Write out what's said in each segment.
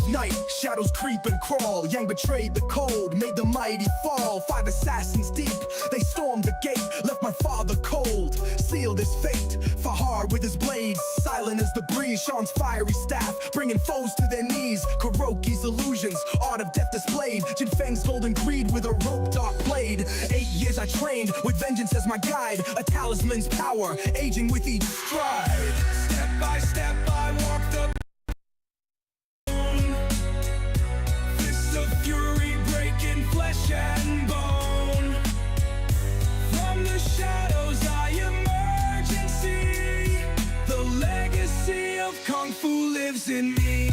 Night, shadows creep and crawl. Yang betrayed the cold, made the mighty fall. 5 assassins deep, they stormed the gate, left my father cold, sealed his fate. Fahar with his blades, silent as the breeze. Sean's fiery staff, bringing foes to their knees. Kuroki's illusions, art of death displayed. Jin Feng's golden greed with a rope dark blade. 8 years I trained, with vengeance as my guide. A talisman's power, aging with each stride. Step by step I walk the fury, breaking flesh and bone. From the shadows I emerge and see the legacy of Kung Fu lives in me.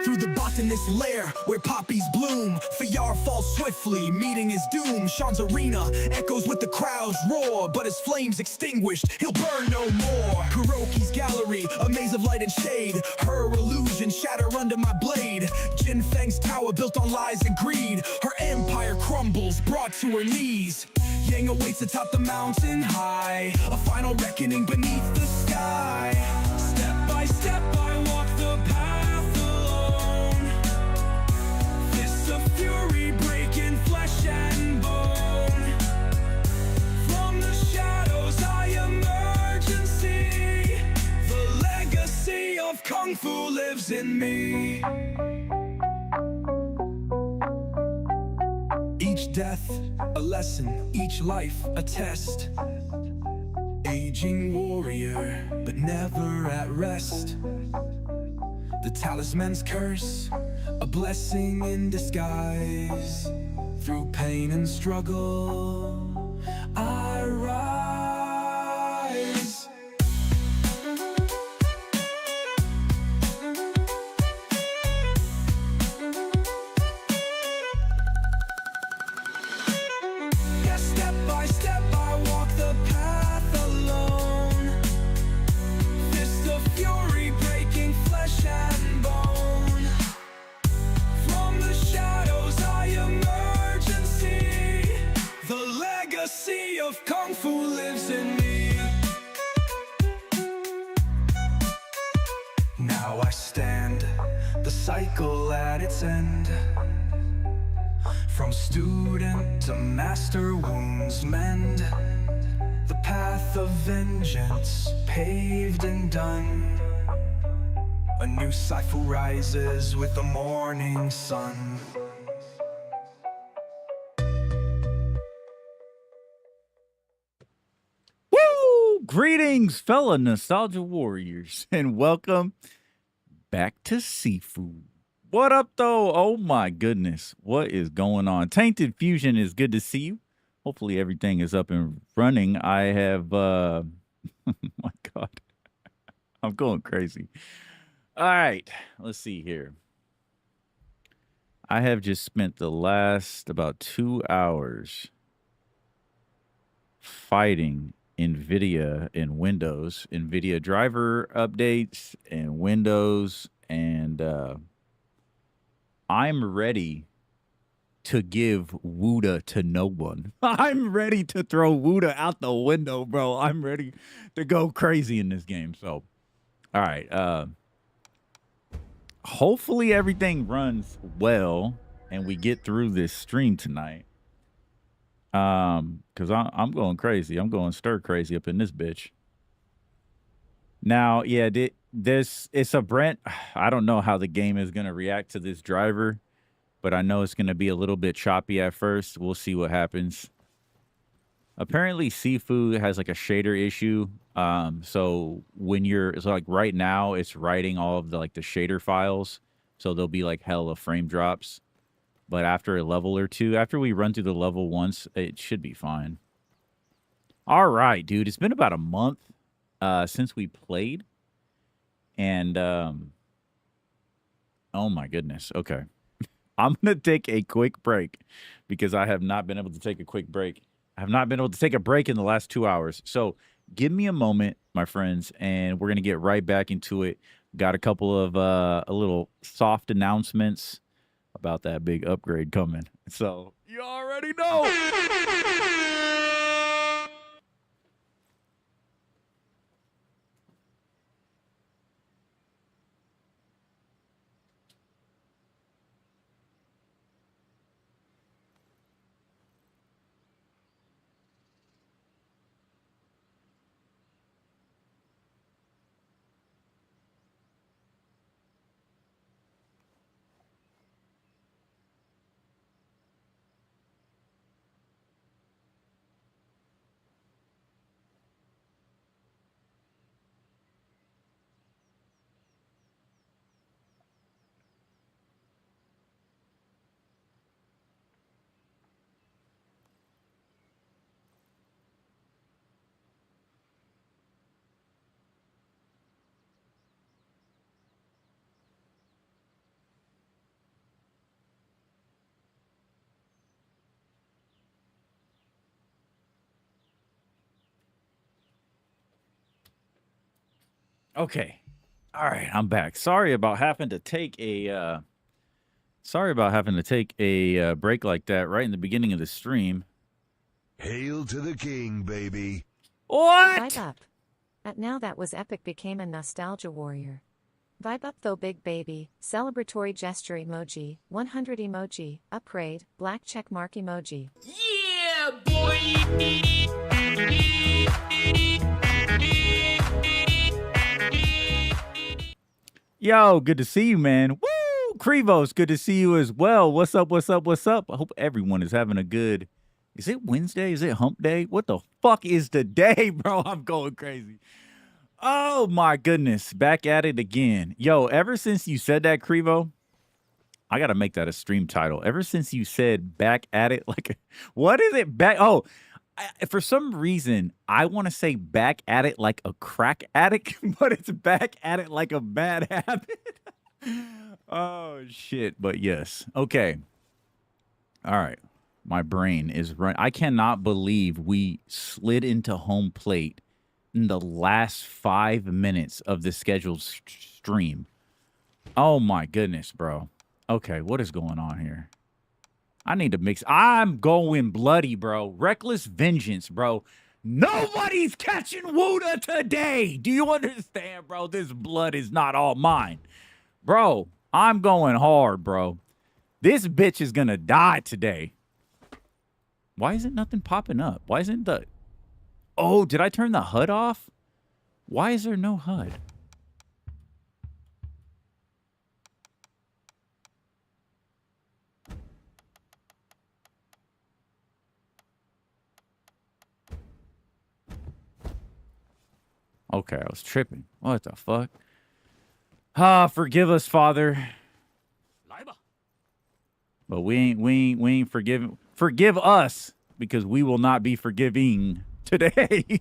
Through the botanist's lair, where poppies bloom, Fayar falls swiftly, meeting his doom. Sean's arena echoes with the crowd's roar, but his flames extinguished, he'll burn no more. Kuroki's gallery, a maze of light and shade, her illusion shatter under my blade. Jin Feng's tower built on lies and greed, her empire crumbles, brought to her knees. Yang awaits atop the mountain high, a final reckoning beneath the sky. Step by step I walk the path alone, fists of fury breaking flesh and bone. From the shadows I emerge and see the legacy of Kung Fu lives in me. Each death, a lesson, each life, a test. Aging warrior, but never at rest. The talisman's curse, a blessing in disguise. Through pain and struggle, I rise. Yes, step by step I walk the path alone, fist of fury breaking flesh and bone. From the shadows I emerge and see the legacy of Kung Fu lives in me. Now I stand, the cycle at its end. From student to master, wounds mend. The path of vengeance paved and done. A new Sifu rises with the morning sun. Woo! Greetings, fellow nostalgia warriors, and welcome back to Sifu. What up, though? Oh my goodness, what is going on? Tainted Fusion is good to see you. Hopefully everything is up and running. I have, oh my God, I'm going crazy. All right, let's see here. I have just spent the last about 2 hours fighting NVIDIA and Windows, NVIDIA driver updates and Windows, and I'm ready to give Wuda to no one. I'm ready to throw Wuda out the window, bro. I'm ready to go crazy in this game. So, all right. Hopefully everything runs well and we get through this stream tonight. Because I'm going crazy. I'm going stir crazy up in this bitch. Now, yeah, it's a brand. I don't know how the game is going to react to this driver, but I know it's going to be a little bit choppy at first. We'll see what happens. Apparently, Sifu has like a shader issue. So when it's like right now, it's writing all of the like the shader files. So there'll be like hella frame drops. But after a level or two, after we run through the level once, it should be fine. All right, dude. It's been about a month since we played. And, oh my goodness. Okay. I'm going to take a quick break because I have not been able to take a quick break I have not been able to take a break in the last 2 hours. So give me a moment, my friends, and we're gonna get right back into it. Got a couple of a little soft announcements about that big upgrade coming. So you already know. Okay. All right, I'm back. Sorry about having to take a break like that right in the beginning of the stream. Hail to the king, baby. What? Vibe up. Now that was epic became a nostalgia warrior. Vibe up though big baby, celebratory gesture emoji, 100 emoji, upgrade, black check mark emoji. Yeah, boy! Yo, good to see you, man. Woo! Krivos, good to see you as well. What's up? What's up? What's up? I hope everyone is having a good. Is it Wednesday? Is it hump day? What the fuck is the day, bro? I'm going crazy. Oh my goodness. Back at it again. Yo, ever since you said that, Krivo, I gotta make that a stream title. Ever since you said back at it, like, what is it? Back? Oh, for some reason, I want to say back at it like a crack addict, but it's back at it like a bad habit. Oh, shit. But yes. Okay. All right. My brain is running. I cannot believe we slid into home plate in the last 5 minutes of the scheduled stream. Oh, my goodness, bro. Okay. What is going on here? I need to mix. I'm going bloody, bro. Reckless vengeance, bro. Nobody's catching Wuda today. Do you understand, bro? This blood is not all mine. Bro, I'm going hard, bro. This bitch is going to die today. Why isn't nothing popping up? Why isn't the... Oh, did I turn the HUD off? Why is there no HUD? Okay, I was tripping. What the fuck? Ah, forgive us, Father. But we ain't forgiving. Forgive us, because we will not be forgiving today.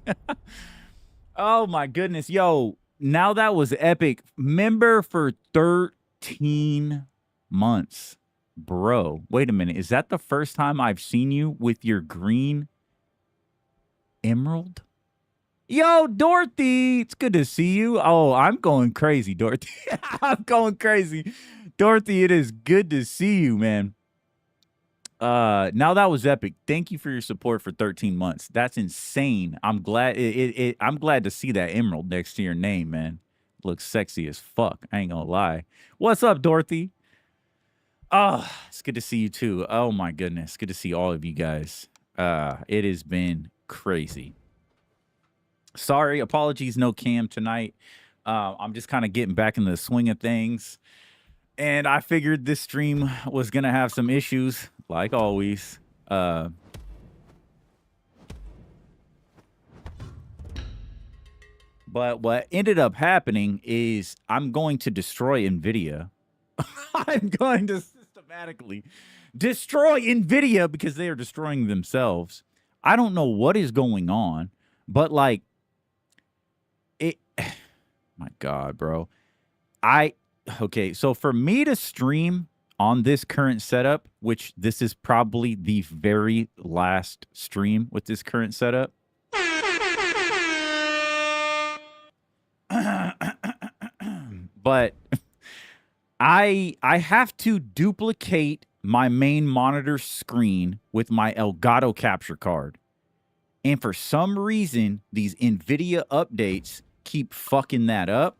Oh my goodness. Yo, now that was epic. Member for 13 months. Bro, wait a minute. Is that the first time I've seen you with your green emerald? Yo, Dorothy, it's good to see you. Oh, I'm going crazy, Dorothy. I'm going crazy. Dorothy, it is good to see you, man. Now that was epic. Thank you for your support for 13 months. That's insane. I'm glad I'm glad to see that emerald next to your name, man. Looks sexy as fuck. I ain't gonna lie. What's up, Dorothy? Oh, it's good to see you too. Oh my goodness. Good to see all of you guys. It has been crazy. Sorry, apologies, no cam tonight. I'm just kind of getting back in the swing of things. And I figured this stream was going to have some issues, like always. But what ended up happening is I'm going to destroy NVIDIA. I'm going to systematically destroy NVIDIA because they are destroying themselves. I don't know what is going on, but like, my God, bro. Okay, so for me to stream on this current setup, which this is probably the very last stream with this current setup. But I have to duplicate my main monitor screen with my Elgato capture card. And for some reason, these NVIDIA updates keep fucking that up,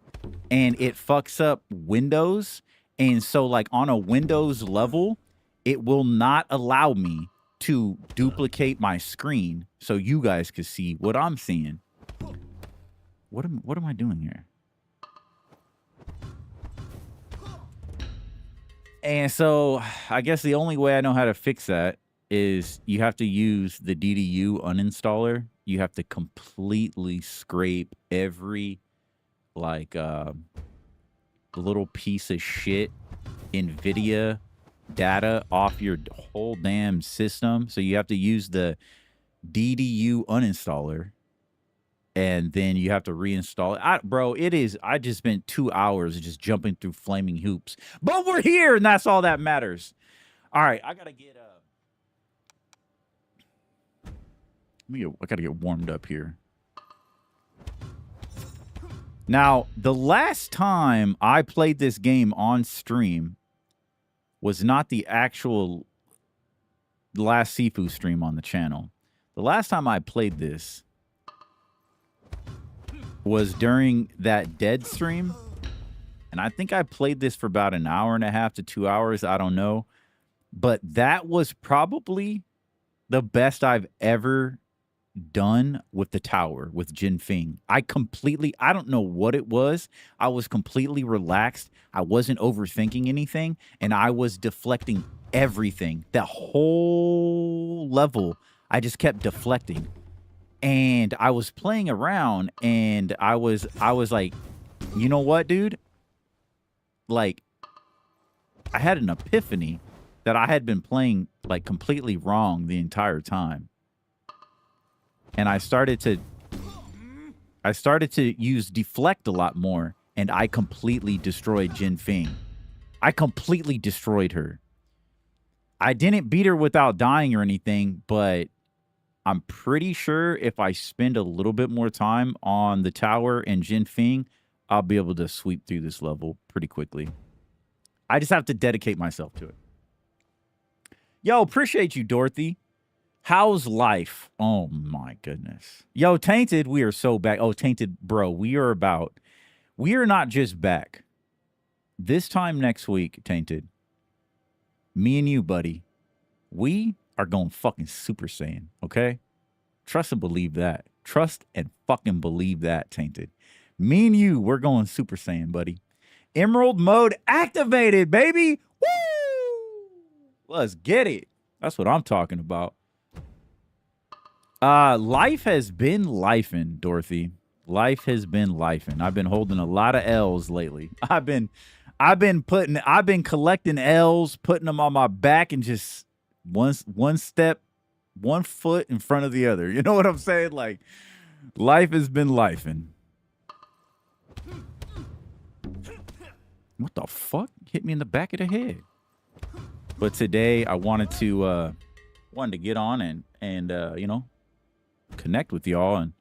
and it fucks up Windows. And so, like, on a Windows level, it will not allow me to duplicate my screen so you guys can see what I'm seeing. What am I doing here? And so, I guess the only way I know how to fix that is you have to use the DDU uninstaller. You have to completely scrape every, like, little piece of shit NVIDIA data off your whole damn system. So you have to use the DDU uninstaller, and then you have to reinstall it. Bro, I just spent 2 hours just jumping through flaming hoops. But we're here, and that's all that matters. All right, I gotta get I gotta get warmed up here. Now, the last time I played this game on stream was not the actual last Sifu stream on the channel. The last time I played this was during that Dead stream. And I think I played this for about an hour and a half to 2 hours. I don't know. But that was probably the best I've ever done with the tower with Jin Fing. I don't know what it was. I was completely relaxed. I wasn't overthinking anything, and I was deflecting everything. That whole level, I just kept deflecting. And I was playing around, and I was like, you know what, dude? Like, I had an epiphany that I had been playing like completely wrong the entire time. And I started to use deflect a lot more, and I completely destroyed Jin Fing. I completely destroyed her. I didn't beat her without dying or anything, but I'm pretty sure if I spend a little bit more time on the tower and Jin Fing, I'll be able to sweep through this level pretty quickly. I just have to dedicate myself to it. Yo, appreciate you, Dorothy. How's life? Oh, my goodness. Yo, Tainted, we are so back. Oh, Tainted, bro, we are not just back. This time next week, Tainted, me and you, buddy, we are going fucking Super Saiyan, okay? Trust and believe that. Trust and fucking believe that, Tainted. Me and you, we're going Super Saiyan, buddy. Emerald mode activated, baby. Woo! Let's get it. That's what I'm talking about. Life has been lifing, Dorothy. Life has been lifing. I've been holding a lot of L's lately. I've been collecting L's, putting them on my back, and just one foot in front of the other. You know what I'm saying? Like, life has been lifing. What the fuck? Hit me in the back of the head. But today I wanted to get on and you know, connect with y'all and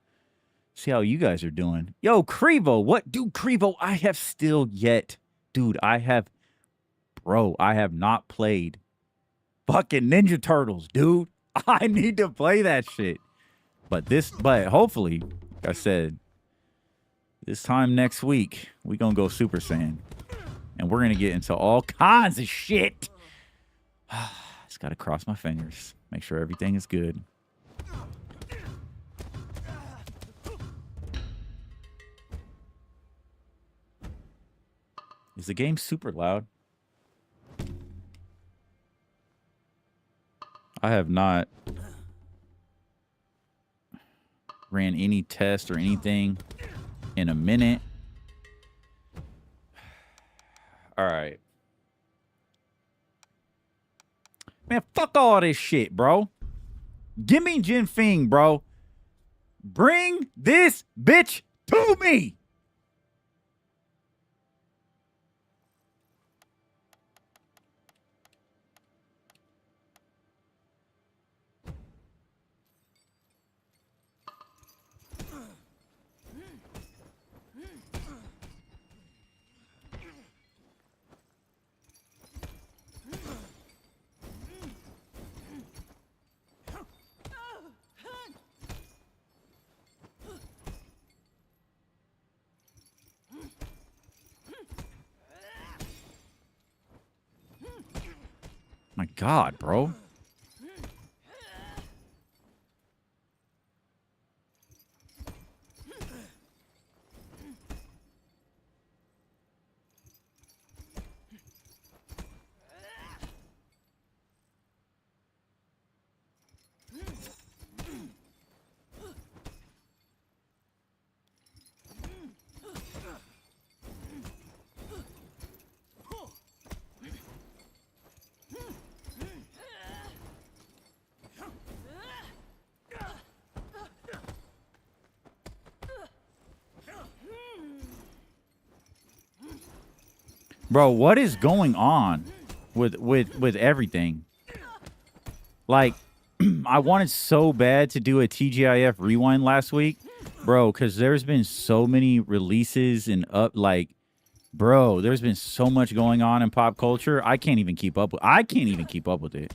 see how you guys are doing. Yo, Crevo, what? Dude, Crevo, I have still yet. Dude, I have not played fucking Ninja Turtles, dude. I need to play that shit. But hopefully, like I said, this time next week, we gonna go Super Saiyan. And we're gonna get into all kinds of shit. Just gotta cross my fingers. Make sure everything is good. Is the game super loud? I have not ran any test or anything in a minute. All right. Man, fuck all this shit, bro. Give me Jin Fing, bro. Bring this bitch to me. My God, bro. Bro, what is going on with everything? Like, I wanted so bad to do a TGIF rewind last week, bro, because there's been so many releases and bro, there's been so much going on in pop culture. I can't even keep up with it.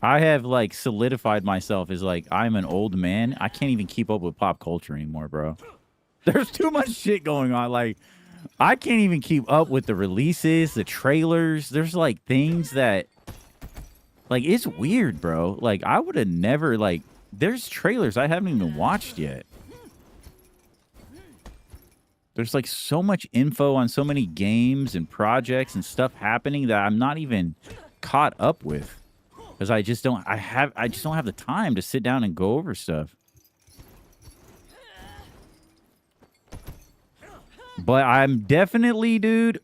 I have like solidified myself as like I'm an old man. I can't even keep up with pop culture anymore, bro. There's too much shit going on. Like, I can't even keep up with the releases, the trailers. There's like things that, like, it's weird, bro. Like, I would have never, like, there's trailers I haven't even watched yet. There's like so much info on so many games and projects and stuff happening that I'm not even caught up with. Because I just don't have the time to sit down and go over stuff. But I'm definitely, dude,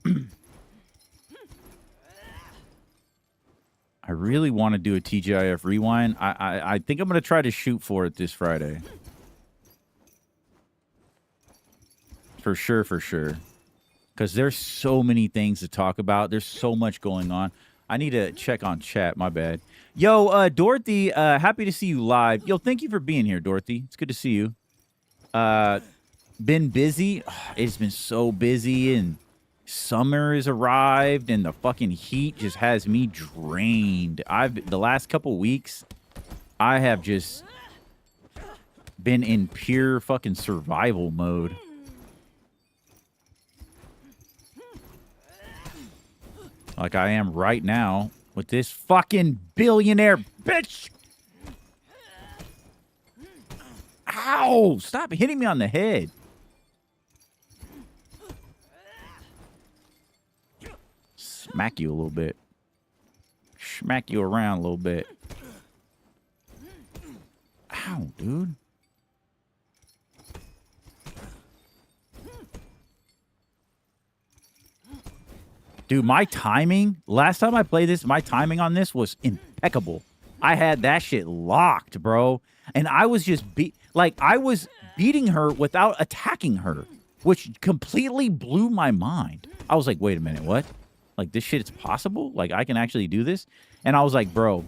I really want to do a TGIF rewind. I think I'm going to try to shoot for it this Friday. For sure, for sure. Because there's so many things to talk about. There's so much going on. I need to check on chat. My bad. Yo, Dorothy, happy to see you live. Yo, thank you for being here, Dorothy. It's good to see you. Been busy. It's been so busy, and summer has arrived, and the fucking heat just has me drained. The last couple weeks, I have just been in pure fucking survival mode. Like I am right now with this fucking billionaire bitch. Ow! Stop hitting me on the head. Smack you a little bit. Smack you around a little bit. Ow, dude. Dude, my timing, last time I played this, my timing on this was impeccable. I had that shit locked, bro. And I was just I was beating her without attacking her, which completely blew my mind. I was like, wait a minute, what? Like, this shit is possible? Like, I can actually do this? And I was like, bro,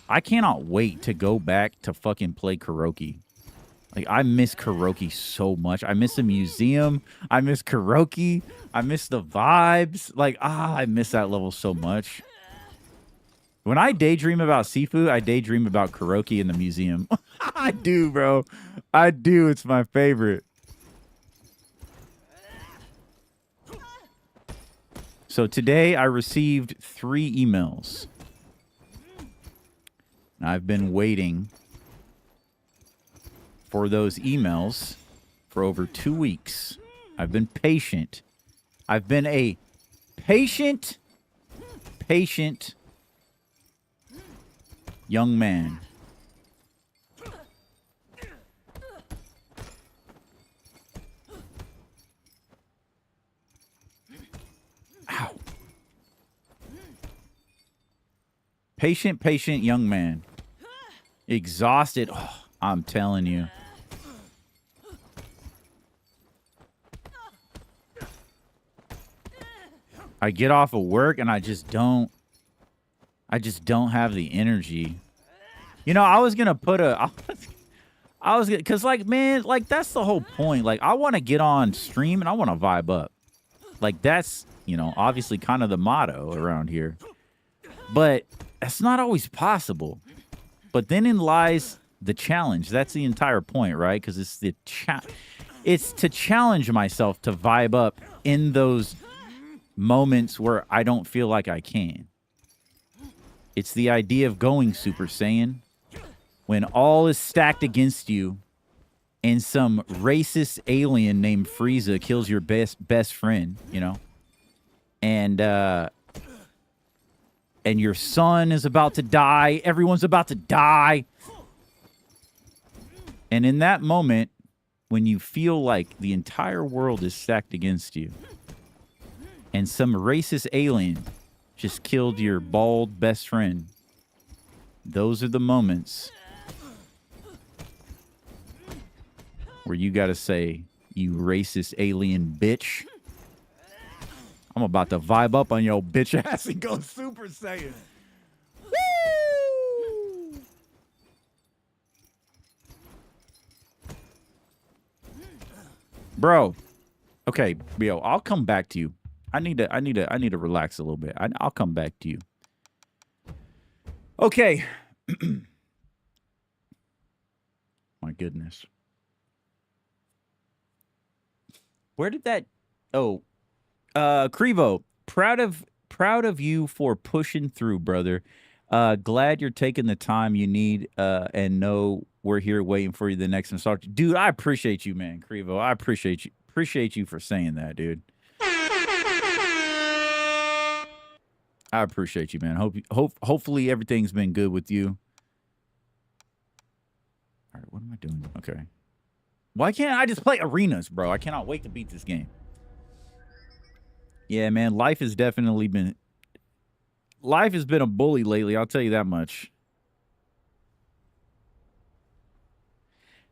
I cannot wait to go back to fucking play karaoke. Like, I miss karaoke so much. I miss the museum. I miss karaoke. I miss the vibes. Like, I miss that level so much. When I daydream about Sifu, I daydream about karaoke in the museum. I do, bro. I do. It's my favorite. So today I received 3 emails. I've been waiting for those emails for over 2 weeks. I've been patient. I've been a patient young man. Ow. Patient young man. Exhausted. Oh, I'm telling you. I get off of work and I just don't have the energy. You know, I was gonna put cause like, man, like that's the whole point. Like, I want to get on stream and I want to vibe up. Like, that's, you know, obviously kind of the motto around here. But that's not always possible. But then in lies the challenge. That's the entire point, right? Because it's to challenge myself to vibe up in those moments where I don't feel like I can. It's the idea of going Super Saiyan when all is stacked against you and some racist alien named Frieza kills your best friend, you know? And your son is about to die. Everyone's about to die. And in that moment, when you feel like the entire world is stacked against you and some racist alien just killed your bald best friend, those are the moments where you got to say, you racist alien bitch. I'm about to vibe up on your bitch ass and go Super Saiyan. Woo! Bro. Okay, yo, I'll come back to you. I need to relax a little bit. I'll come back to you. Okay. My goodness. Where did that? Oh, Crevo, proud of you for pushing through, brother. Glad you're taking the time you need, and know we're here waiting for you the next nostalgia. Dude, I appreciate you, man, Crevo. I appreciate you for saying that, dude. I appreciate you, man. Hopefully everything's been good with you. All right, what am I doing? Okay. Why can't I just play arenas, bro? I cannot wait to beat this game. Yeah, man, life has been a bully lately, I'll tell you that much.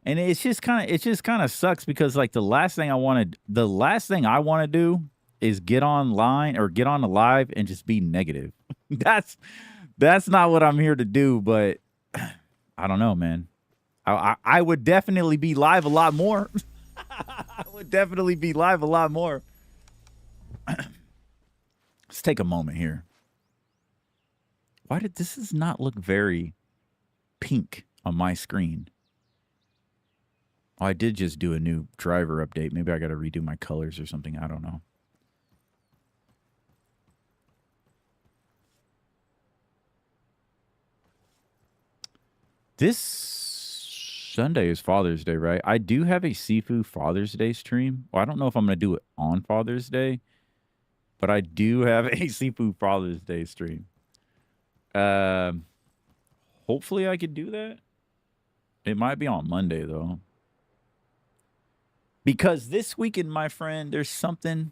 And it just kind of sucks because like the last thing I want to do is get online or get on the live and just be negative. That's not what I'm here to do, but I don't know, man. I would definitely be live a lot more. I would definitely be live a lot more. Let's take a moment here. Why did this not look very pink on my screen? Oh, I did just do a new driver update. Maybe I got to redo my colors or something. I don't know. This Sunday is Father's Day, right? I do have a Sifu Father's Day stream. Well, I don't know if I'm going to do it on Father's Day, but I do have a Sifu Father's Day stream. Hopefully I could do that. It might be on Monday, though. Because this weekend, my friend, there's something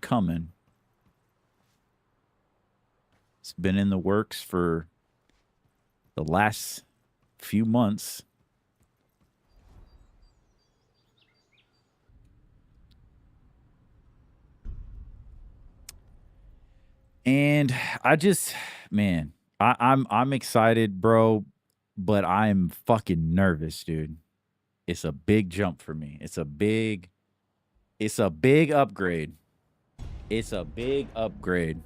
coming. It's been in the works for the last few months. And I just, man, I'm excited, bro, but I'm fucking nervous, dude. It's a big jump for me. It's a big upgrade. It's a big upgrade.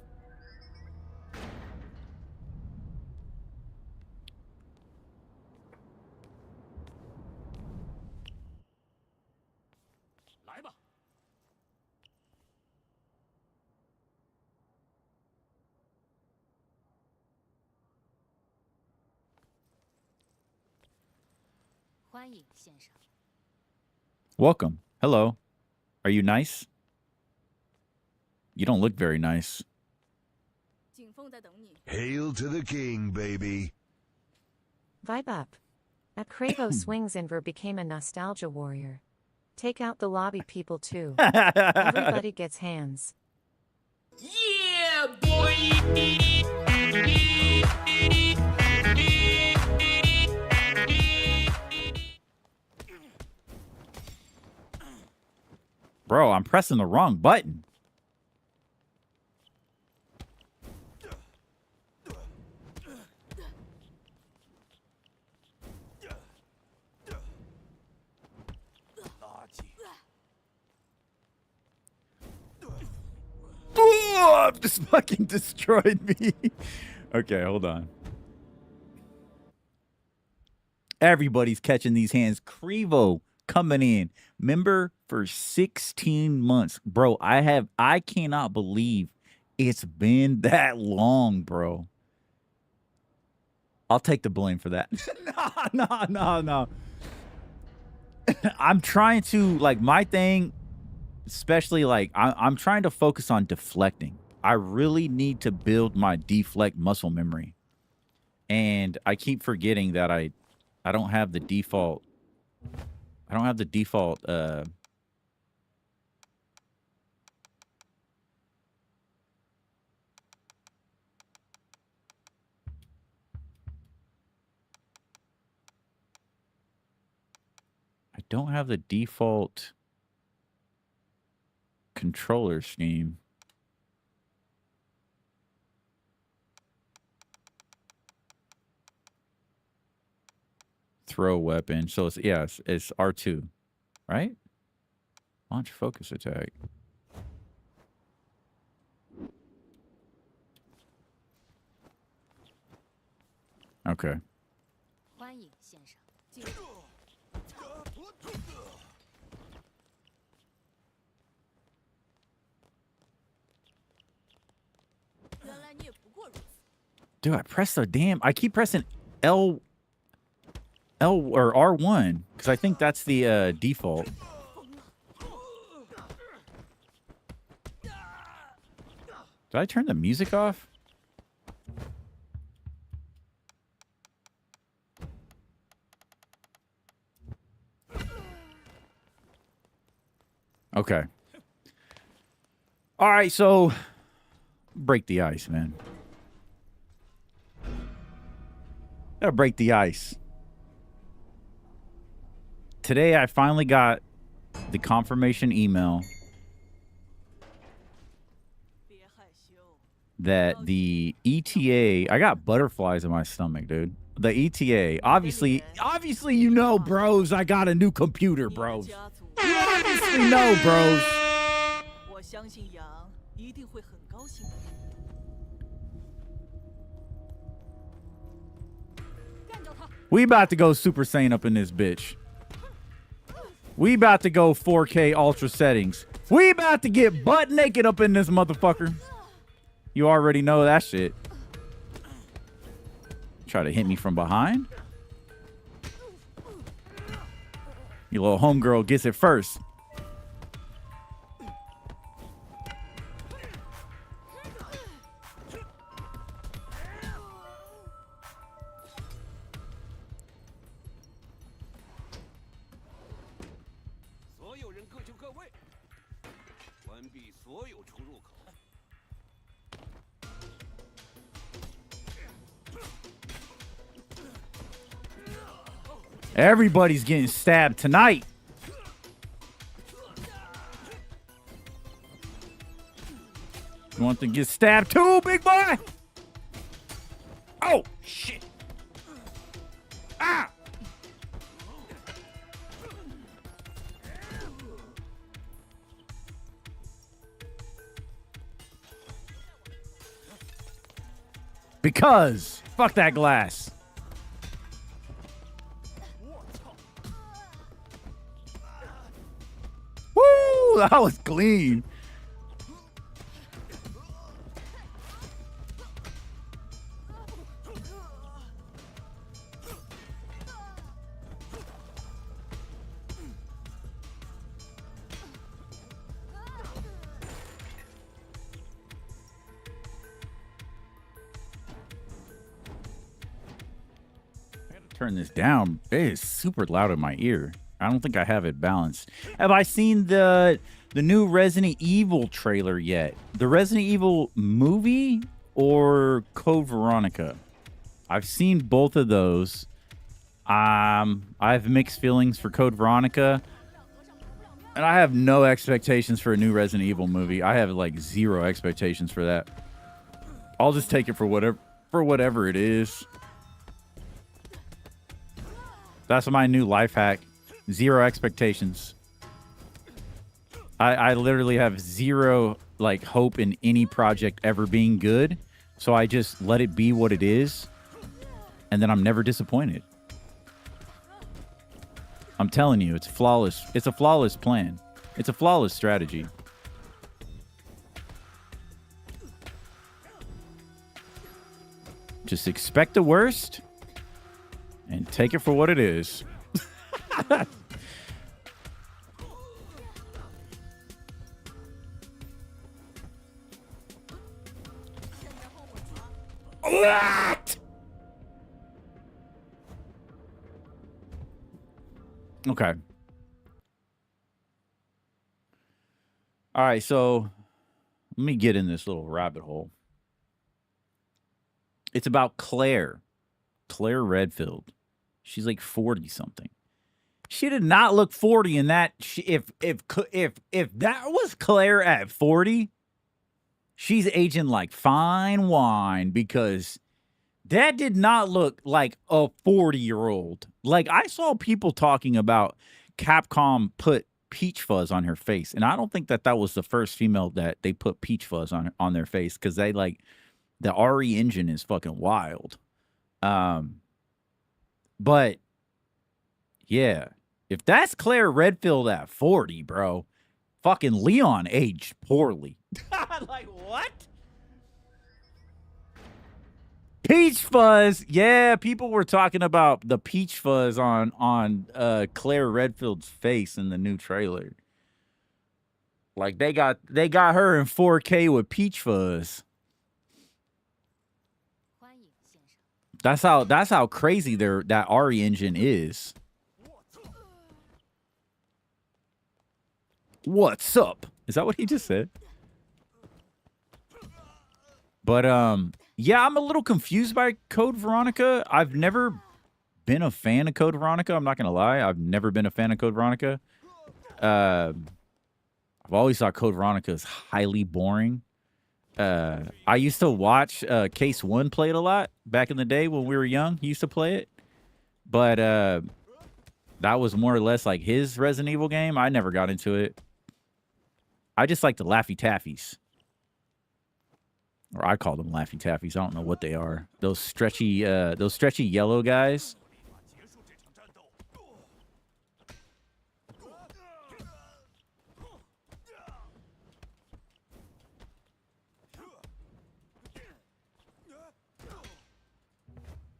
Welcome. Hello. Are you nice? You don't look very nice. Hail to the king, baby. Vibe up. A Cravo swings Inver became a nostalgia warrior. Take out the lobby people too. Everybody gets hands. Yeah, boy! Bro, I'm pressing the wrong button. Oh, just fucking destroyed me. Okay, hold on. Everybody's catching these hands. Crevo coming in. Member for 16 months. Bro, I cannot believe it's been that long, bro. I'll take the blame for that. No. I'm trying to, like, my thing, especially, like, I'm trying to focus on deflecting. I really need to build my deflect muscle memory. And I keep forgetting that I don't have the default. I don't have the default, I don't have the default controller scheme. Throw weapon. So it's, yeah, it's R2, right? Launch focus attack. Okay. Dude, I keep pressing L or R1 because I think that's the default. Did I turn the music off? Okay. All right, so break the ice, man. Gotta break the ice. Today, I finally got the confirmation email that the ETA... I got butterflies in my stomach, dude. The ETA. Obviously, you know, bros, I got a new computer, bros. You obviously know, bros. We about to go Super Saiyan up in this bitch. We about to go 4K ultra settings. We about to get butt naked up in this motherfucker. You already know that shit. Try to hit me from behind. Your little homegirl gets it first. Everybody's getting stabbed tonight. You want to get stabbed too, big boy? Oh, shit. Ah! Because, fuck that glass. Woo, that was clean. Turn this down. It is super loud in my ear. I don't think I have it balanced. Have I seen the new Resident Evil trailer yet? The Resident Evil movie or Code Veronica? I've seen both of those. I have mixed feelings for Code Veronica, and I have no expectations for a new Resident Evil movie. I have like zero expectations for that. I'll just take it for whatever it is. That's my new life hack. Zero expectations. I literally have zero like hope in any project ever being good. So I just let it be what it is. And then I'm never disappointed. I'm telling you, it's flawless. It's a flawless plan. It's a flawless strategy. Just expect the worst and take it for what it is. What? Okay. All right, so let me get in this little rabbit hole. It's about Claire Redfield. She's like 40 something. She did not look 40 in that. If that was Claire at 40, she's aging like fine wine, because that did not look like a 40-year-old. Like, I saw people talking about Capcom put peach fuzz on her face, and I don't think that was the first female that they put peach fuzz on their face, because they like the RE engine is fucking wild. But yeah, if that's Claire Redfield at 40, bro, fucking Leon aged poorly. Like, what? Peach fuzz. Yeah, people were talking about the peach fuzz on Claire Redfield's face in the new trailer. Like, they got her in 4K with peach fuzz. That's how crazy that RE engine is. What's up? Is that what he just said? But yeah, I'm a little confused by Code Veronica. I've never been a fan of Code Veronica. I'm not gonna lie. I've never been a fan of Code Veronica. I've always thought Code Veronica is highly boring. I used to watch Case One play it a lot back in the day when we were young. He used to play it, but that was more or less like his Resident Evil game. I never got into it. I just like the Laffy Taffies, or I call them Laffy Taffies. I don't know what they are. Those stretchy yellow guys.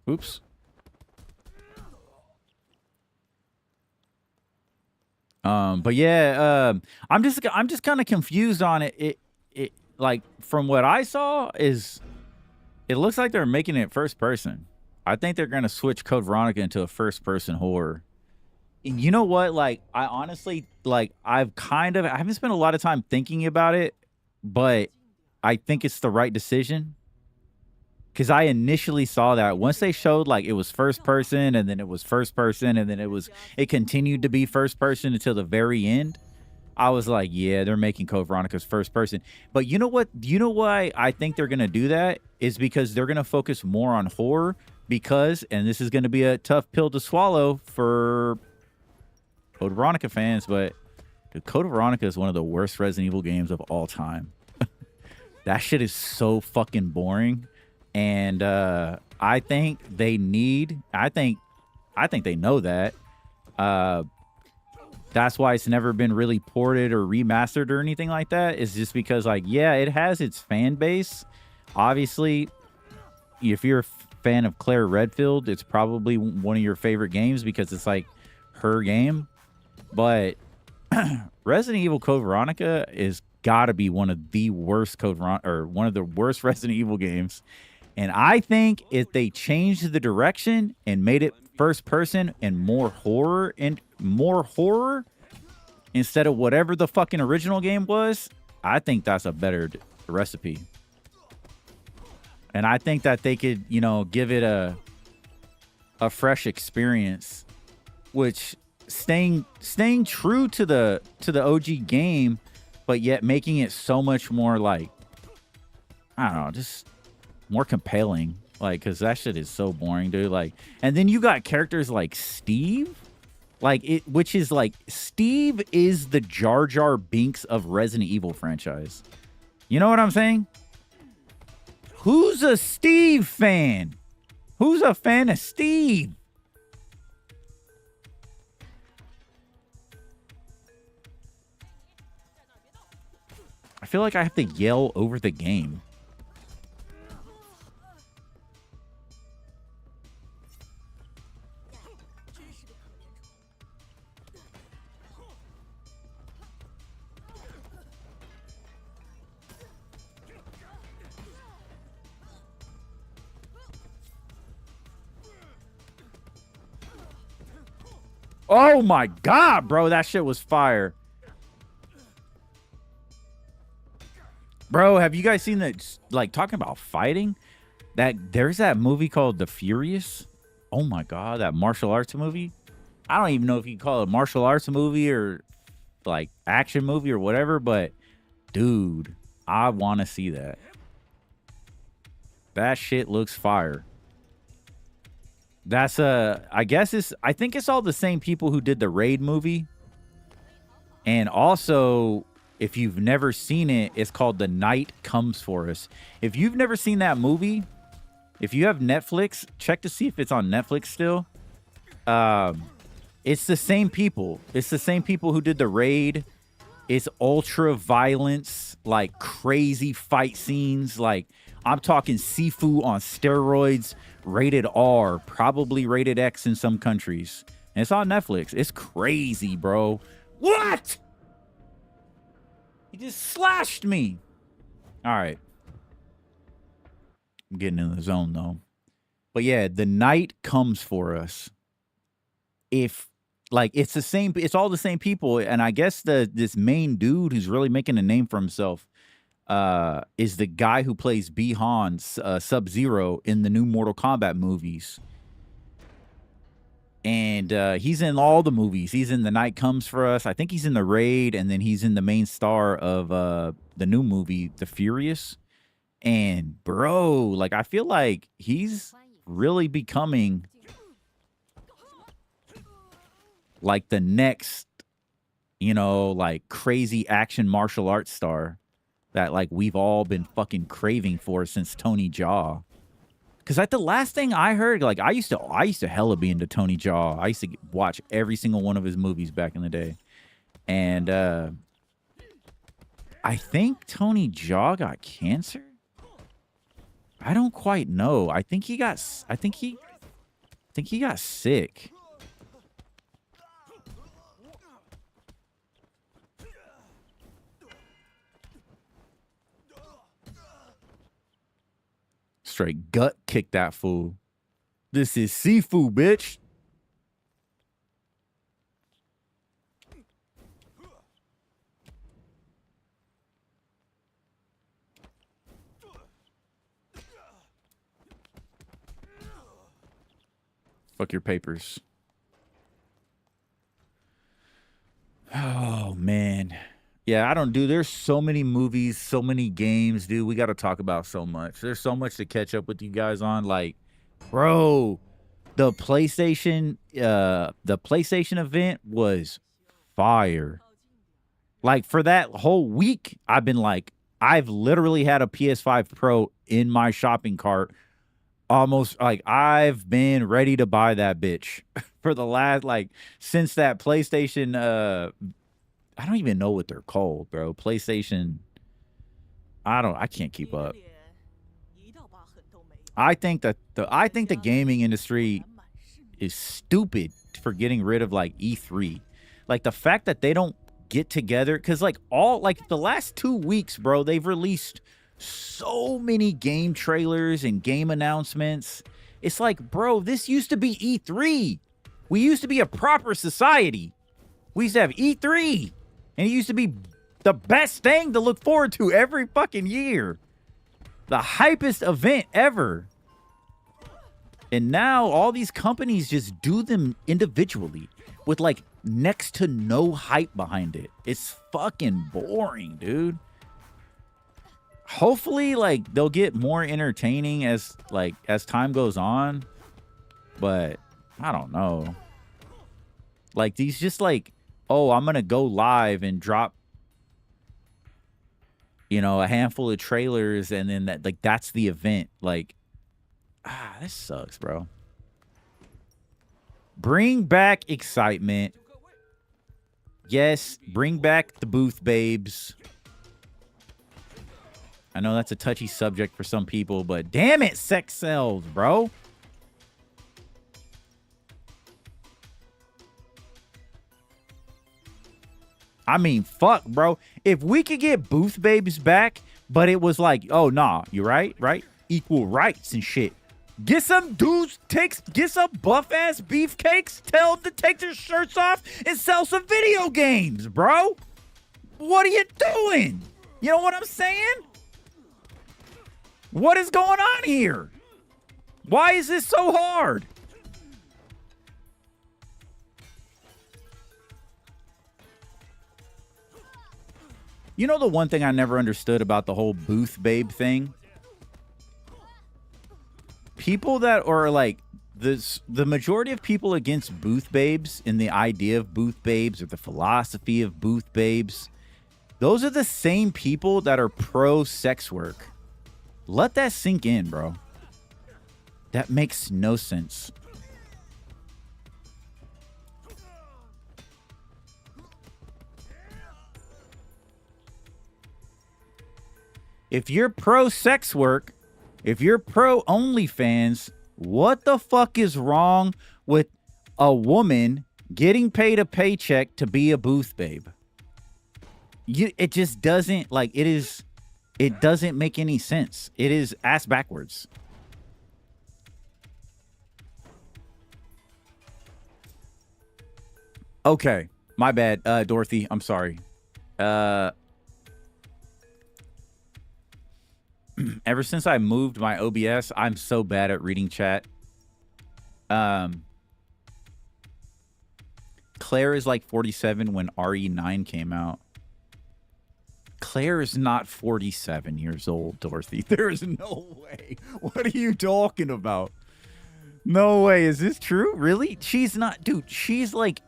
Oops. But yeah, I'm just kind of confused on it. It like, from what I saw, is it looks like they're making it first person. I think they're gonna switch Code Veronica into a first person horror. And you know what? Like, I honestly, like, I haven't spent a lot of time thinking about it, but I think it's the right decision. Because I initially saw that once they showed, like, it was first person, and then it was first person, and then it continued to be first person until the very end. I was like, yeah, they're making Code Veronica's first person. But you know what? You know why I think they're going to do that? Is because they're going to focus more on horror, because, and this is going to be a tough pill to swallow for Code Veronica fans, but Code Veronica is one of the worst Resident Evil games of all time. That shit is so fucking boring. And I think they need, I think they know that. That's why it's never been really ported or remastered or anything like that. It's just because, like, yeah, it has its fan base. Obviously, if you're a fan of Claire Redfield, it's probably one of your favorite games because it's like her game. But Resident Evil Code Veronica is got to be one of the worst one of the worst Resident Evil games. And I think if they changed the direction and made it first person and more horror instead of whatever the fucking original game was, I think that's a better recipe. And I think that they could, you know, give it a fresh experience, which staying true to the OG game, but yet making it so much more, like, I don't know, just more compelling, like, because that shit is so boring, dude. Like, and then you got characters like Steve, which is like, Steve is the Jar Jar Binks of Resident Evil franchise. You know what I'm saying? Who's a Steve fan? Who's a fan of Steve? I feel like I have to yell over the game. Oh my god, bro, that shit was fire. Bro, have you guys seen that? Like, talking about fighting, that there's that movie called The Furious. Oh my god, that martial arts movie. I don't even know if you call it a martial arts movie or like action movie or whatever, but dude, I want to see that. That shit looks fire. That's I think it's all the same people who did the Raid movie. And also, if you've never seen it, it's called The Night Comes For Us. If you've never seen that movie, if you have Netflix, check to see if it's on Netflix still. It's the same people. It's the same people who did the Raid. It's ultra violence, like crazy fight scenes. Like, I'm talking Sifu on steroids, rated R, probably rated X in some countries. And it's on Netflix. It's crazy, bro. What? He just slashed me. All right. I'm getting in the zone, though. But yeah, The Night Comes For Us. If, like, it's the same, it's all the same people. And I guess this main dude who's really making a name for himself is the guy who plays Bi-Han, Sub-Zero, in the new Mortal Kombat movies. And he's in all the movies. He's in The Night Comes For Us. I think he's in The Raid, and then he's in the main star of the new movie, The Furious. And bro, like, I feel like he's really becoming like the next, you know, like crazy action martial arts star that like we've all been fucking craving for since Tony Jaa. Cause like the last thing I heard, like I used to hella be into Tony Jaa. I used to watch every single one of his movies back in the day. And I think Tony Jaa got cancer. I don't quite know. I think he got sick. Straight gut kick that fool. This is Sifu, bitch. Fuck your papers. Oh, man. Yeah, I don't do. There's so many movies, so many games, dude. We got to talk about so much. There's so much to catch up with you guys on. Like, bro, the PlayStation event was fire. Like, for that whole week, I've literally had a PS5 Pro in my shopping cart. Almost like I've been ready to buy that bitch for the last, like, since that PlayStation, I don't even know what they're called, bro. PlayStation. I can't keep up. I think the gaming industry is stupid for getting rid of like E3. Like the fact that they don't get together, because like the last 2 weeks, bro, they've released so many game trailers and game announcements. It's like, bro, this used to be E3. We used to be a proper society. We used to have E3. And it used to be the best thing to look forward to every fucking year. The hypest event ever. And now all these companies just do them individually with like next to no hype behind it. It's fucking boring, dude. Hopefully, like, they'll get more entertaining as time goes on. But I don't know. Like, these just like, oh, I'm going to go live and drop, you know, a handful of trailers, and then that's the event. Like, this sucks, bro. Bring back excitement. Yes, bring back the booth babes. I know that's a touchy subject for some people, but damn it, sex sells, bro. I mean, fuck, bro. If we could get booth babes back, but it was like, oh, nah, you right? Equal rights and shit. Get some dudes, get some buff-ass beefcakes, tell them to take their shirts off and sell some video games, bro. What are you doing? You know what I'm saying? What is going on here? Why is this so hard? You know the one thing I never understood about the whole booth babe thing? People that are like the majority of people against booth babes and the idea of booth babes or the philosophy of booth babes, those are the same people that are pro sex work. Let that sink in, bro. That makes no sense. If you're pro sex work, if you're pro OnlyFans, what the fuck is wrong with a woman getting paid a paycheck to be a booth babe? It just doesn't, like, it doesn't make any sense. It is ass backwards. Okay, my bad, Dorothy. I'm sorry. Ever since I moved my OBS, I'm so bad at reading chat. Claire is like 47 when RE9 came out. Claire is not 47 years old, Dorothy. There is no way. What are you talking about? No way. Is this true? Really? She's not, dude. She's like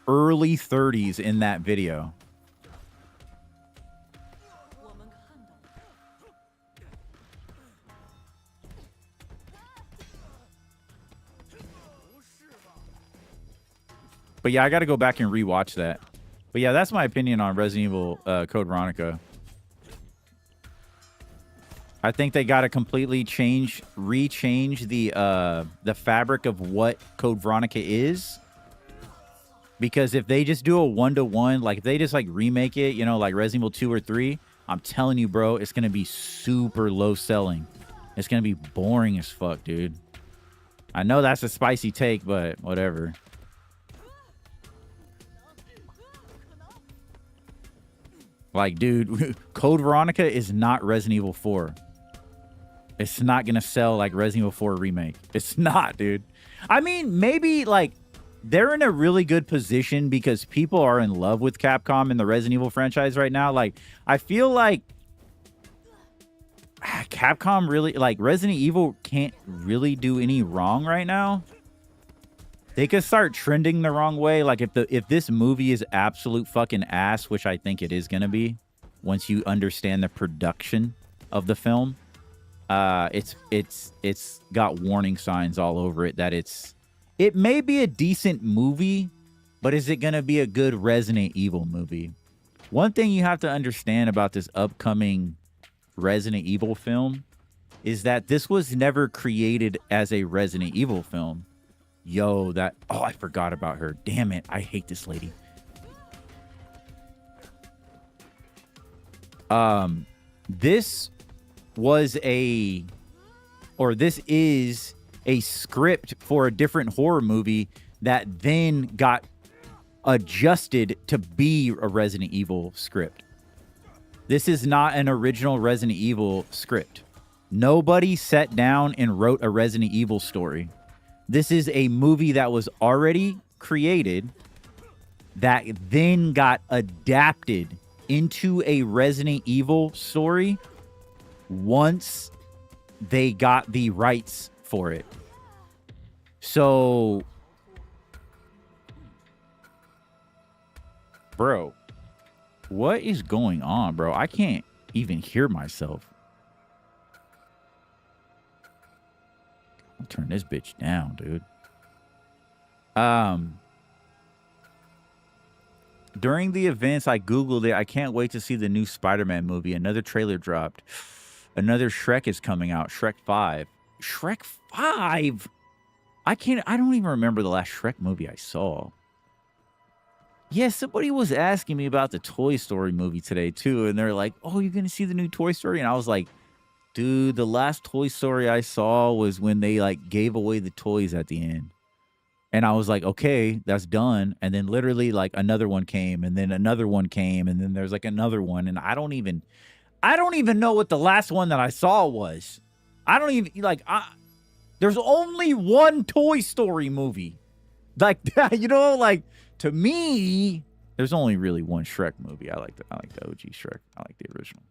early 30s in that video. But yeah, I got to go back and rewatch that. But yeah, that's my opinion on Resident Evil Code Veronica. I think they got to completely rechange the fabric of what Code Veronica is. Because if they just do a 1-to-1, like if they just like remake it, you know, like Resident Evil 2 or 3, I'm telling you, bro, it's going to be super low selling. It's going to be boring as fuck, dude. I know that's a spicy take, but whatever. Like, dude, Code Veronica is not Resident Evil 4. It's not going to sell like Resident Evil 4 remake. It's not, dude. I mean, maybe, like, they're in a really good position because people are in love with Capcom and the Resident Evil franchise right now. Like, I feel like Capcom really, like, Resident Evil can't really do any wrong right now. They could start trending the wrong way. Like if this movie is absolute fucking ass, which I think it is going to be once you understand the production of the film, it's got warning signs all over it that it may be a decent movie, but is it going to be a good Resident Evil movie? One thing you have to understand about this upcoming Resident Evil film is that this was never created as a Resident Evil film. Yo, oh, I forgot about her. Damn it. I hate this lady. This is a script for a different horror movie that then got adjusted to be a Resident Evil script. This is not an original Resident Evil script. Nobody sat down and wrote a Resident Evil story. This is a movie that was already created that then got adapted into a Resident Evil story once they got the rights for it. So, bro, what is going on, bro? I can't even hear myself. I'll turn this bitch down, dude. During the events, I Googled it. I can't wait to see the new Spider-Man movie. Another trailer dropped. Another Shrek is coming out. Shrek 5. Shrek 5? I don't even remember the last Shrek movie I saw. Yeah, somebody was asking me about the Toy Story movie today, too. And they're like, oh, you're going to see the new Toy Story? And I was like, dude, the last Toy Story I saw was when they, like, gave away the toys at the end. And I was like, okay, that's done. And then literally, like, another one came, and then another one came, and then there's, like, another one. And I don't even know what the last one that I saw was. I don't even, like, there's only one Toy Story movie. Like, you know, like, to me, there's only really one Shrek movie. I like the OG Shrek. I like the original.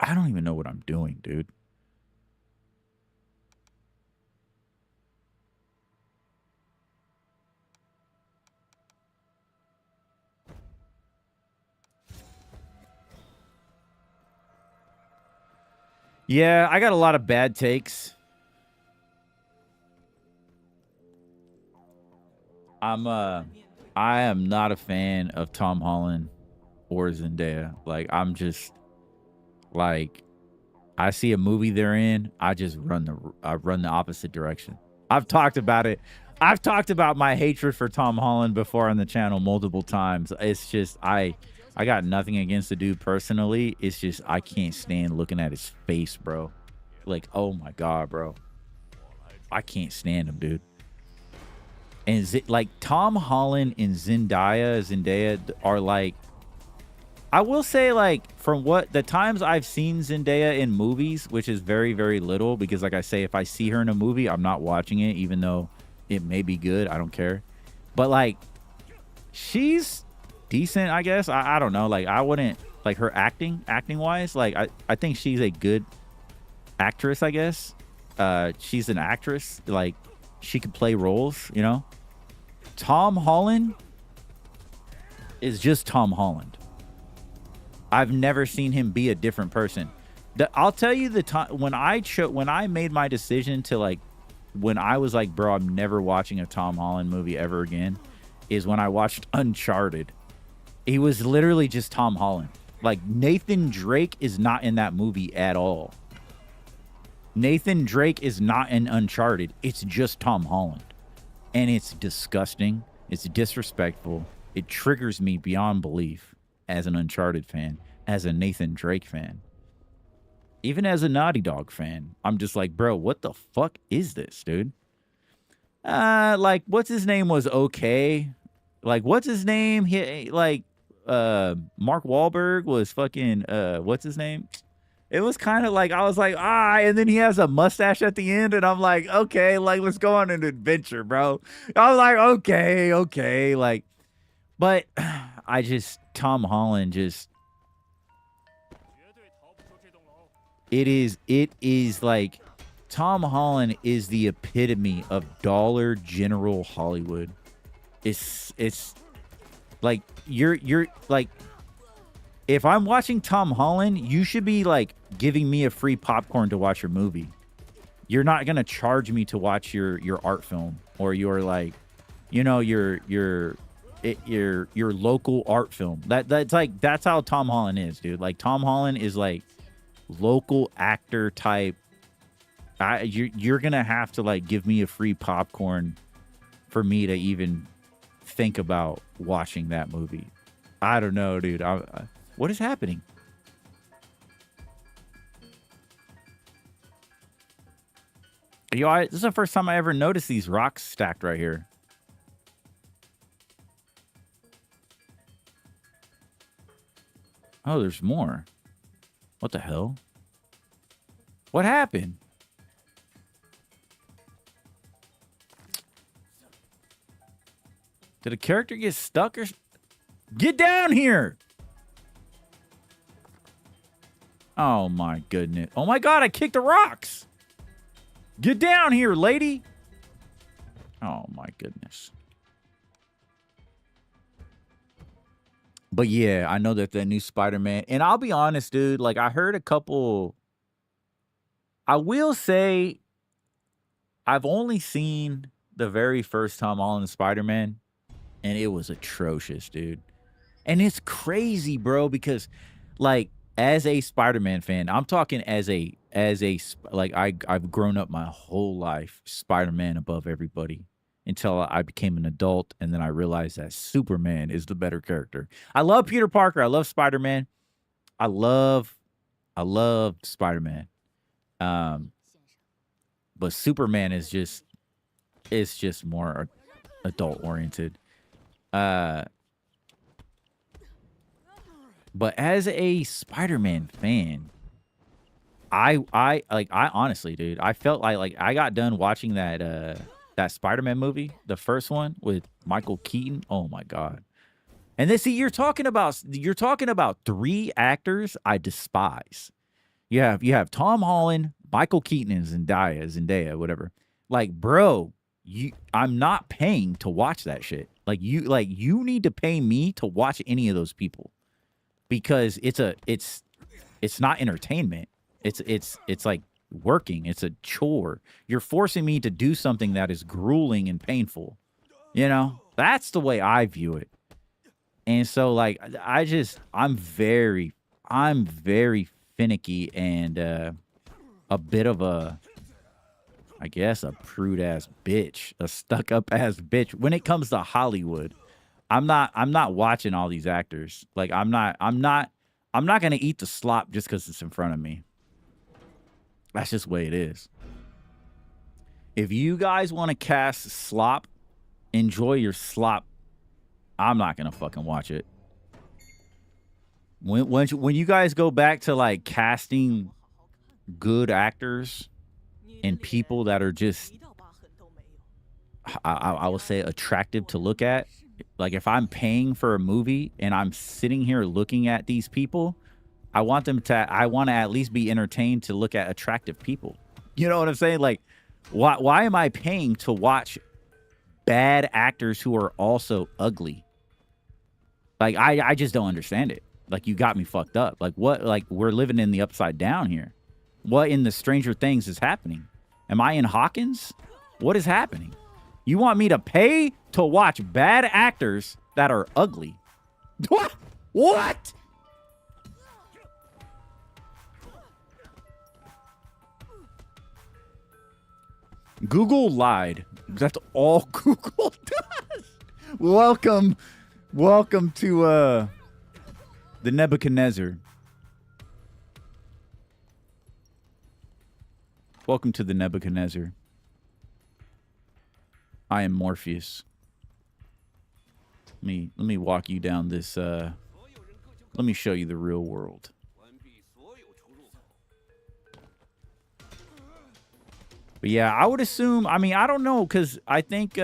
I don't even know what I'm doing, dude. Yeah, I got a lot of bad takes. I am not a fan of Tom Holland or Zendaya. Like, I'm just like, I see a movie they're in, I just run the opposite direction. I've talked about it. I've talked about my hatred for Tom Holland before on the channel multiple times. It's just I got nothing against the dude personally. It's just I can't stand looking at his face, bro. Like, oh my god, bro. I can't stand him, dude. And like Tom Holland and Zendaya are like, I will say, like, from what the times I've seen Zendaya in movies, which is very, very little, because like I say, if I see her in a movie, I'm not watching it, even though it may be good. I don't care. But like, she's decent, I guess. I don't know. Like, I wouldn't, like, her acting wise, like, I think she's a good actress, I guess. She's an actress. Like, she could play roles, you know. Tom Holland is just Tom Holland. I've never seen him be a different person. I'll tell you the time when I made my decision to, like, when I was like, bro, I'm never watching a Tom Holland movie ever again, is when I watched Uncharted. He was literally just Tom Holland. Like, Nathan Drake is not in that movie at all. Nathan Drake is not in Uncharted. It's just Tom Holland. And it's disgusting. It's disrespectful. It triggers me beyond belief as an Uncharted fan, as a Nathan Drake fan. Even as a Naughty Dog fan, I'm just like, bro, what the fuck is this, dude? Like, what's his name was okay. Like, what's his name? Mark Wahlberg was fucking, what's his name? It was kind of like, I was like, and then he has a mustache at the end, and I'm like, okay, like, let's go on an adventure, bro. I was like, okay, like, but Tom Holland just, it is like, Tom Holland is the epitome of Dollar General Hollywood. It's like, you're like, if I'm watching Tom Holland, you should be like giving me a free popcorn to watch your movie. You're not gonna charge me to watch your art film, or your, like, you know, your local art film. That's how Tom Holland is, dude. Like, Tom Holland is like local actor type. You're gonna have to, like, give me a free popcorn for me to even think about watching that movie. I don't know, dude. What is happening? Yo, this is the first time I ever noticed these rocks stacked right here. Oh, there's more. What the hell? What happened? Did a character get stuck or... Get down here! Oh my goodness. Oh my god, I kicked the rocks! Get down here, lady! Oh my goodness. But yeah, I know that new Spider-Man... And I'll be honest, dude. Like, I heard a couple... I will say... I've only seen the very first Tom Holland Spider-Man, and it was atrocious, dude. And it's crazy, bro, because like as a Spider-Man fan, I'm talking like I've grown up my whole life Spider-Man above everybody until I became an adult, and then I realized that Superman is the better character. I love Peter Parker, I love Spider-Man. I love Spider-Man. But Superman is just it's just more adult oriented. But as a Spider-Man fan, I honestly, dude, I felt like I got done watching that Spider-Man movie, the first one with Michael Keaton. Oh my god. And then see, you're talking about three actors I despise. You have Tom Holland, Michael Keaton, and Zendaya, whatever. Like, bro, I'm not paying to watch that shit. Like you need to pay me to watch any of those people. Because it's not entertainment. It's like working. It's a chore. You're forcing me to do something that is grueling and painful. You know? That's the way I view it. And so like I'm very finicky and a bit of a, I guess, a prude ass bitch, a stuck up ass bitch when it comes to Hollywood. I'm not watching all these actors. Like I'm not gonna eat the slop just because it's in front of me. That's just the way it is. If you guys want to cast slop, enjoy your slop. I'm not gonna fucking watch it. When you guys go back to like casting good actors and people that are just, I will say, attractive to look at. Like if I'm paying for a movie and I'm sitting here looking at these people, I want to at least be entertained to look at attractive people. You know what I'm saying? Like, why am I paying to watch bad actors who are also ugly? Like, I just don't understand it. Like, you got me fucked up. Like, what? Like, we're living in the upside down here. What in the Stranger Things is happening? Am I in Hawkins? What is happening? You want me to pay to watch bad actors that are ugly? What? What? Google lied. That's all Google does. Welcome to the Nebuchadnezzar. Welcome to the Nebuchadnezzar. I am Morpheus. Let me walk you down this let me show you the real world. But yeah, I would assume, I mean, I don't know, because I think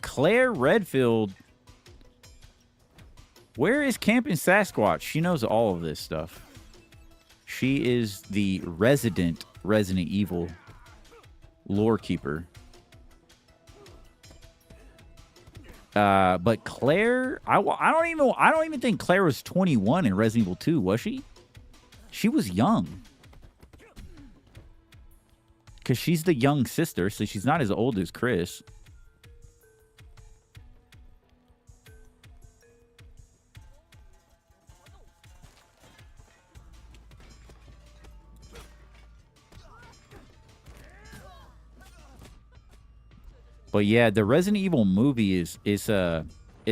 Claire Redfield, where is Camping Sasquatch? She knows all of this stuff. She is the Resident Evil lore keeper. But Claire, I don't even think Claire was 21 in Resident Evil 2, was she? She was young. Because she's the young sister, so she's not as old as Chris. But yeah, the Resident Evil movie is it's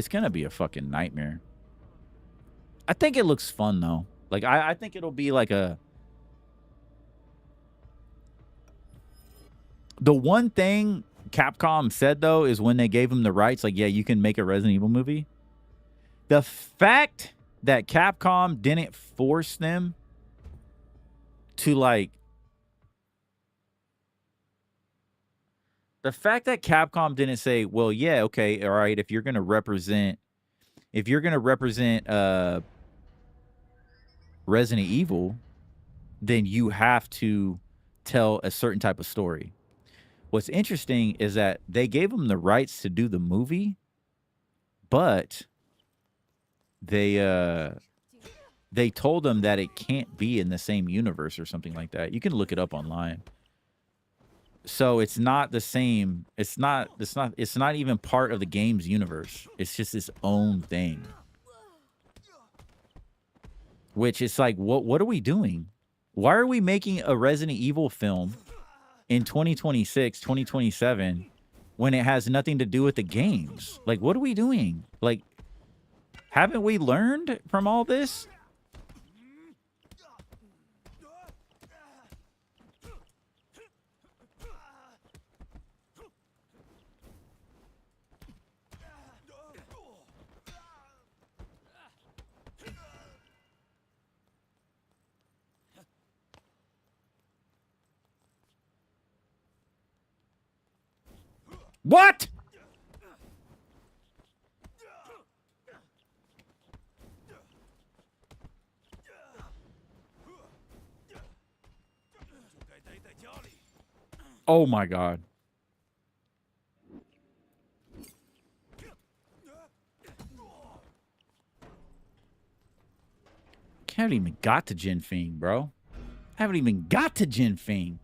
gonna be a fucking nightmare. I think it looks fun though. Like I think it'll be like a. The one thing Capcom said though is when they gave them the rights, like, yeah, you can make a Resident Evil movie. The fact that Capcom didn't force them to like. The fact that Capcom didn't say, well, yeah, okay, all right, if you're gonna represent Resident Evil, then you have to tell a certain type of story. What's interesting is that they gave them the rights to do the movie, but they told them that it can't be in the same universe or something like that. You can look it up online. So it's not the same. It's not even part of the game's universe. It's just its own thing. Which is like, what are we doing? Why are we making a Resident Evil film in 2026, 2027 when it has nothing to do with the games? Like, what are we doing? Like, haven't we learned from all this? What? Oh my God. Haven't even got to Jinfing, bro. Haven't even got to Jinfing.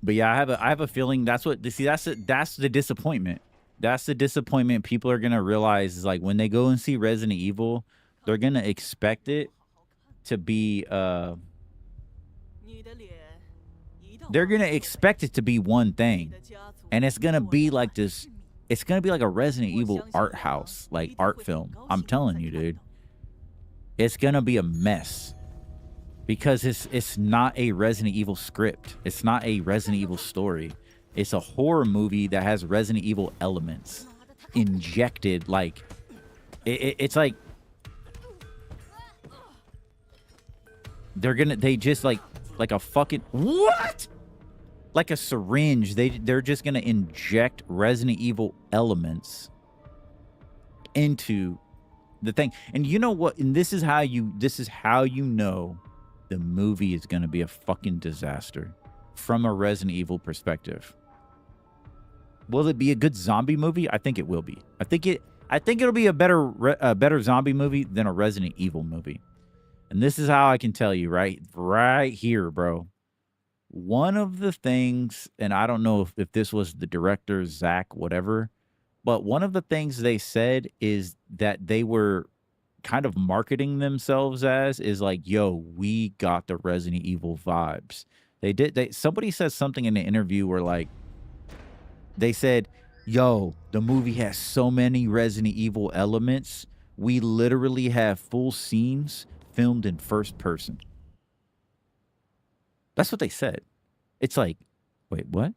But yeah, I have a feeling that's what that's the disappointment. That's the disappointment people are gonna realize is like when they go and see Resident Evil, they're gonna expect it to be they're gonna expect it to be one thing. And it's gonna be like this, it's gonna be like a Resident Evil art house, like art film. I'm telling you, dude. It's gonna be a mess. Because it's not a Resident Evil script. It's not a Resident Evil story. It's a horror movie that has Resident Evil elements injected. Like, it's like they just like a fucking what? Like a syringe. They're just gonna inject Resident Evil elements into the thing. And you know what? And this is how you know the movie is going to be a fucking disaster from a Resident Evil perspective. Will it be a good zombie movie? I think it will be. I think it'll be a better zombie movie than a Resident Evil movie. And this is how I can tell you right here, bro. One of the things, and I don't know if this was the director, Zach, whatever, but one of the things they said is that they were kind of marketing themselves as is like, yo, we got the Resident Evil vibes. Somebody said something in the interview where like they said, yo, the movie has so many Resident Evil elements. We literally have full scenes filmed in first person. That's what they said. It's like, wait, what?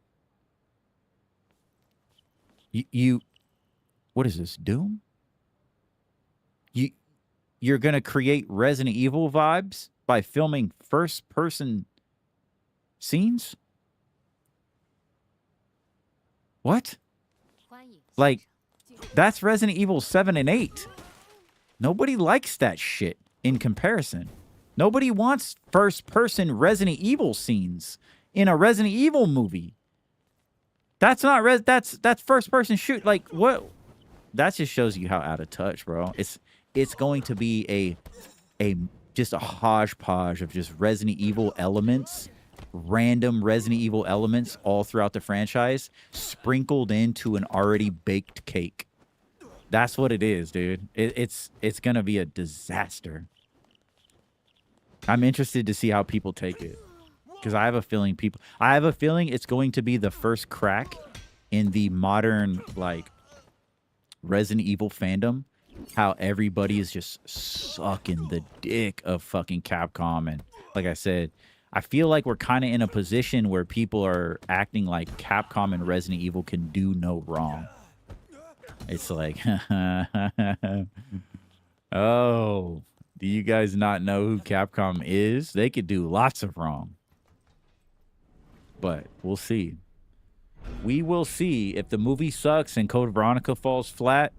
You what is this, Doom? You're going to create Resident Evil vibes by filming first-person scenes? What? Like, that's Resident Evil 7 and 8. Nobody likes that shit in comparison. Nobody wants first-person Resident Evil scenes in a Resident Evil movie. That's not that's first-person shoot. Like, what? That just shows you how out of touch, bro. It's going to be just a hodgepodge of just Resident Evil elements, random Resident Evil elements all throughout the franchise, sprinkled into an already baked cake. That's what it is, dude. It's gonna be a disaster. I'm interested to see how people take it, because I have a feeling it's going to be the first crack in the modern like Resident Evil fandom. How everybody is just sucking the dick of fucking Capcom. And like I said, I feel like we're kind of in a position where people are acting like Capcom and Resident Evil can do no wrong. It's like, oh, do you guys not know who Capcom is? They could do lots of wrong. But we'll see. We will see. If the movie sucks and Code Veronica falls flat,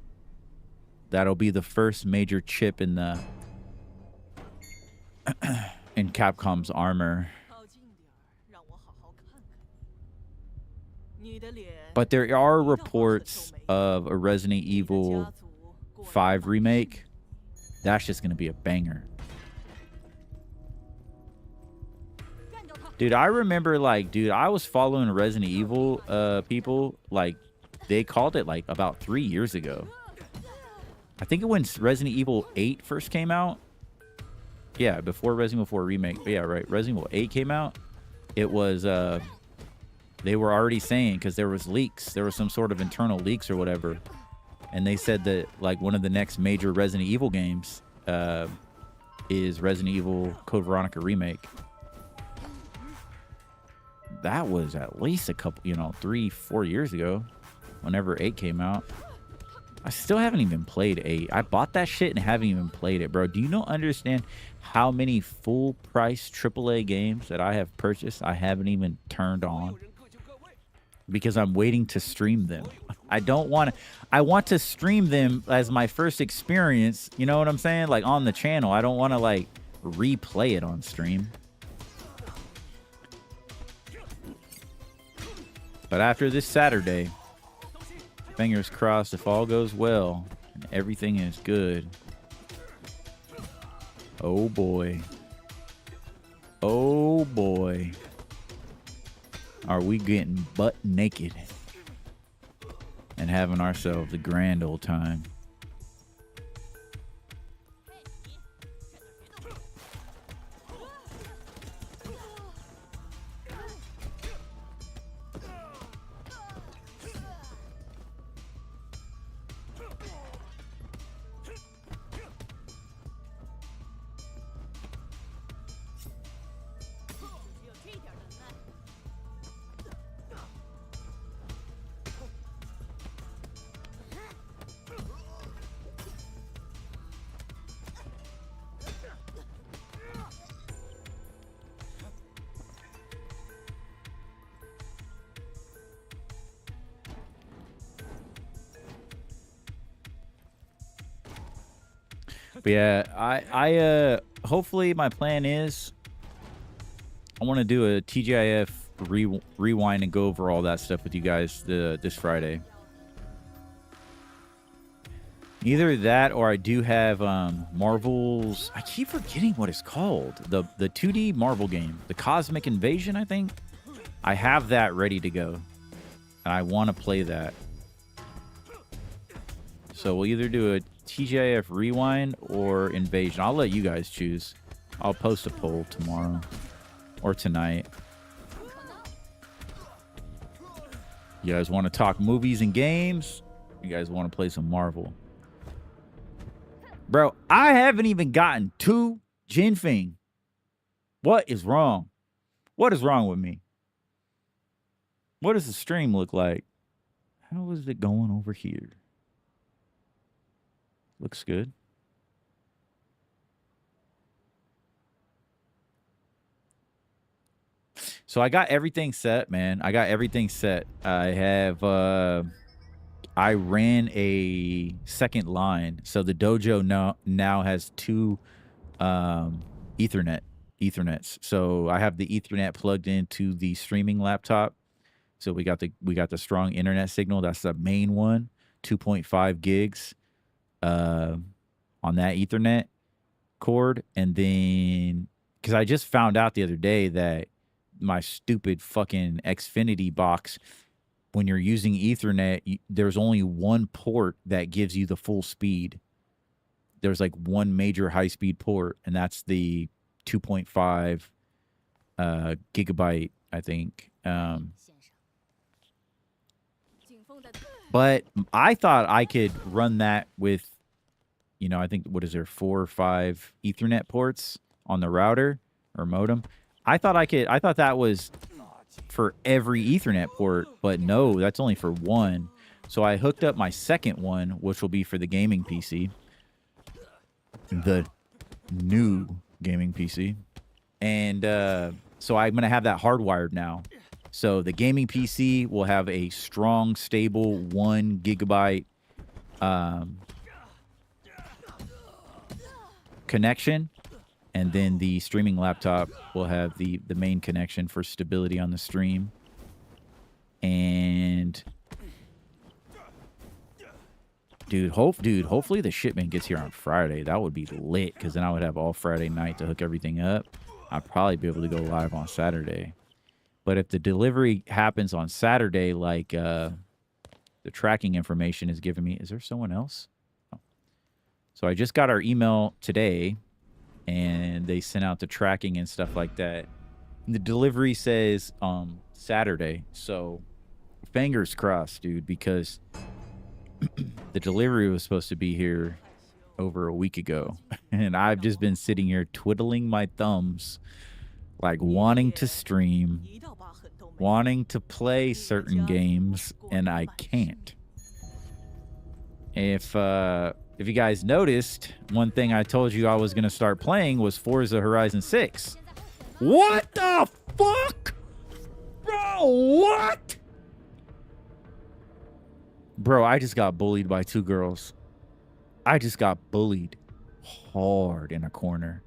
that'll be the first major chip in the in Capcom's armor. But there are reports of a Resident Evil 5 remake. That's just going to be a banger. Dude, I remember, like, dude, I was following Resident Evil people, like, they called it, like, about 3 years ago. I think it when Resident Evil 8 first came out. Yeah, before Resident Evil 4 Remake. But yeah, right. Resident Evil 8 came out. It was, they were already saying, because there was leaks. There was some sort of internal leaks or whatever. And they said that, like, one of the next major Resident Evil games is Resident Evil Code Veronica Remake. That was at least a couple, 3-4 years ago, whenever 8 came out. I still haven't even played 8. I bought that shit and haven't even played it, bro. Do you not understand how many full price AAA games that I have purchased I haven't even turned on? Because I'm waiting to stream them. I want to stream them as my first experience, you know what I'm saying? Like on the channel. I don't want to like replay it on stream. But after this Saturday, fingers crossed, if all goes well and everything is good. Oh boy. Oh boy. Are we getting butt naked and having ourselves a grand old time? But yeah, I hopefully my plan is I want to do a TGIF rewind and go over all that stuff with you guys this Friday. Either that or I do have Marvel's, I keep forgetting what it's called. The 2D Marvel game, the Cosmic Invasion, I think. I have that ready to go. And I want to play that. So we'll either do a TGIF rewind or invasion. I'll let you guys choose. I'll post a poll tomorrow or tonight. You guys want to talk movies and games? You guys want to play some Marvel? Bro, I haven't even gotten to Jinfing. What is wrong? What is wrong with me? What does the stream look like? How is it going over here? Looks good. So I got everything set, man. I got everything set. I have I ran a second line. So the dojo now has two Ethernets. So I have the Ethernet plugged into the streaming laptop. So we got the strong internet signal. That's the main one, 2.5 gigs on that Ethernet cord. And then because I just found out the other day that my stupid fucking Xfinity box, when you're using Ethernet, there's only one port that gives you the full speed. There's like one major high-speed port, and that's the 2.5 gigabyte, I think. But I thought I could run that with, I think, what is there, 4 or 5 Ethernet ports on the router or modem. I thought that was for every Ethernet port, but no, that's only for one. So I hooked up my second one, which will be for the gaming PC. The new gaming PC. And so I'm going to have that hardwired now. So the gaming PC will have a strong, stable 1 gigabyte connection. And then the streaming laptop will have the main connection for stability on the stream. And dude, hopefully the shipment gets here on Friday. That would be lit, because then I would have all Friday night to hook everything up. I'll probably be able to go live on Saturday. But if the delivery happens on Saturday, like the tracking information is giving me, is there someone else? Oh. So I just got our email today, and they sent out the tracking and stuff like that. And the delivery says Saturday. So fingers crossed, dude, because the delivery was supposed to be here over a week ago. And I've just been sitting here twiddling my thumbs, like wanting to stream, wanting to play certain games, and I can't. If you guys noticed, one thing I told you I was going to start playing was Forza Horizon 6. What the fuck? Bro, what? Bro, I just got bullied by 2 girls. I just got bullied hard in a corner.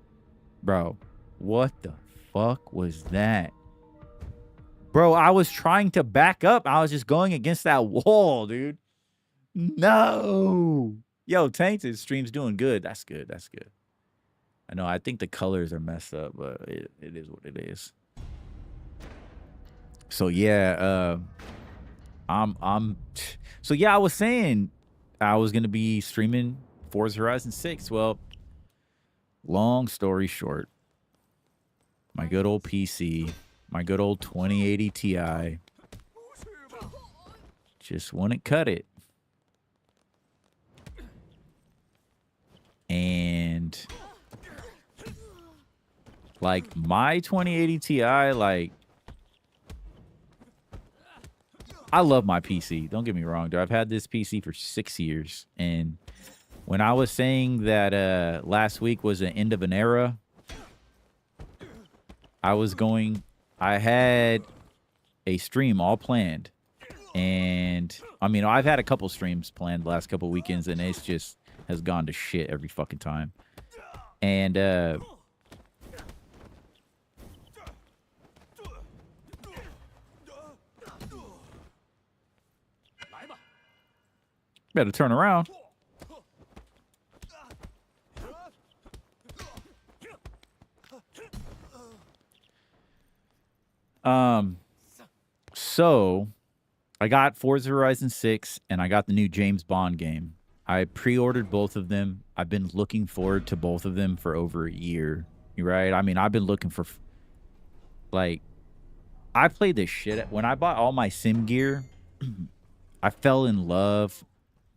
Bro, what the fuck was that? Bro, I was trying to back up. I was just going against that wall, dude. No. Yo, Tainted stream's doing good. That's good. That's good. I know. I think the colors are messed up, but it is what it is. So yeah, so yeah, I was saying I was gonna be streaming Forza Horizon 6. Well, long story short, my good old PC, my good old 2080 Ti, just wouldn't cut it. And like my 2080 Ti, like, I love my PC. Don't get me wrong, dude. I've had this PC for 6 years. And when I was saying that last week was the end of an era, I had a stream all planned. And I mean, I've had a couple streams planned the last couple weekends, and it's just has gone to shit every fucking time. And better turn around. So I got Forza Horizon 6 and I got the new James Bond game. I pre-ordered both of them. I've been looking forward to both of them for over a year. Right? I mean, I've been looking for, like, I played this shit. When I bought all my sim gear, I fell in love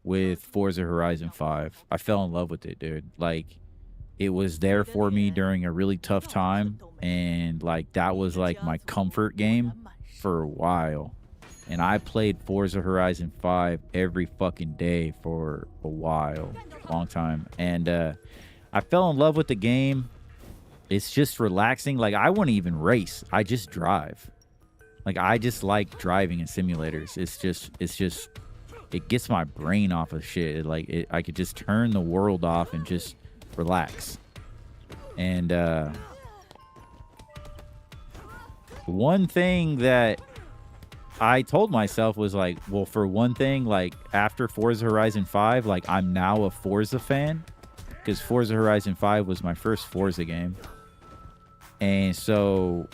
with Forza Horizon 5. I fell in love with it, dude. Like, it was there for me during a really tough time. And, like, that was, like, my comfort game for a while. And I played Forza Horizon 5 every fucking day for a while. Long time. And I fell in love with the game. It's just relaxing. Like, I wouldn't even race. I just drive. Like, I just like driving in simulators. It's just it gets my brain off of shit. I could just turn the world off and just relax. And one thing that I told myself was like, well, for one thing, like, after Forza Horizon 5, like, I'm now a Forza fan, because Forza Horizon 5 was my first Forza game. And so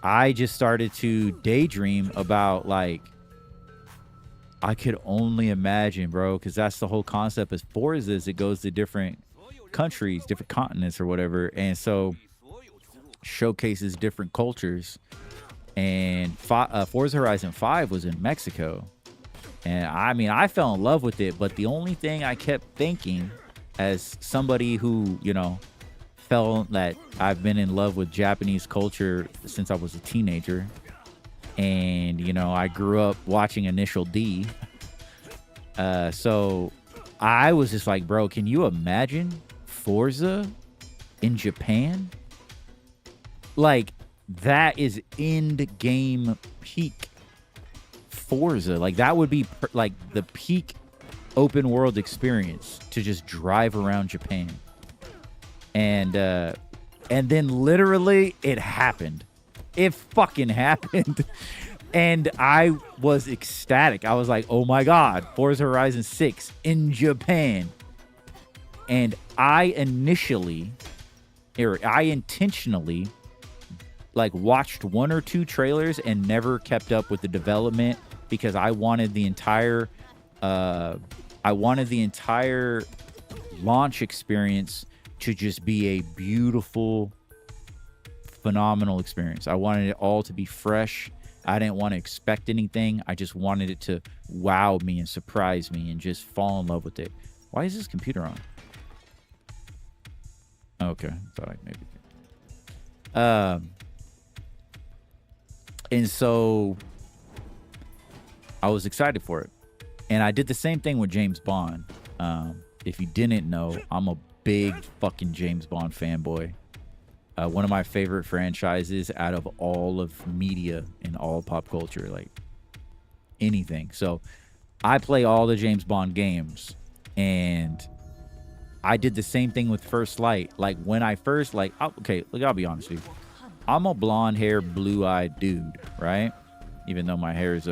I just started to daydream about, like, I could only imagine, bro, because that's the whole concept of Forza, is it goes to different countries, different continents or whatever, and so showcases different cultures. And Forza Horizon 5 was in Mexico. And I mean, I fell in love with it, but the only thing I kept thinking, as somebody who, you know, that I've been in love with Japanese culture since I was a teenager. And, you know, I grew up watching Initial D. So I was just like, bro, can you imagine Forza in Japan? Like, that is end game peak Forza. Like, that would be like the peak open world experience, to just drive around Japan. And then literally it happened. It fucking happened. And I was ecstatic. I was like, oh my God, Forza Horizon 6 in Japan. And I intentionally like watched 1 or 2 trailers and never kept up with the development because I wanted the entire launch experience to just be a beautiful, phenomenal experience. I wanted it all to be fresh. I didn't want to expect anything. I just wanted it to wow me and surprise me and just fall in love with it. Why is this computer on? Okay, thought I maybe. And so I was excited for it, and I did the same thing with James Bond. If you didn't know, I'm a big fucking James Bond fanboy. One of my favorite franchises out of all of media and all pop culture, like anything. So I play all the James Bond games, and I did the same thing with First Light. Like when I first, like, okay, look, I'll be honest with you. I'm a blonde hair, blue eyed dude, right? Even though my hair has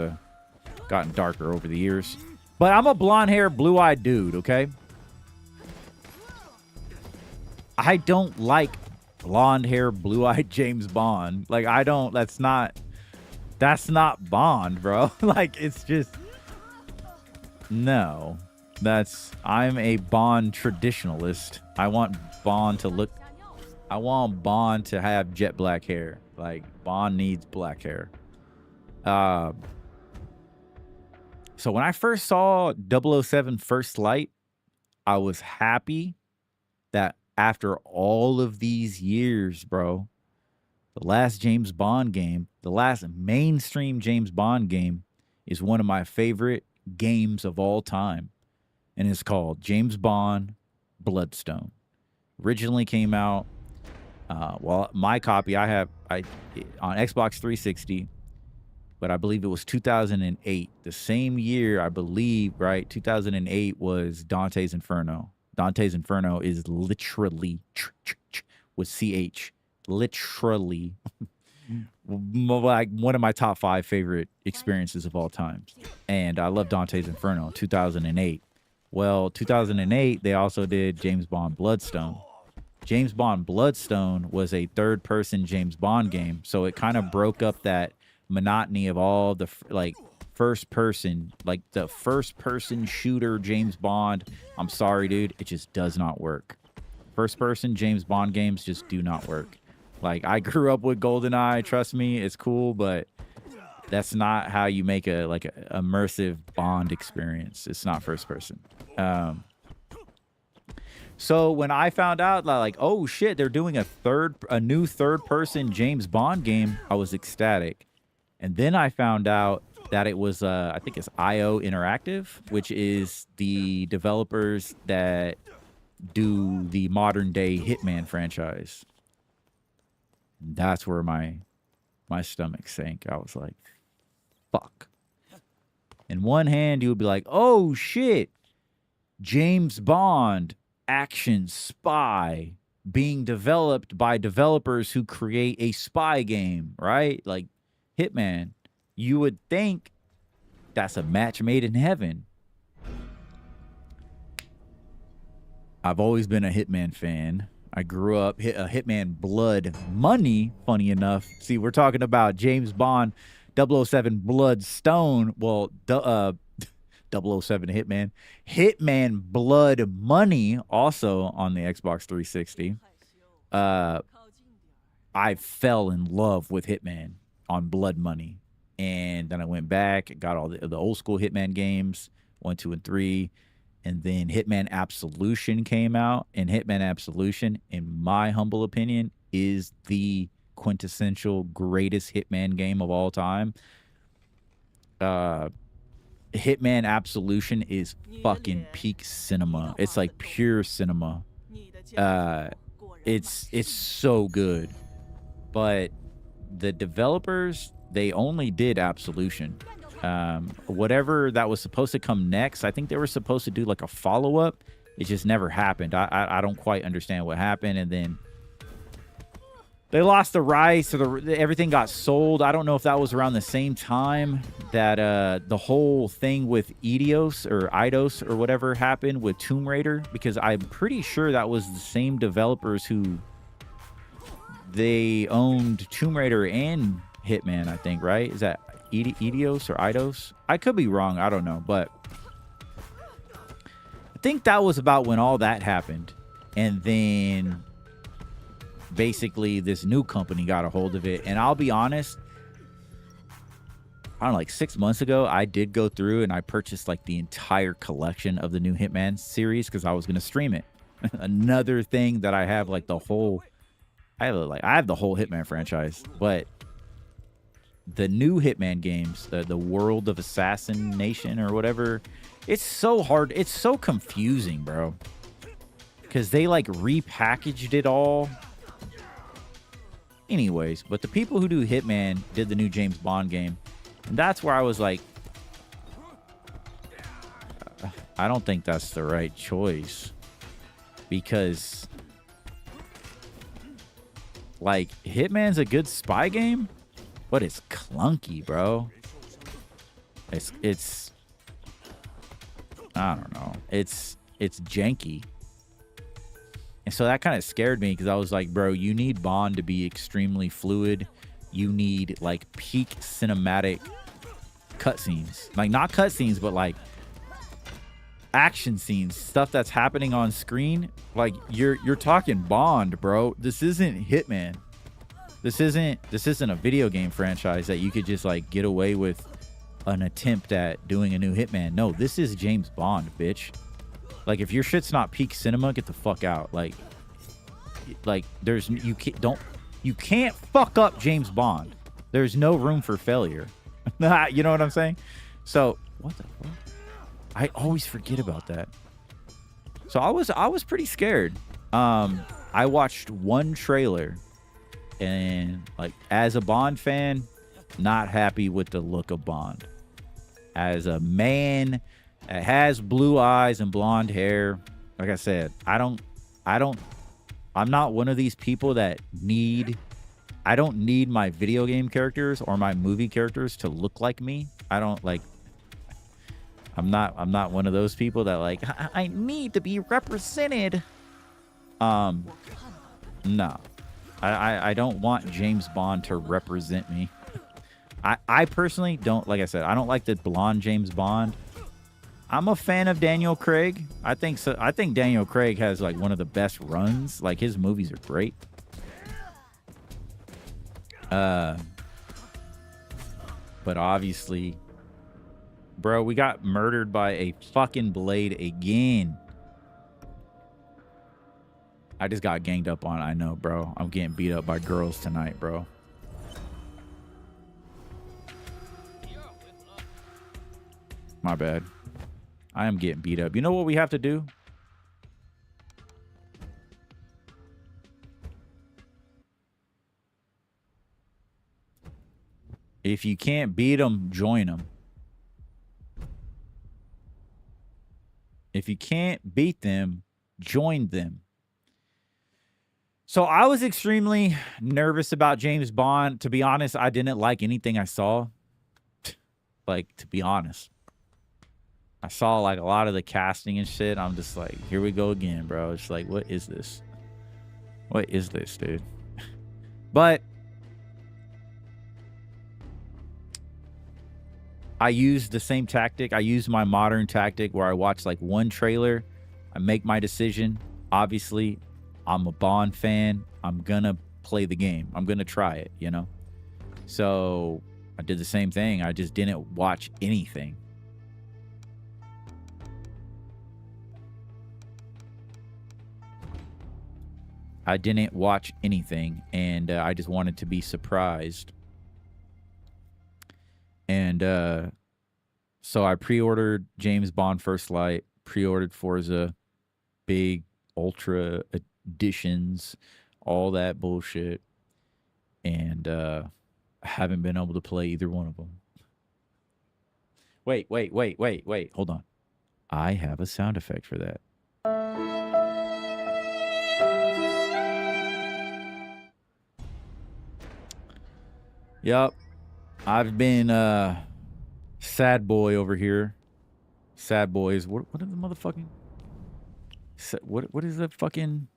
gotten darker over the years, but I'm a blonde hair, blue eyed dude. Okay. I don't like blonde hair, blue eyed James Bond. Like I don't, that's not Bond, bro. Like it's just, no, I'm a Bond traditionalist. I want Bond to have jet black hair. Like Bond needs black hair. So when I first saw 007 First Light, I was happy that after all of these years, bro, the last James Bond game, the last mainstream James Bond game is one of my favorite games of all time. And it's called James Bond Bloodstone. Originally came out, well, my copy I on Xbox 360, but I believe it was 2008. The same year, I believe, right? 2008 was Dante's Inferno. Dante's Inferno is literally with CH, literally like one of my top 5 favorite experiences of all time. And I love Dante's Inferno, 2008. Well, 2008, they also did James Bond Bloodstone. James Bond Bloodstone was a third-person James Bond game, so it kind of broke up that monotony of all the like first-person shooter James Bond. I'm sorry, dude, it just does not work. First-person James Bond games just do not work. Like I grew up with GoldenEye, trust me, it's cool, but that's not how you make a immersive Bond experience. It's not first-person. So when I found out like, oh shit, they're doing a new third-person James Bond game, I was ecstatic. And then I found out that it was I think it's IO Interactive, which is the developers that do the modern-day Hitman franchise. That's where my stomach sank. I was like, fuck. In one hand, you would be like, oh shit, James Bond action spy being developed by developers who create a spy game, right? Like Hitman. You would think that's a match made in heaven. I've always been a Hitman fan. I grew up a Hitman Blood Money, funny enough. See, we're talking about James Bond 007 Bloodstone. Well, 007 Hitman. Hitman Blood Money, also on the Xbox 360. I fell in love with Hitman on Blood Money. And then I went back and got all the old school Hitman games, 1, 2, and 3. And then Hitman Absolution came out. And Hitman Absolution, in my humble opinion, is the quintessential greatest Hitman game of all time. Hitman Absolution is fucking peak cinema. It's like pure cinema. It's so good. But the developers, they only did Absolution. Whatever that was supposed to come next, I think they were supposed to do like a follow-up. It just never happened. I don't quite understand what happened. And then they lost the rights, so everything got sold. I don't know if that was around the same time that the whole thing with Eidos or whatever happened with Tomb Raider, because I'm pretty sure that was the same developers who they owned Tomb Raider and Hitman, I think, right? Is that Eidos or Eidos? I could be wrong. I don't know. But I think that was about when all that happened. And then basically this new company got a hold of it. And I'll be honest, I don't know, like 6 months ago, I did go through and I purchased like the entire collection of the new Hitman series because I was going to stream it. Another thing that I have like the whole, I have the whole Hitman franchise, but the new Hitman games, the World of Assassination or whatever, it's so hard. It's so confusing, bro. Because they like repackaged it all. Anyways, but the people who do Hitman did the new James Bond game. And that's where I was like, I don't think that's the right choice. Because, like, Hitman's a good spy game, but it's clunky, bro. It's I don't know. It's janky. And so that kind of scared me because I was like, bro, you need Bond to be extremely fluid. You need like peak cinematic cutscenes. Like not cutscenes, but like action scenes, stuff that's happening on screen. Like you're talking Bond, bro. This isn't Hitman. This isn't a video game franchise that you could just like get away with an attempt at doing a new Hitman. No, this is James Bond, bitch. Like if your shit's not peak cinema, get the fuck out. Like there's you can't fuck up James Bond. There's no room for failure. You know what I'm saying? So what the fuck? I always forget about that. So I was pretty scared. I watched one trailer and like as a Bond fan, not happy with the look of Bond. As a man that has blue eyes and blonde hair, like I said, I'm not one of these people that I don't need my video game characters or my movie characters to look like me. I'm not one of those people that like I need to be represented. No. I don't want James Bond to represent me. I personally don't, like I said, I don't like the blonde James Bond. I'm a fan of Daniel Craig. I think so. I think Daniel Craig has like one of the best runs. Like his movies are great. But obviously, bro, we got murdered by a fucking blade again. I just got ganged up on. I know, bro. I'm getting beat up by girls tonight, bro. My bad. I am getting beat up. You know what we have to do? If you can't beat them, join them. If you can't beat them, join them. So I was extremely nervous about James Bond. To be honest, I didn't like anything I saw. Like, to be honest. I saw like a lot of the casting and shit. I'm just like, here we go again, bro. It's like, what is this? What is this, dude? But I used the same tactic. I used my modern tactic where I watch like one trailer. I make my decision. Obviously, I'm a Bond fan. I'm gonna play the game. I'm gonna try it, you know? So I did the same thing. I just didn't watch anything. I didn't watch anything, and I just wanted to be surprised. And so I pre-ordered James Bond First Light, pre-ordered Forza, big ultra editions, all that bullshit, and I haven't been able to play either one of them. Wait, hold on. I have a sound effect for that. Yup. I've been sad boy over here. Sad boys. What are the motherfucking what is the fucking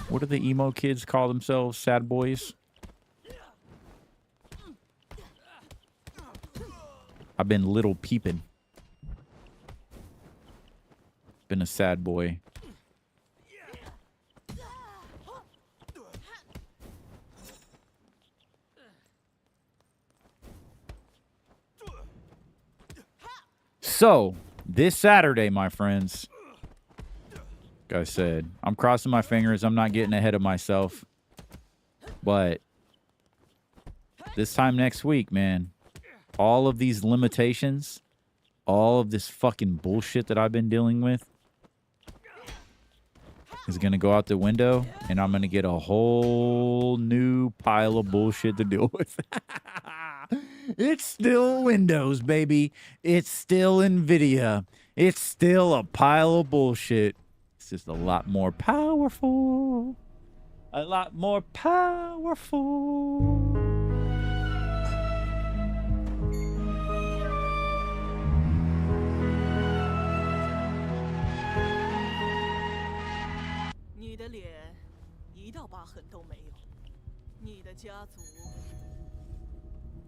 What do the emo kids call themselves? Sad boys? I've been little peeping. Been a sad boy. So, this Saturday, my friends, like I said, I'm crossing my fingers. I'm not getting ahead of myself. But this time next week, man, all of these limitations, all of this fucking bullshit that I've been dealing with is going to go out the window, and I'm going to get a whole new pile of bullshit to deal with. It's still Windows, baby. It's still NVIDIA. It's still a pile of bullshit. It's just a lot more powerful. A lot more powerful.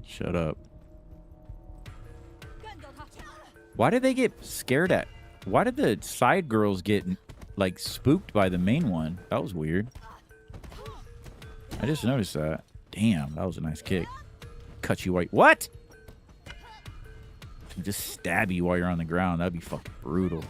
Shut up. Why did they get scared at? Why did the side girls get, like, spooked by the main one? That was weird. I just noticed that. Damn, that was a nice kick. Cut you white. What? Just stab you while you're on the ground. That'd be fucking brutal.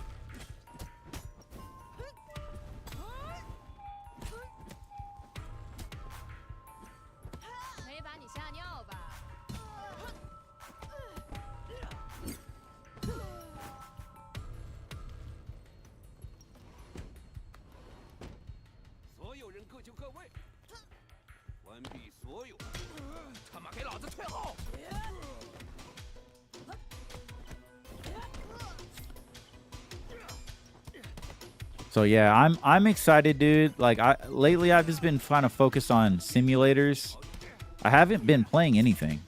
So yeah, I'm excited, dude. Like lately I've just been kind of focused on simulators. I haven't been playing anything.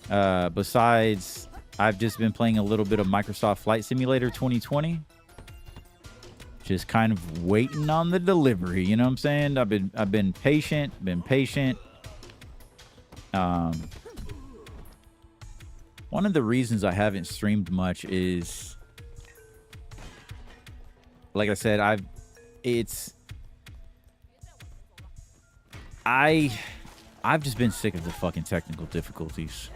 Besides, I've just been playing a little bit of Microsoft Flight Simulator 2020. Just kind of waiting on the delivery, you know what I'm saying? I've been patient. One of the reasons I haven't streamed much is, like I said, I've just been sick of the fucking technical difficulties.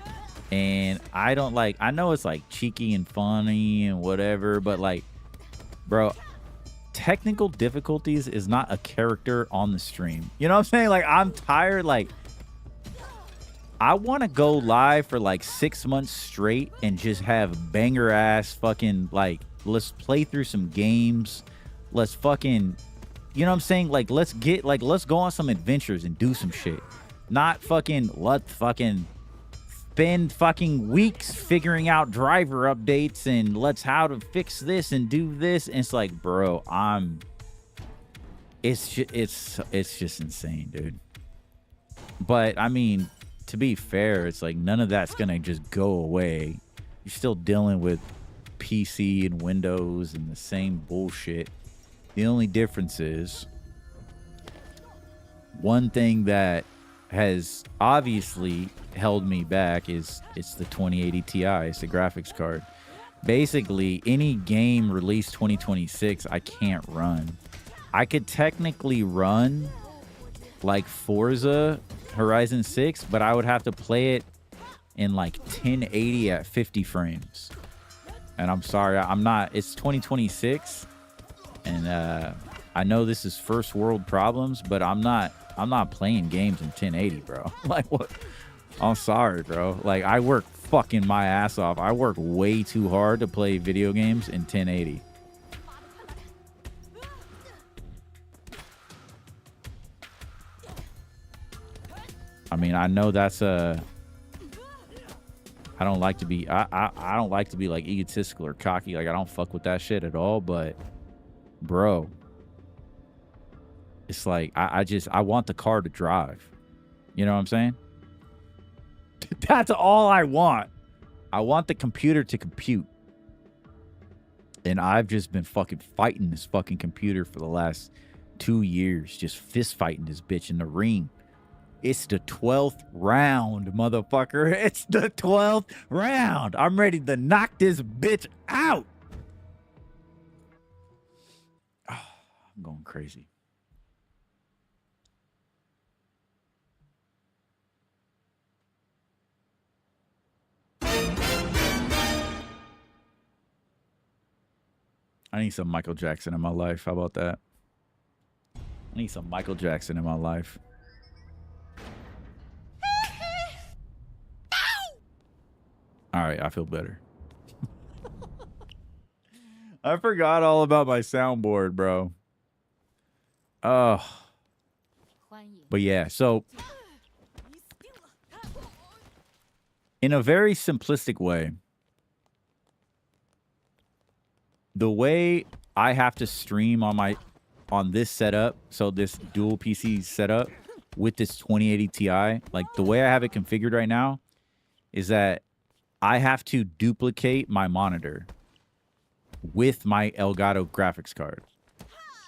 And I don't like, I know it's like cheeky and funny and whatever, but like, bro, technical difficulties is not a character on the stream. You know what I'm saying? Like, I'm tired. Like, I want to go live for like 6 months straight and just have banger ass fucking, like, let's play through some games. Let's fucking, you know what I'm saying? Like, let's go on some adventures and do some shit. Not fucking, let's fucking spend fucking weeks figuring out driver updates and let's how to fix this and do this. And it's like, bro, it's just insane, dude. But I mean, to be fair, it's like none of that's gonna just go away. You're still dealing with PC and Windows and the same bullshit. The only difference is one thing that has obviously held me back is it's the 2080 Ti. It's the graphics card. Basically, any game released 2026, I can't run. I could technically run like Forza Horizon 6, but I would have to play it in like 1080 at 50 frames. And I'm sorry, I'm not. It's 2026, and I know this is first world problems, but I'm not playing games in 1080, bro. Like, what? I'm sorry, bro. Like, I work fucking my ass off. I work way too hard to play video games in 1080. I mean, I know that's I don't like to be I don't like to be like egotistical or cocky. Like, I don't fuck with that shit at all, but bro, it's like I want the car to drive. You know what I'm saying? That's all I want. I want the computer to compute. And I've just been fucking fighting this fucking computer for the last 2 years just fist fighting this bitch in the ring. It's the 12th round, motherfucker. It's the 12th round. I'm ready to knock this bitch out. Oh, I'm going crazy. I need some Michael Jackson in my life. How about that? I need some Michael Jackson in my life. All right, I feel better. I forgot all about my soundboard, bro. Oh. But yeah, so in a very simplistic way, the way I have to stream on this setup, so this dual PC setup with this 2080 Ti, like the way I have it configured right now is that I have to duplicate my monitor with my Elgato graphics card.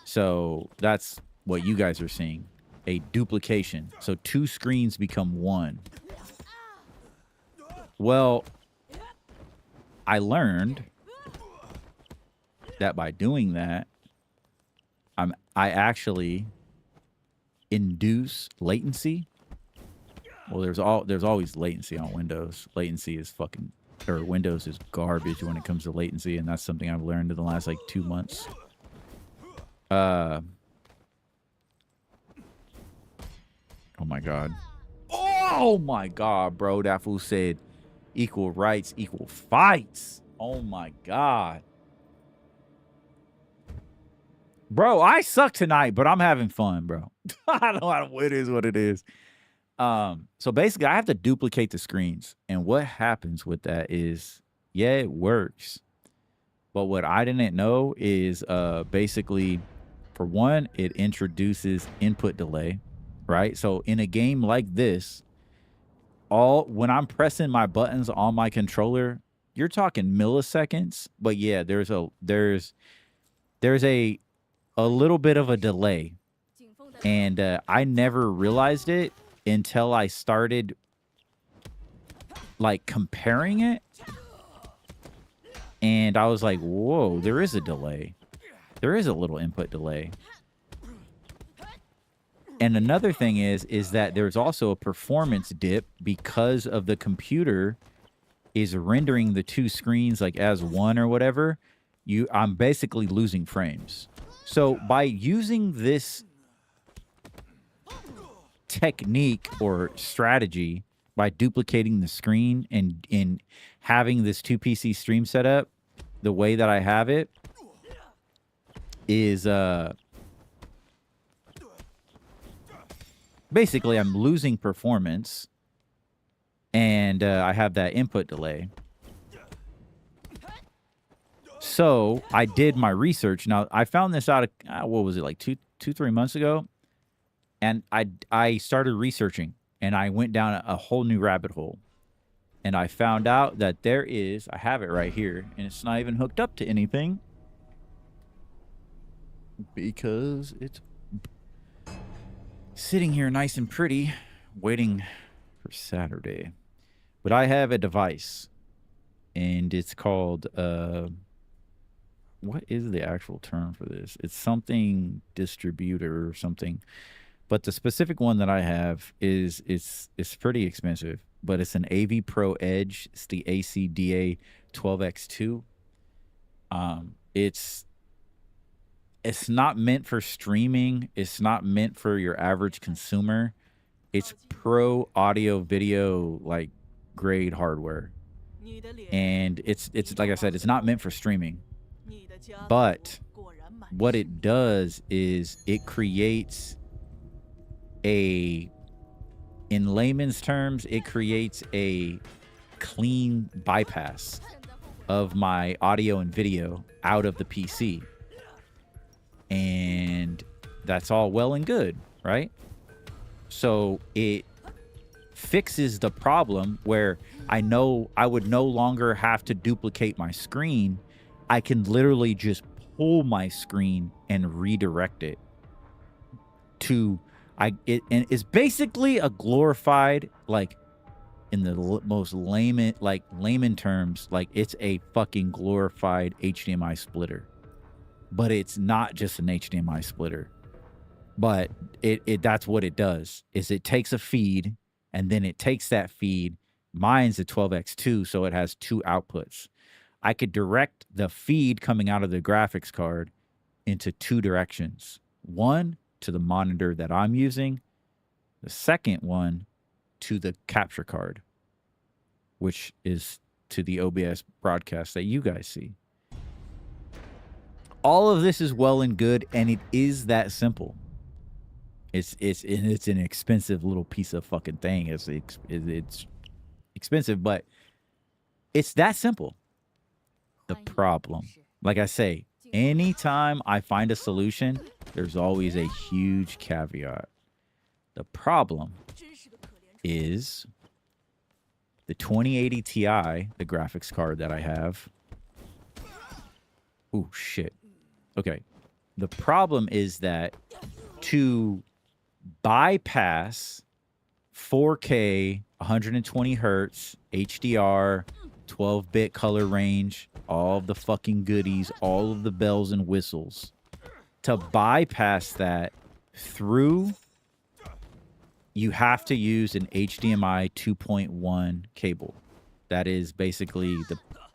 So that's what you guys are seeing, a duplication. So 2 screens become 1. Well, I learned that by doing that, I actually induce latency. Well, there's always latency on Windows. Latency is Windows is garbage when it comes to latency, and that's something I've learned in the last like 2 months. Oh my god. Oh my god, bro. That fool said equal rights, equal fights. Oh my god. Bro, I suck tonight, but I'm having fun, bro. I know it is what it is. So basically, I have to duplicate the screens. And what happens with that is, yeah, it works. But what I didn't know is basically, for one, it introduces input delay, right? So in a game like this, when I'm pressing my buttons on my controller, you're talking milliseconds. But yeah, there's a little bit of a delay, and I never realized it until I started like comparing it, and I was like, whoa, there is a delay. There is a little input delay. And another thing is that there's also a performance dip because of the computer is rendering the 2 screens like as one or whatever. I'm basically losing frames. So by using this technique or strategy, by duplicating the screen and in having this 2 PC stream setup, the way that I have it is basically I'm losing performance, and I have that input delay. So I did my research. Now I found this out, what was it, like 3 months ago? And I started researching, and I went down a whole new rabbit hole. And I found out that I have it right here, and it's not even hooked up to anything because it's sitting here nice and pretty, waiting for Saturday. But I have a device, and it's called, what is the actual term for this? It's something distributor or something. But the specific one that I have it's pretty expensive, but it's an AV Pro Edge. It's the ACDA 12X2. It's not meant for streaming. It's not meant for your average consumer. It's pro audio video like grade hardware. And it's like I said, it's not meant for streaming. But what it does is it creates in layman's terms, it creates a clean bypass of my audio and video out of the PC. And that's all well and good, right? So it fixes the problem where I know I would no longer have to duplicate my screen. I can literally just pull my screen and redirect it. to and it's basically a glorified, like, in the most layman terms, like, it's a fucking glorified HDMI splitter. But it's not just an HDMI splitter. But that's what it does, is it takes a feed, and then it takes that feed. Mine's a 12x2, so it has 2 outputs. I could direct the feed coming out of the graphics card into 2 directions. One, to the monitor that I'm using. The second one, to the capture card, which is to the OBS broadcast that you guys see. All of this is well and good, and it is that simple. It's an expensive little piece of fucking thing. It's expensive, but it's that simple. The problem, like I say, anytime I find a solution, there's always a huge caveat. The problem is the 2080 Ti, the graphics card that I have. Oh, shit. Okay. The problem is that to bypass 4K, 120 hertz, HDR, 12-bit color range, all of the fucking goodies, all of the bells and whistles, to bypass that through, you have to use an HDMI 2.1 cable. That is basically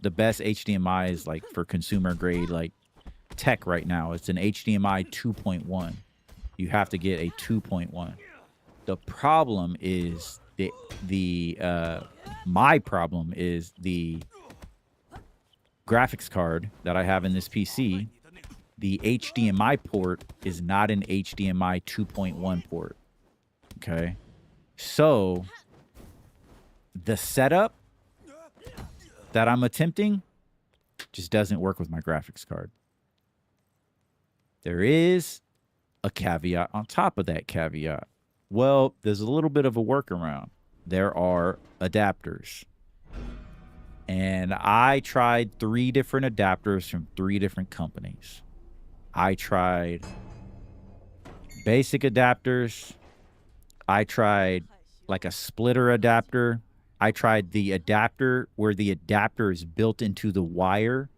the best HDMI is like for consumer grade like tech right now. It's an HDMI 2.1. You have to get a 2.1. The problem is my problem is the graphics card that I have in this PC. The HDMI port is not an HDMI 2.1 port. Okay. So the setup that I'm attempting just doesn't work with my graphics card. There is a caveat on top of that caveat. Well, there's a little bit of a workaround. There are adapters. And I tried 3 different adapters from 3 different companies. I tried basic adapters. I tried like a splitter adapter. I tried the adapter where the adapter is built into the wire.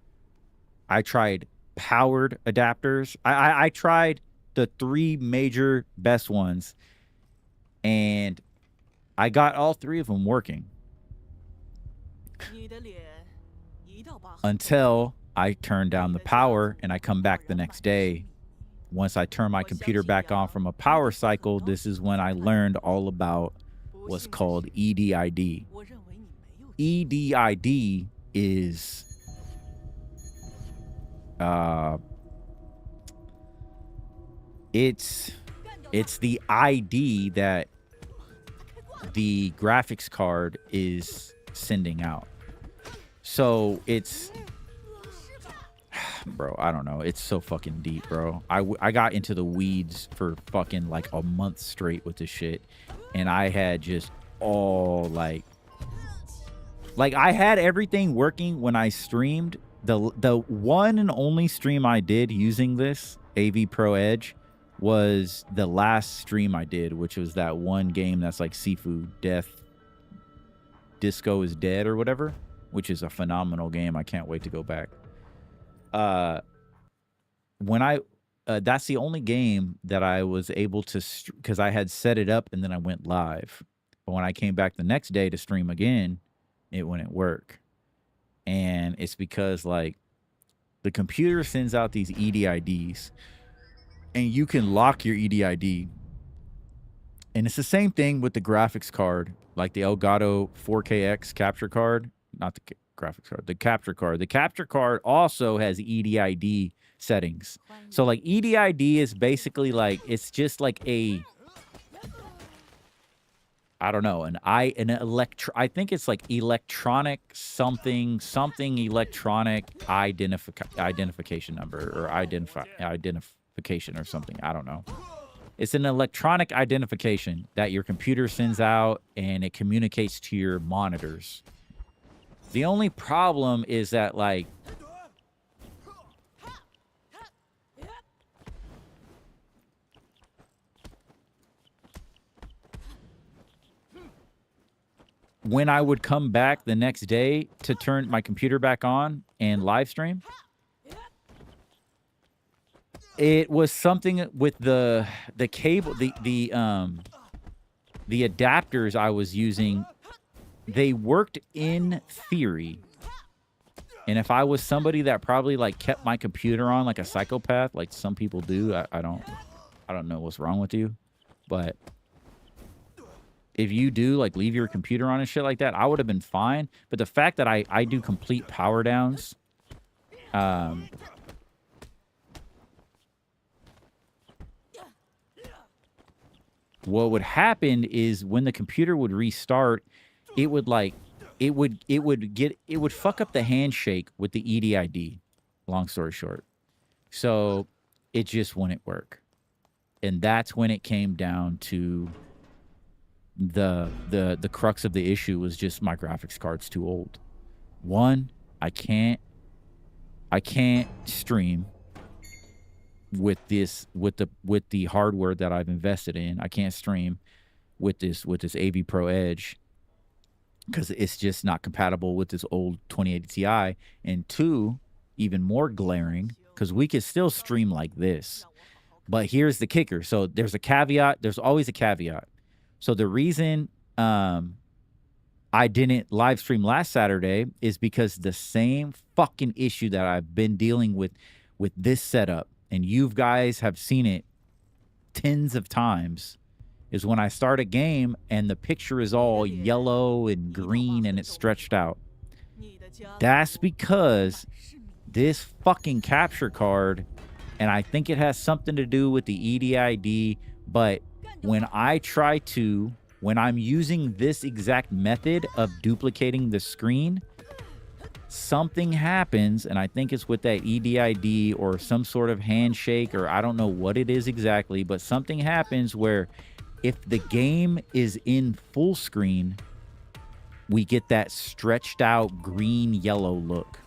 I tried powered adapters. I tried the 3 major best ones, and I got all 3 of them working until I turned down the power and I come back the next day. Once I turn my computer back on from a power cycle, this is when I learned all about what's called EDID. EDID is it's the ID that the graphics card is sending out. So it's, bro, I don't know. It's so fucking deep, bro. I got into the weeds for fucking like a month straight with this shit. And I had just all like I had everything working when I streamed. The one and only stream I did using this AV Pro Edge was the last stream I did, which was that one game that's like Sifu, Death, Disco is Dead or whatever, which is a phenomenal game. I can't wait to go back. When I that's the only game that I was able to, because I had set it up and then I went live. But when I came back the next day to stream again, it wouldn't work. And it's because like the computer sends out these EDIDs and you can lock your EDID. And it's the same thing with the graphics card, like the Elgato 4KX capture card, not the graphics card, the capture card. The capture card also has EDID settings. So like EDID is basically like, it's just like a, I don't know, I think it's like electronic something electronic identification number or identification or something. I don't know. It's an electronic identification that your computer sends out and it communicates to your monitors. The only problem is that like when I would come back the next day to turn my computer back on and live stream, it was something with the cable, the adapters I was using. They worked in theory. And if I was somebody that probably like kept my computer on like a psychopath, like some people do, I don't know what's wrong with you, but if you do like leave your computer on and shit like that, I would have been fine. But the fact that I do complete power downs, what would happen is when the computer would restart, it would fuck up the handshake with the EDID, long story short. So it just wouldn't work. And that's when it came down to the crux of the issue was just my graphics card's too old. One, I can't stream with the hardware that I've invested in. I can't stream with this AV Pro Edge because it's just not compatible with this old 2080 Ti. And two, even more glaring, because we could still stream like this. But here's the kicker. So there's a caveat. There's always a caveat. So the reason I didn't live stream last Saturday is because the same fucking issue that I've been dealing with this setup, and you guys have seen it tens of times, is when I start a game and the picture is all yellow and green and it's stretched out. That's because this fucking capture card, and I think it has something to do with the EDID, but when I'm using this exact method of duplicating the screen, something happens, and I think it's with that EDID or some sort of handshake, or I don't know what it is exactly, but something happens where if the game is in full screen, we get that stretched out green yellow look.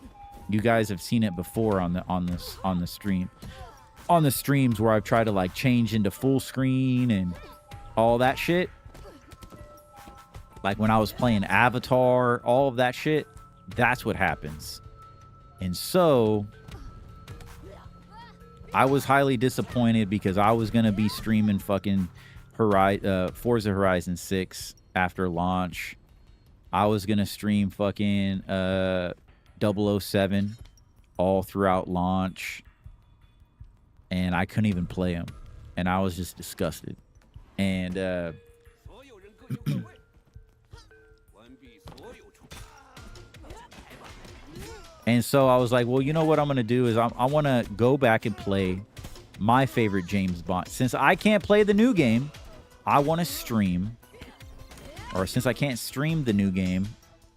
You guys have seen it before on the stream. On the streams where I've tried to like change into full screen and all that shit. Like when I was playing Avatar, all of that shit, that's what happens. And so I was highly disappointed because I was going to be streaming fucking Forza Horizon 6 after launch. I was going to stream fucking 007 all throughout launch. And I couldn't even play them. And I was just disgusted. And and so I was like, well, you know what I'm going to do is I want to go back and play my favorite James Bond. Since I can't play the new game, I want to stream. Or since I can't stream the new game,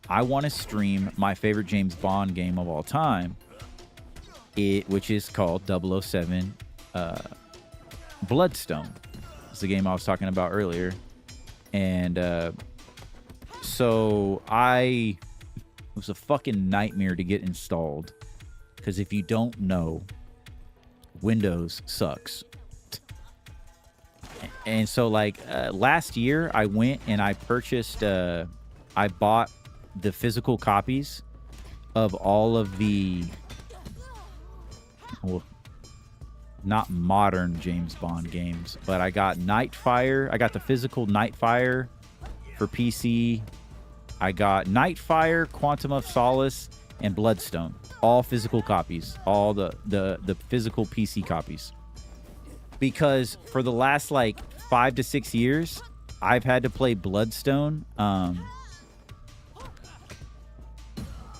I want to stream my favorite James Bond game of all time. Which is called 007 Bloodstone. It's the game I was talking about earlier. And so it was a fucking nightmare to get installed. Because if you don't know, Windows sucks. And so like last year, I went and I purchased, I bought the physical copies of all of the... Well, not modern James Bond games, but I got Nightfire. I got the physical Nightfire for PC. I got Nightfire, Quantum of Solace, and Bloodstone. All physical copies. All the physical PC copies. Because for the last like 5 to 6 years, I've had to play Bloodstone.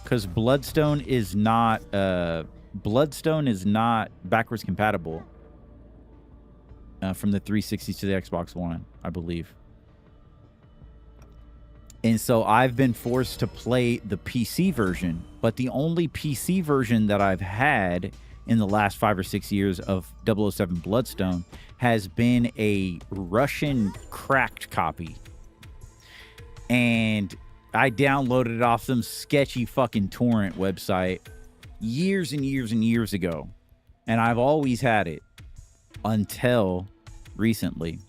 Because Bloodstone is not backwards compatible from the 360 to the Xbox One, I believe. And so I've been forced to play the PC version, but the only PC version that I've had in the last 5 or 6 years of 007 Bloodstone has been a Russian cracked copy. And I downloaded it off some sketchy fucking torrent website years and years and years ago, and I've always had it until recently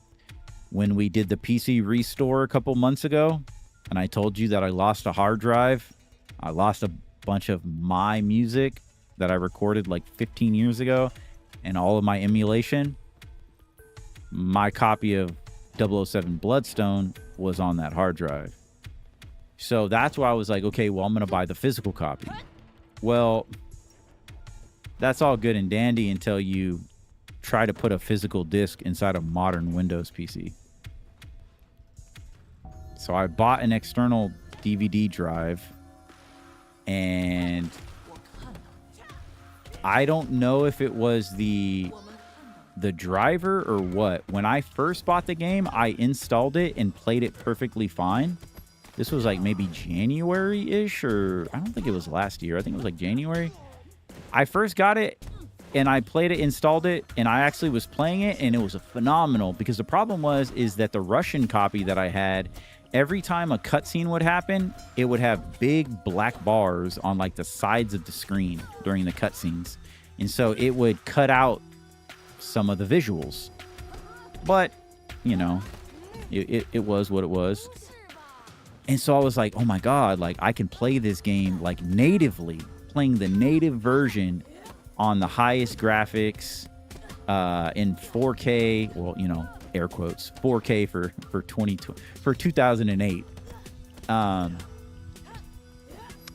when we did the PC restore a couple months ago. and I told you that I lost a hard drive. I lost a bunch of my music that I recorded like 15 years ago and all of my emulation. My copy of 007 Bloodstone was on that hard drive. So that's why I was like, okay, well, I'm going to buy the physical copy. Well, that's all good and dandy until you try to put a physical disc inside a modern Windows PC. So I bought an external DVD drive, and I don't know if it was the driver or what. When I first bought the game, I installed it and played it perfectly fine. This was like maybe January-ish, or I don't think it was last year. I think it was like January. I first got it and I played it, installed it, and I actually was playing it, and it was phenomenal, because the problem is that the Russian copy that I had, every time a cutscene would happen, it would have big black bars on like the sides of the screen during the cutscenes. And so it would cut out some of the visuals. But, you know, it was what it was. And so I was like, oh my God, like I can play this game like natively, playing the native version on the highest graphics in 4K, well, you know, air quotes, 4K for 2008.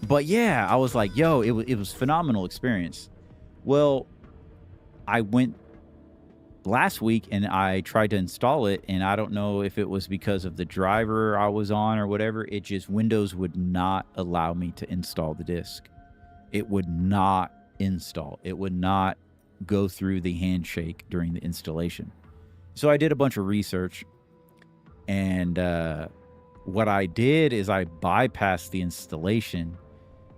But yeah, I was like, yo, it was phenomenal experience. Well, I went last week and I tried to install it, and I don't know if it was because of the driver I was on or whatever. It just, Windows would not allow me to install the disk. It would not install. It would not go through the handshake during the installation. So I did a bunch of research, and what I did is I bypassed the installation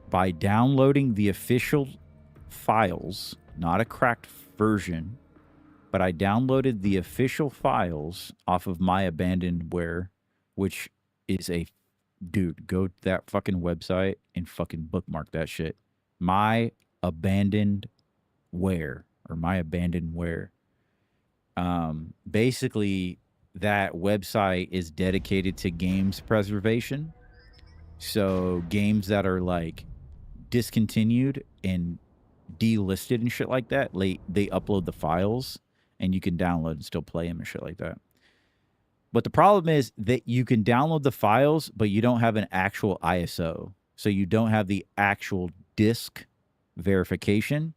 by downloading the official files, not a cracked version, but I downloaded the official files off of My Abandonedware, which is a, dude, go to that fucking website and fucking bookmark that shit. My Abandonedware, or My Abandonedware. Basically, that website is dedicated to games preservation. So games that are like discontinued and delisted and shit like that, they upload the files and you can download and still play them and shit like that. But the problem is that you can download the files, but you don't have an actual ISO. So you don't have the actual disk verification.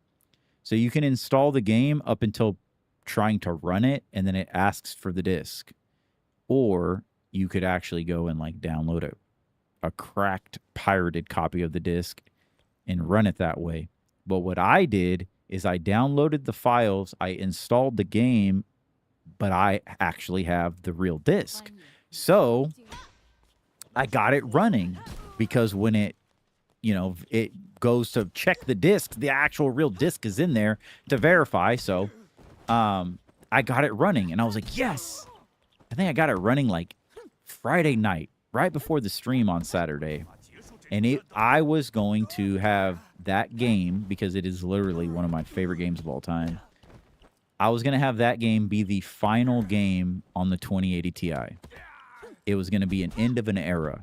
So you can install the game up until trying to run it, and then it asks for the disk. Or you could actually go and like download a cracked, pirated copy of the disk and run it that way. But what I did is I downloaded the files, I installed the game, but I actually have the real disk. So I got it running, because when it, you know, it goes to check the disk, the actual real disk is in there to verify. So I got it running, and I was like, yes. I think I got it running like Friday night, right before the stream on Saturday. And I was going to have that game, because it is literally one of my favorite games of all time. I was going to have that game be the final game on the 2080 Ti. It was going to be an end of an era.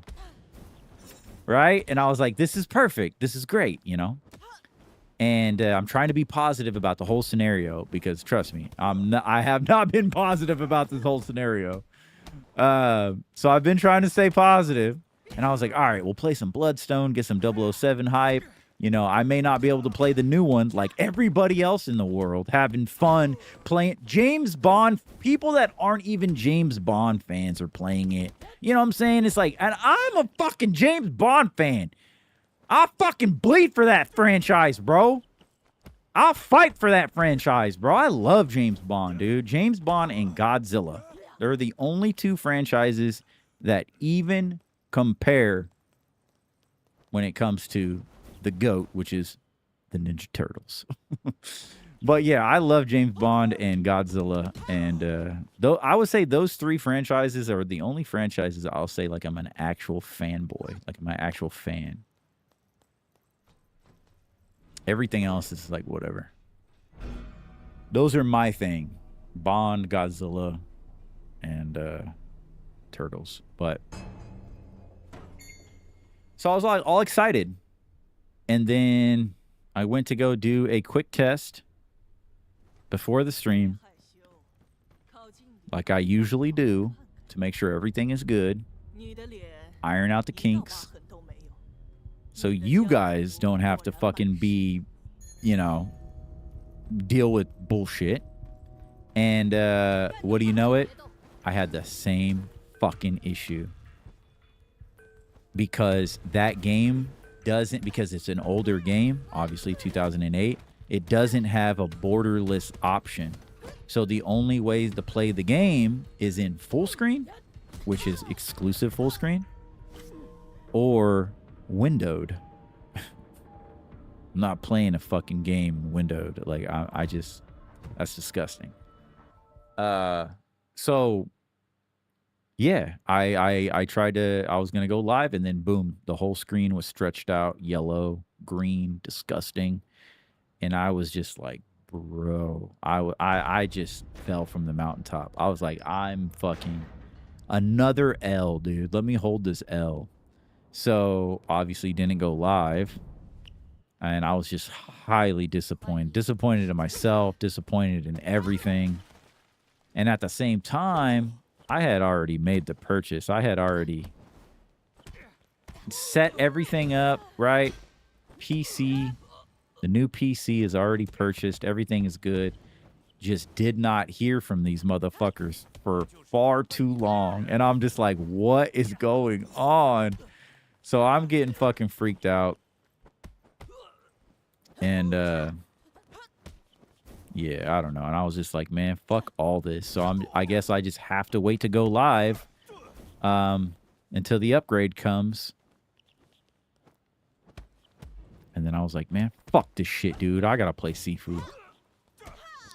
Right? And I was like, this is perfect. This is great, you know? And I'm trying to be positive about the whole scenario, because trust me, I have not been positive about this whole scenario. So I've been trying to stay positive. And I was like, all right, we'll play some Bloodstone, get some 007 hype. You know, I may not be able to play the new one like everybody else in the world, having fun playing James Bond. People that aren't even James Bond fans are playing it. You know what I'm saying? It's like, and I'm a fucking James Bond fan. I'll fucking bleed for that franchise, bro. I'll fight for that franchise, bro. I love James Bond, dude. James Bond and Godzilla. They're the only two franchises that even compare when it comes to the GOAT, which is the Ninja Turtles. But yeah, I love James Bond and Godzilla, and though I would say those three franchises are the only franchises I'll say like I'm an actual fanboy, like I'm an actual fan. Everything else is like whatever. Those are my thing: Bond, Godzilla, and Turtles. But So I was like all excited. And then I went to go do a quick test before the stream, like I usually do, to make sure everything is good, iron out the kinks, so you guys don't have to fucking be, you know, deal with bullshit. And what do you know it? I had the same fucking issue. Because that game doesn't, because it's an older game, obviously 2008, it doesn't have a borderless option. So the only way to play the game is in full screen, which is exclusive full screen, or windowed. I'm not playing a fucking game windowed. Like I just, that's disgusting. So yeah, I tried to, I was going to go live, and then boom, the whole screen was stretched out, yellow, green, disgusting. And I was just like, bro, I just fell from the mountaintop. I was like, I'm fucking another L, dude. Let me hold this L. So obviously didn't go live. And I was just highly disappointed. Disappointed in myself, disappointed in everything. And at the same time, I had already made the purchase. I had already set everything up, right? PC, the new PC is already purchased. Everything is good. Just did not hear from these motherfuckers for far too long. And I'm just like, what is going on? So I'm getting fucking freaked out. And, yeah, I don't know. And I was just like, man, fuck all this. So I guess I just have to wait to go live until the upgrade comes. And then I was like, man, fuck this shit, dude. I gotta play Sifu.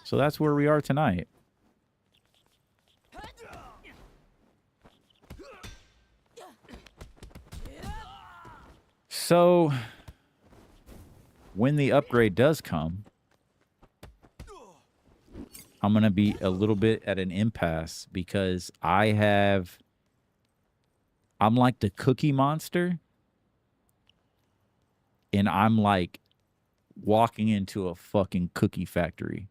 So that's where we are tonight. So when the upgrade does come, I'm going to be a little bit at an impasse because I'm like the Cookie Monster. And I'm like walking into a fucking cookie factory.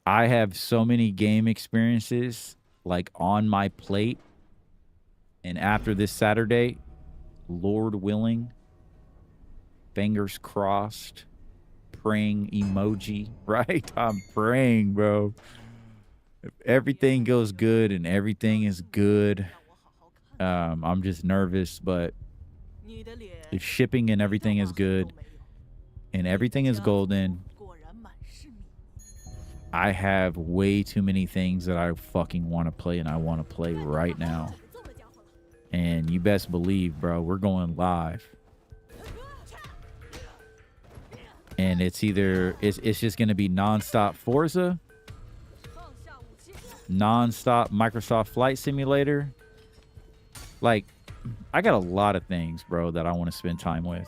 I have so many game experiences like on my plate. And after this Saturday, Lord willing, fingers crossed, praying emoji, right? I'm praying, bro. If everything goes good and everything is good, I'm just nervous, but if shipping and everything is good and everything is golden, I have way too many things that I fucking want to play, and I want to play right now. And you best believe, bro, we're going live. And it's either, it's just going to be nonstop Forza, nonstop Microsoft Flight Simulator. Like, I got a lot of things, bro, that I want to spend time with.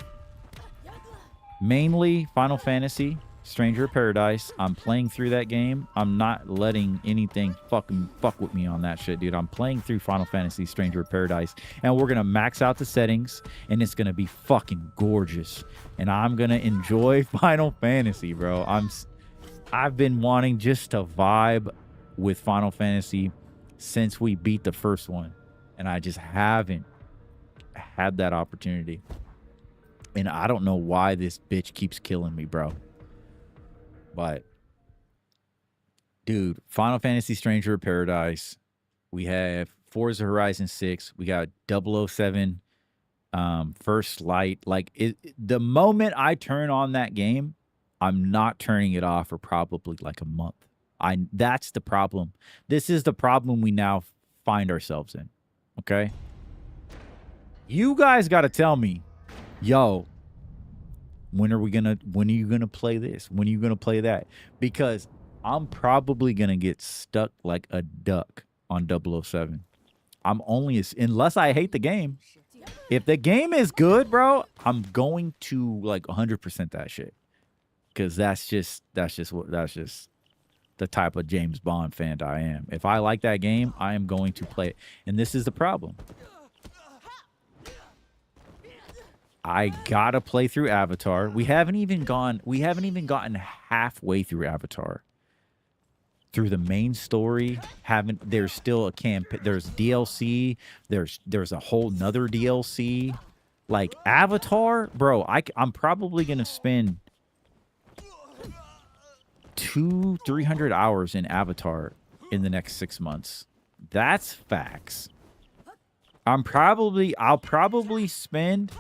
Mainly Final Fantasy, Stranger of Paradise. I'm playing through that game. I'm not letting anything fuck with me on that shit, dude. I'm playing through Final Fantasy, Stranger of Paradise, and we're going to max out the settings, and it's going to be fucking gorgeous. And I'm going to enjoy Final Fantasy, bro. I've been wanting just to vibe with Final Fantasy since we beat the first one, and I just haven't had that opportunity. And I don't know why this bitch keeps killing me, bro. But, dude, Final Fantasy Stranger of Paradise. We have Forza Horizon 6. We got 007 First Light. Like, the moment I turn on that game, I'm not turning it off for probably like a month. That's the problem. This is the problem we now find ourselves in. Okay? You guys got to tell me, yo, when are you gonna play this? When are you gonna play that? Because I'm probably gonna get stuck like a duck on 007. I'm only, unless I hate the game. If the game is good, bro, I'm going to like 100% that shit. Because that's just the type of James Bond fan I am. If I like that game, I am going to play it. And this is the problem. I gotta play through Avatar. We haven't even gotten halfway through Avatar. Through the main story, there's still a there's DLC, there's a whole nother DLC. Like Avatar, bro, I'm probably gonna spend 200-300 hours in Avatar in the next 6 months. That's facts. I'll probably spend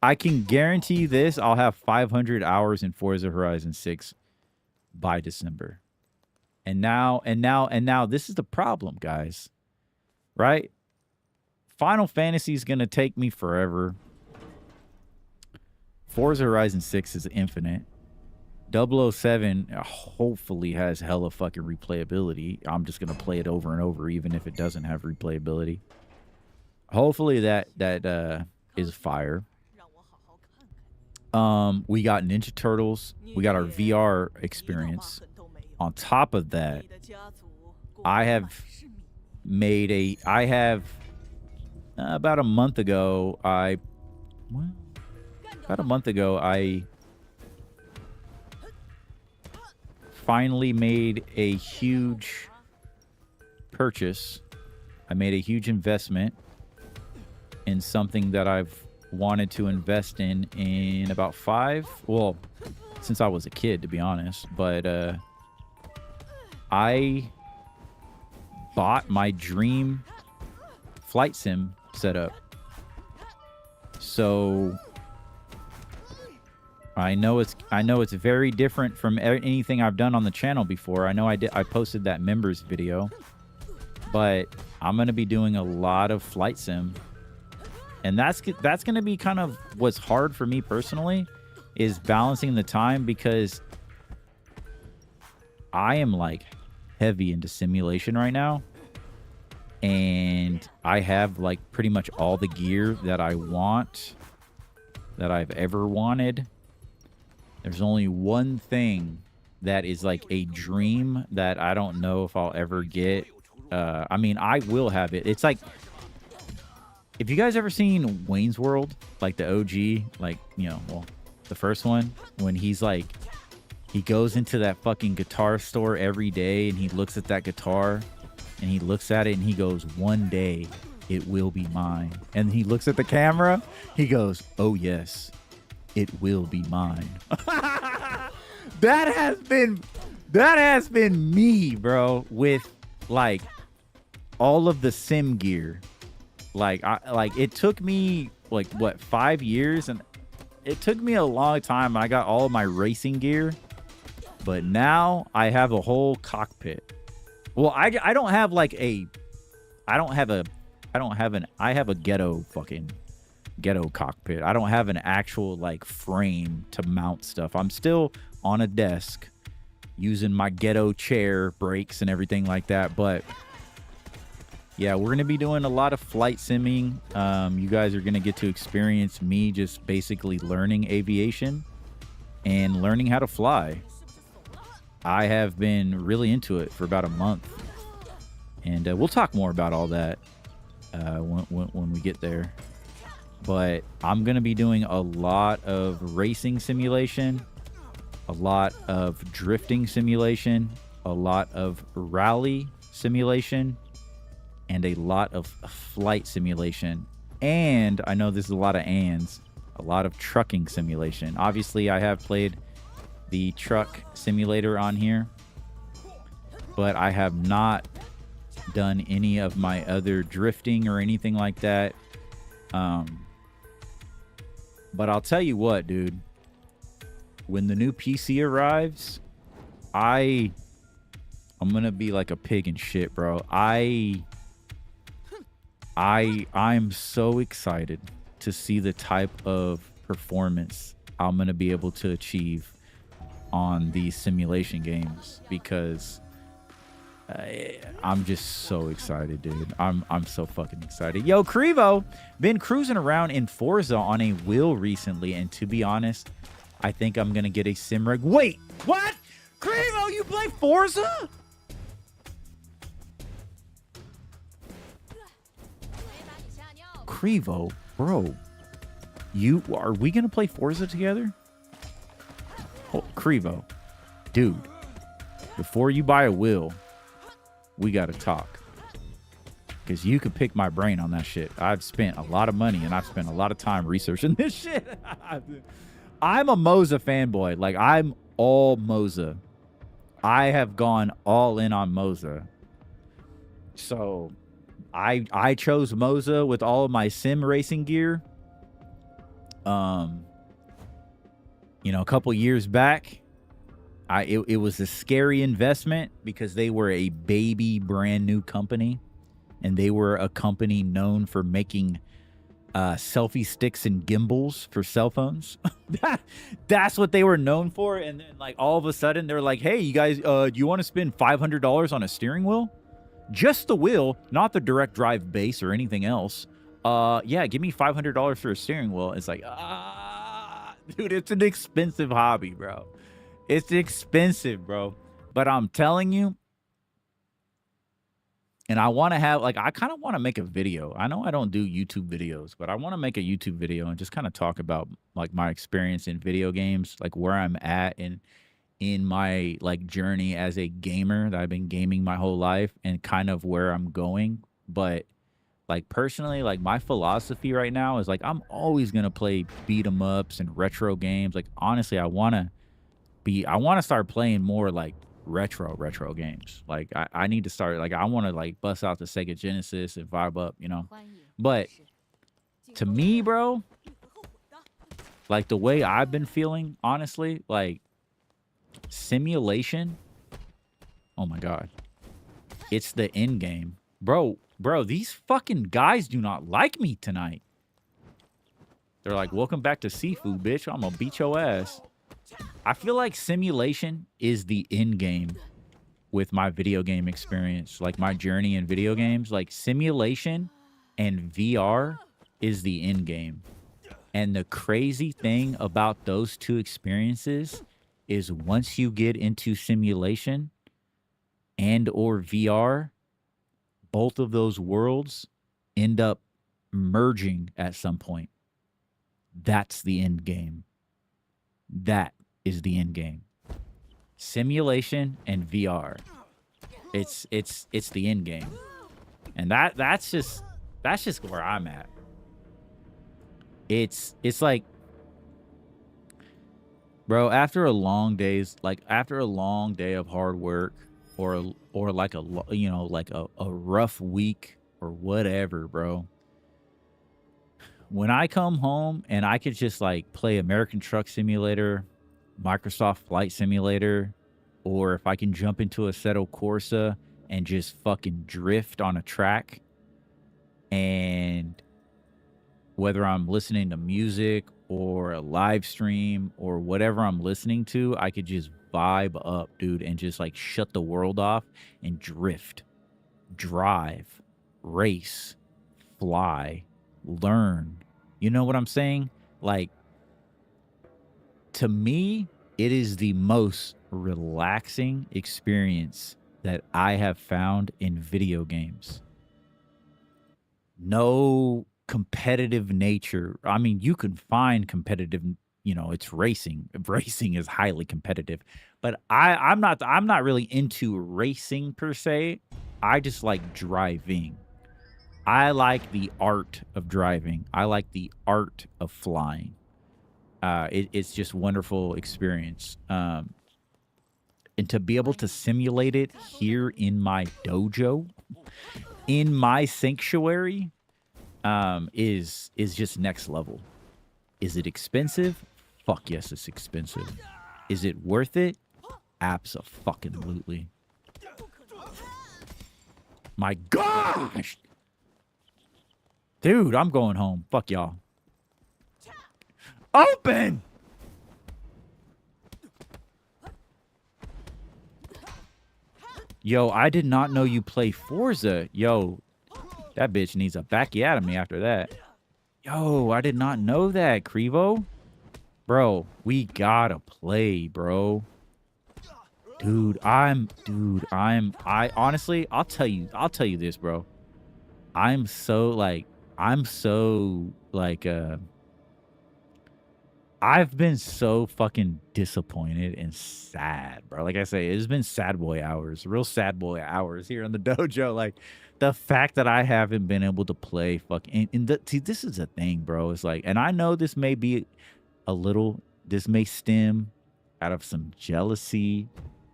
I can guarantee you this, I'll have 500 hours in Forza Horizon 6 by December. And now this is the problem, guys. Right? Final Fantasy is going to take me forever. Forza Horizon 6 is infinite. 007 hopefully has hella fucking replayability. I'm just going to play it over and over even if it doesn't have replayability. Hopefully that is fire. We got Ninja Turtles. We got our VR experience. On top of that, about a month ago, I finally made a huge purchase. I made a huge investment in something that I've wanted to invest in about since I was a kid, to be honest. But I bought my dream flight sim setup. So I know it's very different from anything I've done on the channel before. I know I posted that members video, but I'm going to be doing a lot of flight sim. And that's going to be kind of what's hard for me personally, is balancing the time, because I am like heavy into simulation right now. And I have like pretty much all the gear that I want, that I've ever wanted. There's only one thing that is like a dream that I don't know if I'll ever get. I mean, I will have it. It's like, if you guys ever seen Wayne's World, like the OG, like, you know, well, the first one, when he's like, he goes into that fucking guitar store every day and he looks at that guitar and he looks at it and he goes, one day it will be mine. And he looks at the camera, he goes, oh yes, it will be mine. That has been me, bro, with like all of the sim gear. Like it took me like what, 5 years, and it took me a long time. I got all of my racing gear, but now I have a whole cockpit. Well, I don't have like I have a ghetto cockpit. I don't have an actual like frame to mount stuff. I'm still on a desk using my ghetto chair brakes and everything like that, but yeah, we're going to be doing a lot of flight simming. You guys are going to get to experience me just basically learning aviation and learning how to fly. I have been really into it for about a month. And we'll talk more about all that when we get there. But I'm going to be doing a lot of racing simulation, a lot of drifting simulation, a lot of rally simulation, and a lot of flight simulation. And I know this is a lot of ands, a lot of trucking simulation. Obviously, I have played the truck simulator on here, but I have not done any of my other drifting or anything like that. But I'll tell you what, dude, when the new PC arrives, I'm gonna be like a pig in shit, bro. I'm so excited to see the type of performance I'm going to be able to achieve on these simulation games, because I'm just so excited, dude. I'm so fucking excited. Yo, Crevo, been cruising around in Forza on a wheel recently, and to be honest, I think I'm going to get a sim rig. Wait, what? Crevo, you play Forza? Crevo, bro. Are we gonna play Forza together? Oh, Crevo, dude. Before you buy a wheel, we gotta talk. Because you could pick my brain on that shit. I've spent a lot of money and I've spent a lot of time researching this shit. I'm a Moza fanboy. Like, I'm all Moza. I have gone all in on Moza. So I chose Moza with all of my sim racing gear. You know, a couple years back, it was a scary investment because they were a baby brand new company, and they were a company known for making selfie sticks and gimbals for cell phones. That's what they were known for. And then, like, all of a sudden they're like, hey, you guys, do you want to spend $500 on a steering wheel? Just the wheel, not the direct drive base or anything else. Yeah, give me $500 for a steering wheel. It's like, dude, it's an expensive hobby, bro. It's expensive, bro. But I'm telling you, and I want to have, like, I kind of want to make a video. I know I don't do YouTube videos, but I want to make a YouTube video and just kind of talk about, like, my experience in video games, like where I'm at in my, like, journey as a gamer that I've been gaming my whole life and kind of where I'm going. But, like, personally, like, my philosophy right now is, like, I'm always going to play beat 'em ups and retro games. Like, honestly, I want to start playing more, like, retro games. Like, I need to start, like, I want to, like, bust out the Sega Genesis and vibe up, you know. But to me, bro, like, the way I've been feeling, honestly, like, simulation, oh my god, it's the end game. Bro, these fucking guys do not like me tonight. They're like, welcome back to Sifu, bitch. I'm gonna beat your ass. I feel like simulation is the end game with my video game experience, like my journey in video games. Like, simulation and VR is the end game. And the crazy thing about those two experiences is once you get into simulation and or VR, both of those worlds end up merging at some point. That's the end game. That is the end game. Simulation and VR. It's the end game. And that's just where I'm at. It's like, bro, after a long day of hard work or like a rough week or whatever, bro. When I come home and I could just, like, play American Truck Simulator, Microsoft Flight Simulator, or if I can jump into Assetto Corsa and just fucking drift on a track, and whether I'm listening to music or a live stream or whatever I'm listening to, I could just vibe up, dude, and just, like, shut the world off and drift, drive, race, fly, learn. You know what I'm saying? Like, to me, it is the most relaxing experience that I have found in video games. No competitive nature. I mean, you can find competitive, you know, it's racing. Racing is highly competitive. But I'm not really into racing per se. I just like driving. I like the art of driving. I like the art of flying. It's just wonderful experience. And to be able to simulate it here in my dojo, in my sanctuary, is just next level. Is it expensive? Fuck yes, it's expensive. Is it worth it? Abso-fucking-lutely. My gosh! Dude, I'm going home. Fuck y'all. Open! Yo, I did not know you play Forza. Yo, that bitch needs a backy out of me after that. Yo, I did not know that, Crevo. Bro, we gotta play, bro. Dude, I honestly, I'll tell you this, bro. I'm so, like, I'm so like I've been so fucking disappointed and sad, bro. Like I say, it's been sad boy hours, real sad boy hours here in the dojo. Like the fact that I haven't been able to play see, this is a thing, bro. It's like, and I know this may be this may stem out of some jealousy.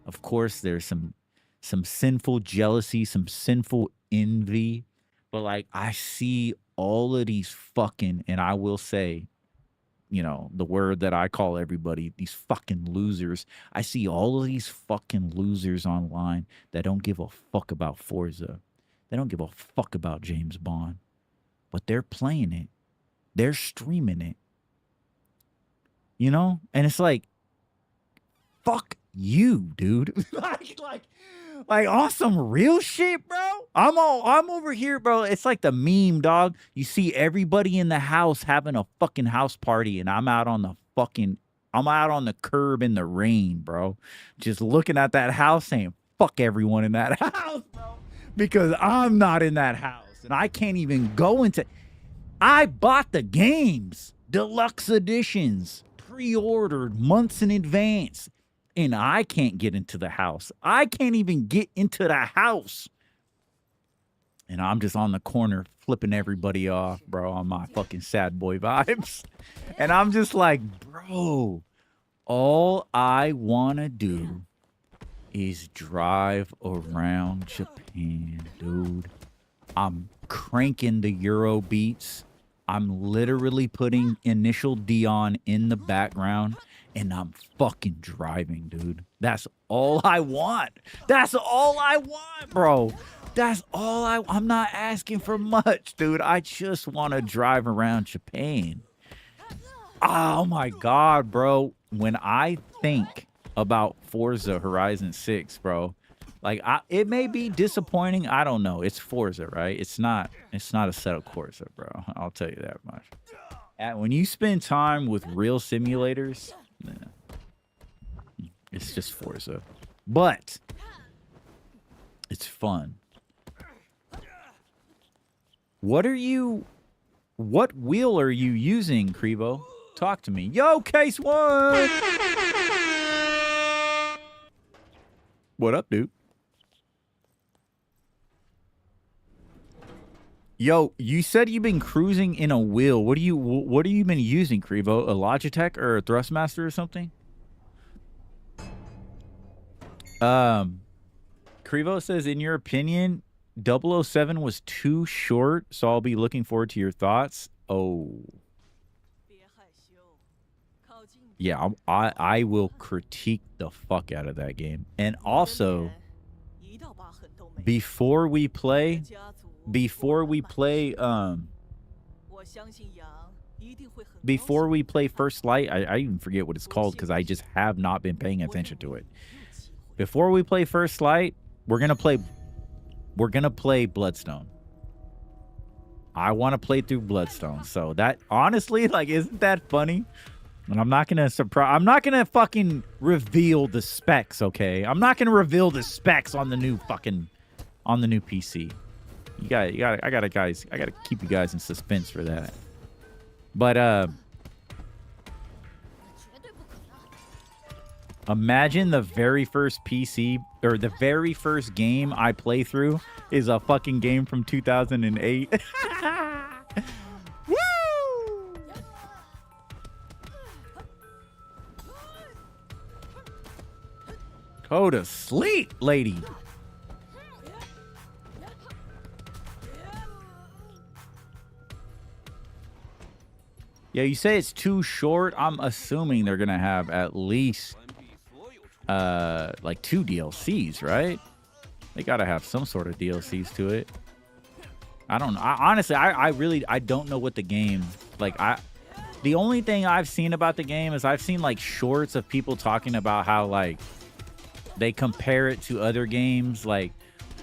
Of course, there's some sinful jealousy, some sinful envy, but like I see all of these fucking, and I will say, you know, the word that I call everybody, these fucking losers. I see all of these fucking losers online that don't give a fuck about Forza. They don't give a fuck about James Bond, but they're playing it. They're streaming it. You know? And it's like, fuck you, dude. like on some real shit, bro. I'm over here, bro. It's like the meme, dog. You see everybody in the house having a fucking house party, and I'm out on the curb in the rain, bro. Just looking at that house saying, fuck everyone in that house, bro. Because I'm not in that house. And I can't even go into. I bought the games, deluxe editions, pre-ordered months in advance. And I can't get into the house. I can't even get into the house. And I'm just on the corner flipping everybody off, bro, on my fucking sad boy vibes. And I'm just like, bro, all I want to do is drive around Japan, dude. I'm cranking the Euro beats. I'm literally putting Initial D on in the background. And I'm fucking driving, dude. That's all I want. That's all I want, bro. That's all I'm not asking for much, dude. I just want to drive around Japan. Oh my God, bro. When I think about Forza Horizon 6, bro, like it may be disappointing. I don't know. It's Forza, right? It's not a set of Corsa, bro. I'll tell you that much. And when you spend time with real simulators, it's just Forza, but it's fun. What wheel are you using, Krivo? Talk to me. Yo, Case One. What up, dude? Yo, you said you've been cruising in a wheel. What have you been using, Krivo? A Logitech or a Thrustmaster or something? Krivo says, in your opinion, 007 was too short, so I'll be looking forward to your thoughts. Oh. Yeah, I will critique the fuck out of that game. And also, before we play First Light, I even forget what it's called because I just have not been paying attention to it. Before we play First Light, we're gonna play Bloodstone. I want to play through Bloodstone. So that honestly, like, isn't that funny? And I'm not gonna fucking reveal the specs, okay? I'm not gonna reveal the specs on the new PC. I gotta keep you guys in suspense for that. But imagine the very first PC or the very first game I play through is a fucking game from 2008. Woo! Go to sleep, lady. Yeah, you say it's too short. I'm assuming they're gonna have at least like 2 DLCs, right? They gotta have some sort of DLCs to it. I don't know. Honestly, I don't know what the game, like, the only thing I've seen about the game is I've seen like shorts of people talking about how like they compare it to other games, like,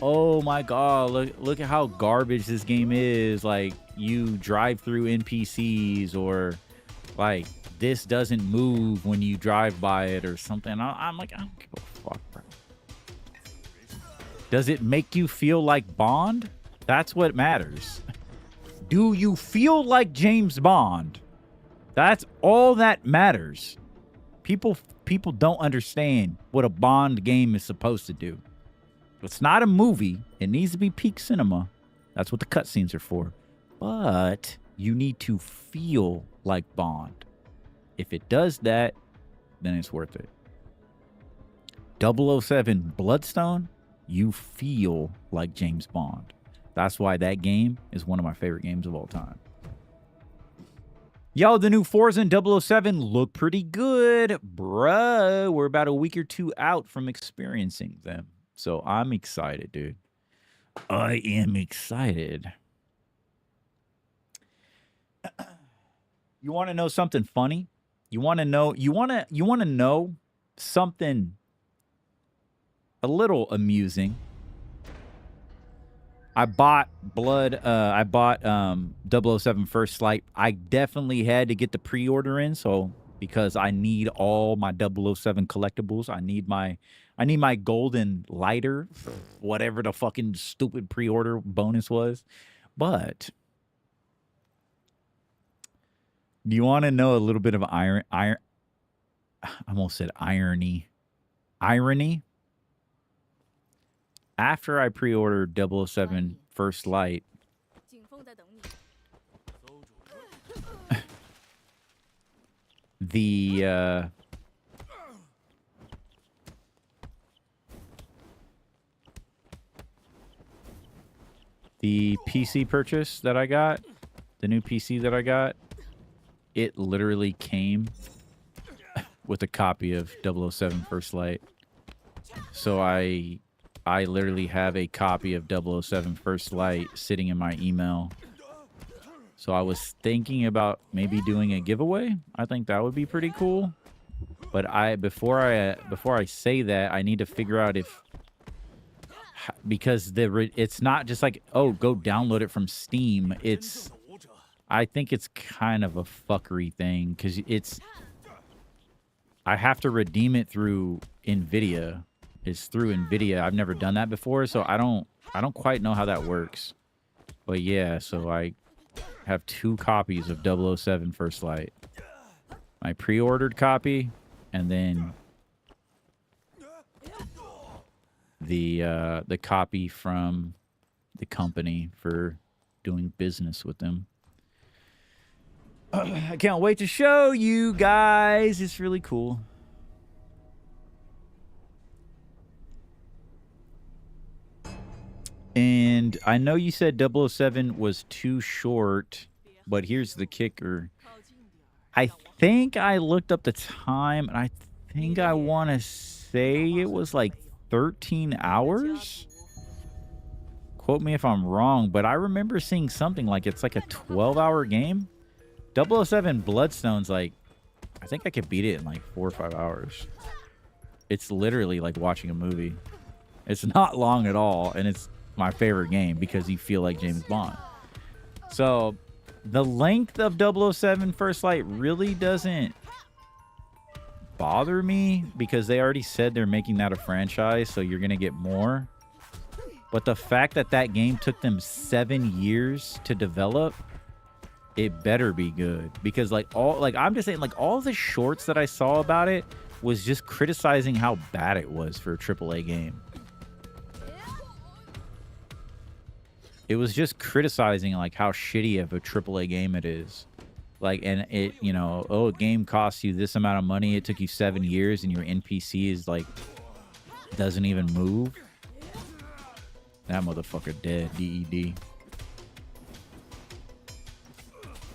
oh my god, look at how garbage this game is, like you drive through NPCs, or like this doesn't move when you drive by it or something. I'm like, I don't give a fuck, bro. Does it make you feel like Bond? That's what matters. Do you feel like James Bond? That's all that matters. People don't understand what a Bond game is supposed to do. It's not a movie. It needs to be peak cinema. That's what the cutscenes are for. But you need to feel like Bond. If it does that, then it's worth it. 007 Bloodstone, you feel like James Bond. That's why that game is one of my favorite games of all time. Yo, the new Forza and 007 look pretty good. Bruh, we're about a week or two out from experiencing them. So I'm excited, dude. I am excited. You want to know something funny? You want to know something a little amusing? I bought 007 First Light. I definitely had to get the pre-order in, so because I need all my 007 collectibles. I need my golden lighter, whatever the fucking stupid pre-order bonus was. But do you want to know a little bit of I almost said irony. Irony? After I pre-ordered 007 First Light, the PC purchase that I got, the new PC that I got, it literally came with a copy of 007 First Light. So I literally have a copy of 007 First Light sitting in my email. So I was thinking about maybe doing a giveaway. I think that would be pretty cool. But before I say that, I need to figure out if, because it's not just like, oh, go download it from Steam. I think it's kind of a fuckery thing because I have to redeem it through NVIDIA. It's through NVIDIA. I've never done that before, so I don't quite know how that works. But yeah, so I have 2 copies of 007 First Light. My pre-ordered copy, and then the copy from the company for doing business with them. I can't wait to show you guys. It's really cool. And I know you said 007 was too short, but here's the kicker. I think I looked up the time, and I think I want to say it was like 13 hours. Quote me if I'm wrong, but I remember seeing something like it's like a 12-hour game. 007 Bloodstone's like, I think I could beat it in like 4 or 5 hours. It's literally like watching a movie. It's not long at all, and it's my favorite game because you feel like James Bond. So the length of 007 First Light really doesn't bother me because they already said they're making that a franchise, so you're gonna get more. But the fact that that game took them 7 years to develop, it better be good, because I'm just saying, like, all the shorts that I saw about it was just criticizing how bad it was for a AAA game. It was just criticizing like how shitty of a AAA game it is. Like, and it, you know, oh, a game costs you this amount of money. It took you 7 years, and your NPC is like, doesn't even move. That motherfucker dead. DED.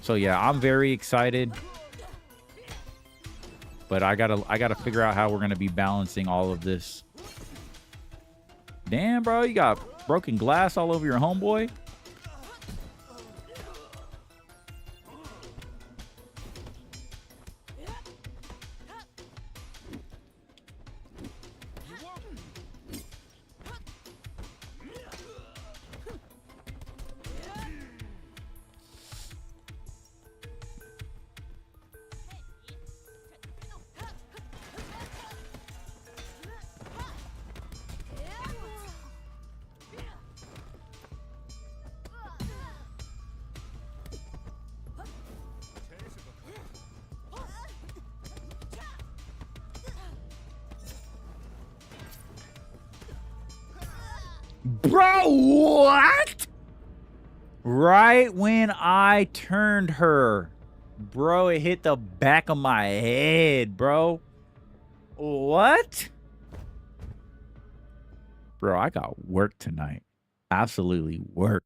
So yeah, I'm very excited. But I gotta figure out how we're gonna be balancing all of this. Damn, bro, you got broken glass all over your homeboy. Bro, what? Right when I turned her, bro, it hit the back of my head, bro. What? Bro, I got work tonight. Absolutely work.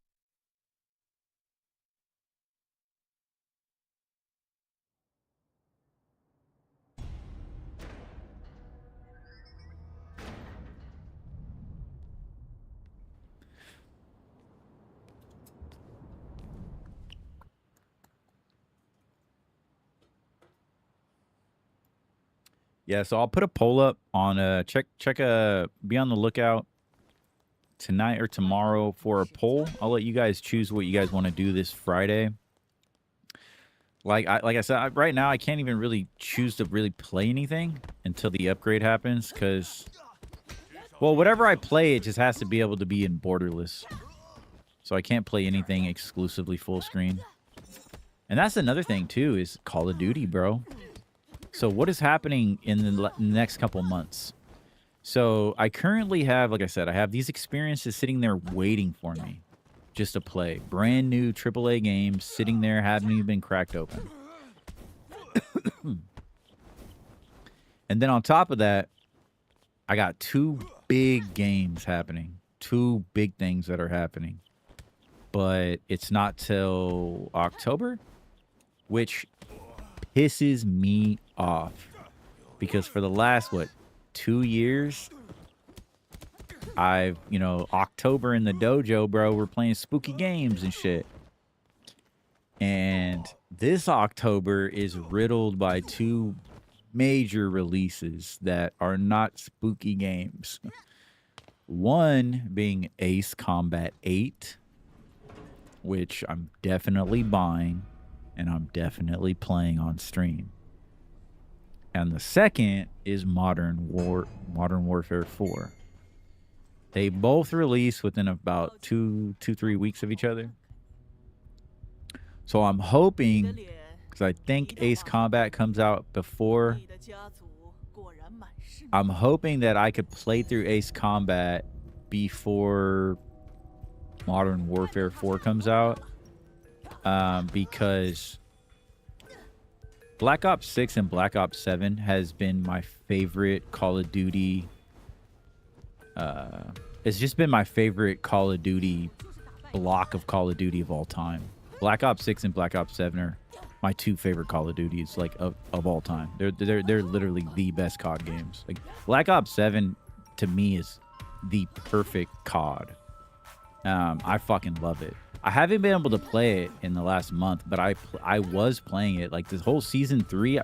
Yeah, so I'll put a poll up on be on the lookout tonight or tomorrow for a poll. I'll let you guys choose what you guys want to do this Friday. Like I said, right now I can't even really choose to really play anything until the upgrade happens, because, well, whatever I play, it just has to be able to be in borderless. So I can't play anything exclusively full screen. And that's another thing too, is Call of Duty, bro. So what is happening in the next couple months? So I currently have, like I said, I have these experiences sitting there waiting for me just to play. Brand new AAA games sitting there, haven't even been cracked open. And then on top of that, I got 2 big games happening. 2 big things that are happening. But it's not till October, which pisses me off. Because for the last, 2 years, I've, October in the dojo, bro, we're playing spooky games and shit. And this October is riddled by 2 major releases that are not spooky games. One being Ace Combat 8, which I'm definitely buying and I'm definitely playing on stream. And the second is Modern Warfare 4. They both release within about 3 weeks of each other. So I'm hoping, because I think Ace Combat comes out before, I'm hoping that I could play through Ace Combat before Modern Warfare 4 comes out. Because Black Ops 6 and Black Ops 7 has been my favorite Call of Duty. It's just been my favorite Call of Duty block of Call of Duty of all time. Black Ops 6 and Black Ops 7 are my 2 favorite Call of Duties, like, of all time. They're literally the best COD games. Like, Black Ops 7 to me is the perfect COD. I fucking love it. I haven't been able to play it in the last month, but I was playing it like this whole season 3.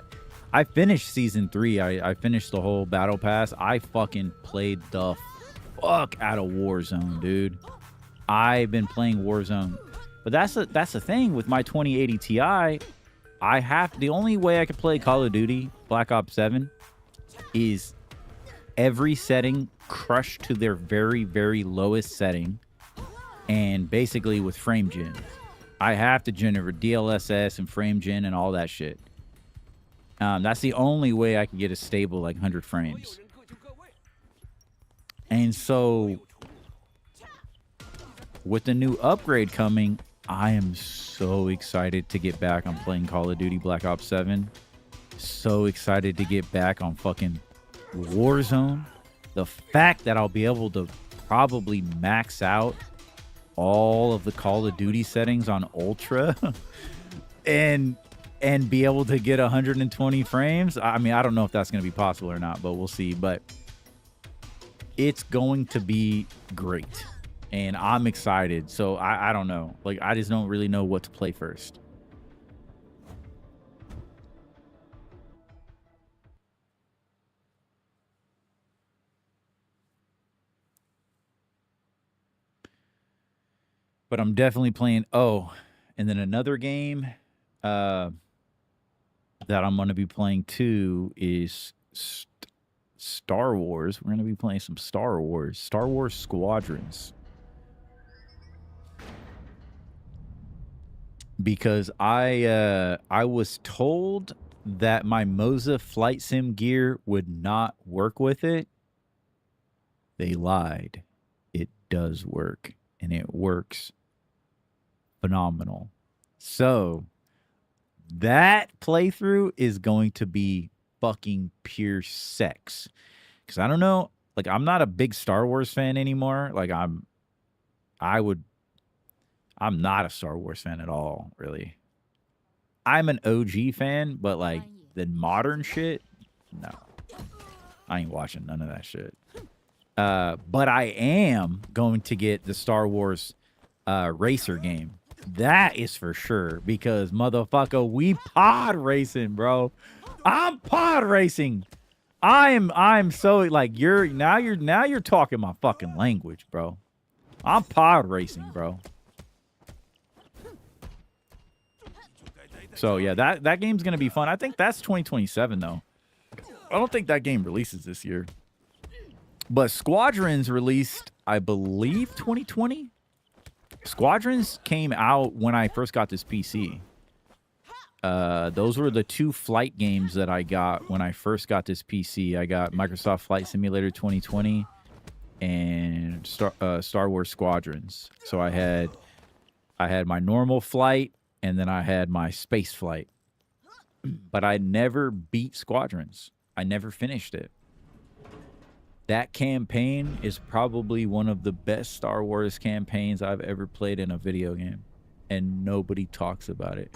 I finished season 3. I finished the whole battle pass. I fucking played the fuck out of Warzone, dude. I've been playing Warzone, but that's the thing with my 2080 Ti. The only way I could play Call of Duty Black Ops 7 is every setting crushed to their very, very lowest setting. And basically with frame gen, I have to generate DLSS and frame gen and all that shit. That's the only way I can get a stable, like, 100 frames. And so with the new upgrade coming, I am so excited to get back on playing Call of Duty Black Ops 7. So excited to get back on fucking Warzone. The fact that I'll be able to probably max out all of the Call of Duty settings on Ultra and be able to get 120 frames. I mean, I don't know if that's going to be possible or not, but we'll see. But it's going to be great. And I'm excited. So I don't know. Like, I just don't really know what to play first. But I'm definitely playing. Oh, and then another game that I'm going to be playing too is Star Wars. We're going to be playing some Star Wars Squadrons. Because I was told that my Moza flight sim gear would not work with it. They lied. It does work, and it works phenomenal. So that playthrough is going to be fucking pure sex. Because I don't know, like, I'm not a big Star Wars fan anymore. Like, I'm not a Star Wars fan at all, really. I'm an OG fan, but like the modern shit, no. I ain't watching none of that shit. But I am going to get the Star Wars racer game. That is for sure, because motherfucker, we pod racing, bro. I'm pod racing. I'm so like you're talking my fucking language, bro. I'm pod racing, bro. So yeah, that game's gonna be fun. I think that's 2027 though. I don't think that game releases this year. But Squadrons released, I believe, 2020. Squadrons came out when I first got this PC. Those were the two flight games that I got when I first got this PC. I got Microsoft Flight Simulator 2020 and Star Wars Squadrons. So I had my normal flight, and then I had my space flight. But I never beat Squadrons. I never finished it. That campaign is probably one of the best Star Wars campaigns I've ever played in a video game. And nobody talks about it.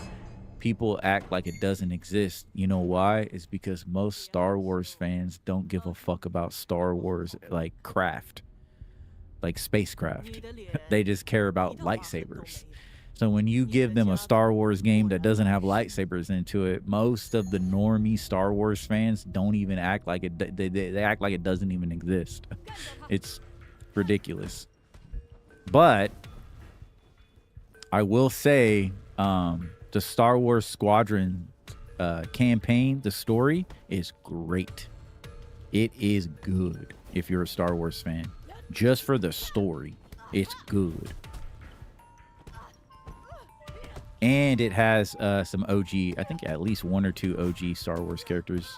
People act like it doesn't exist. You know why? It's because most Star Wars fans don't give a fuck about Star Wars, like craft, like spacecraft. They just care about lightsabers. So when you give them a Star Wars game that doesn't have lightsabers into it, most of the normie Star Wars fans don't even act like it. They act like it doesn't even exist. It's ridiculous. But I will say, the Star Wars Squadron campaign, the story is great. It is good if you're a Star Wars fan. Just for the story, it's good. And it has some OG, I think at least one or two OG Star Wars characters.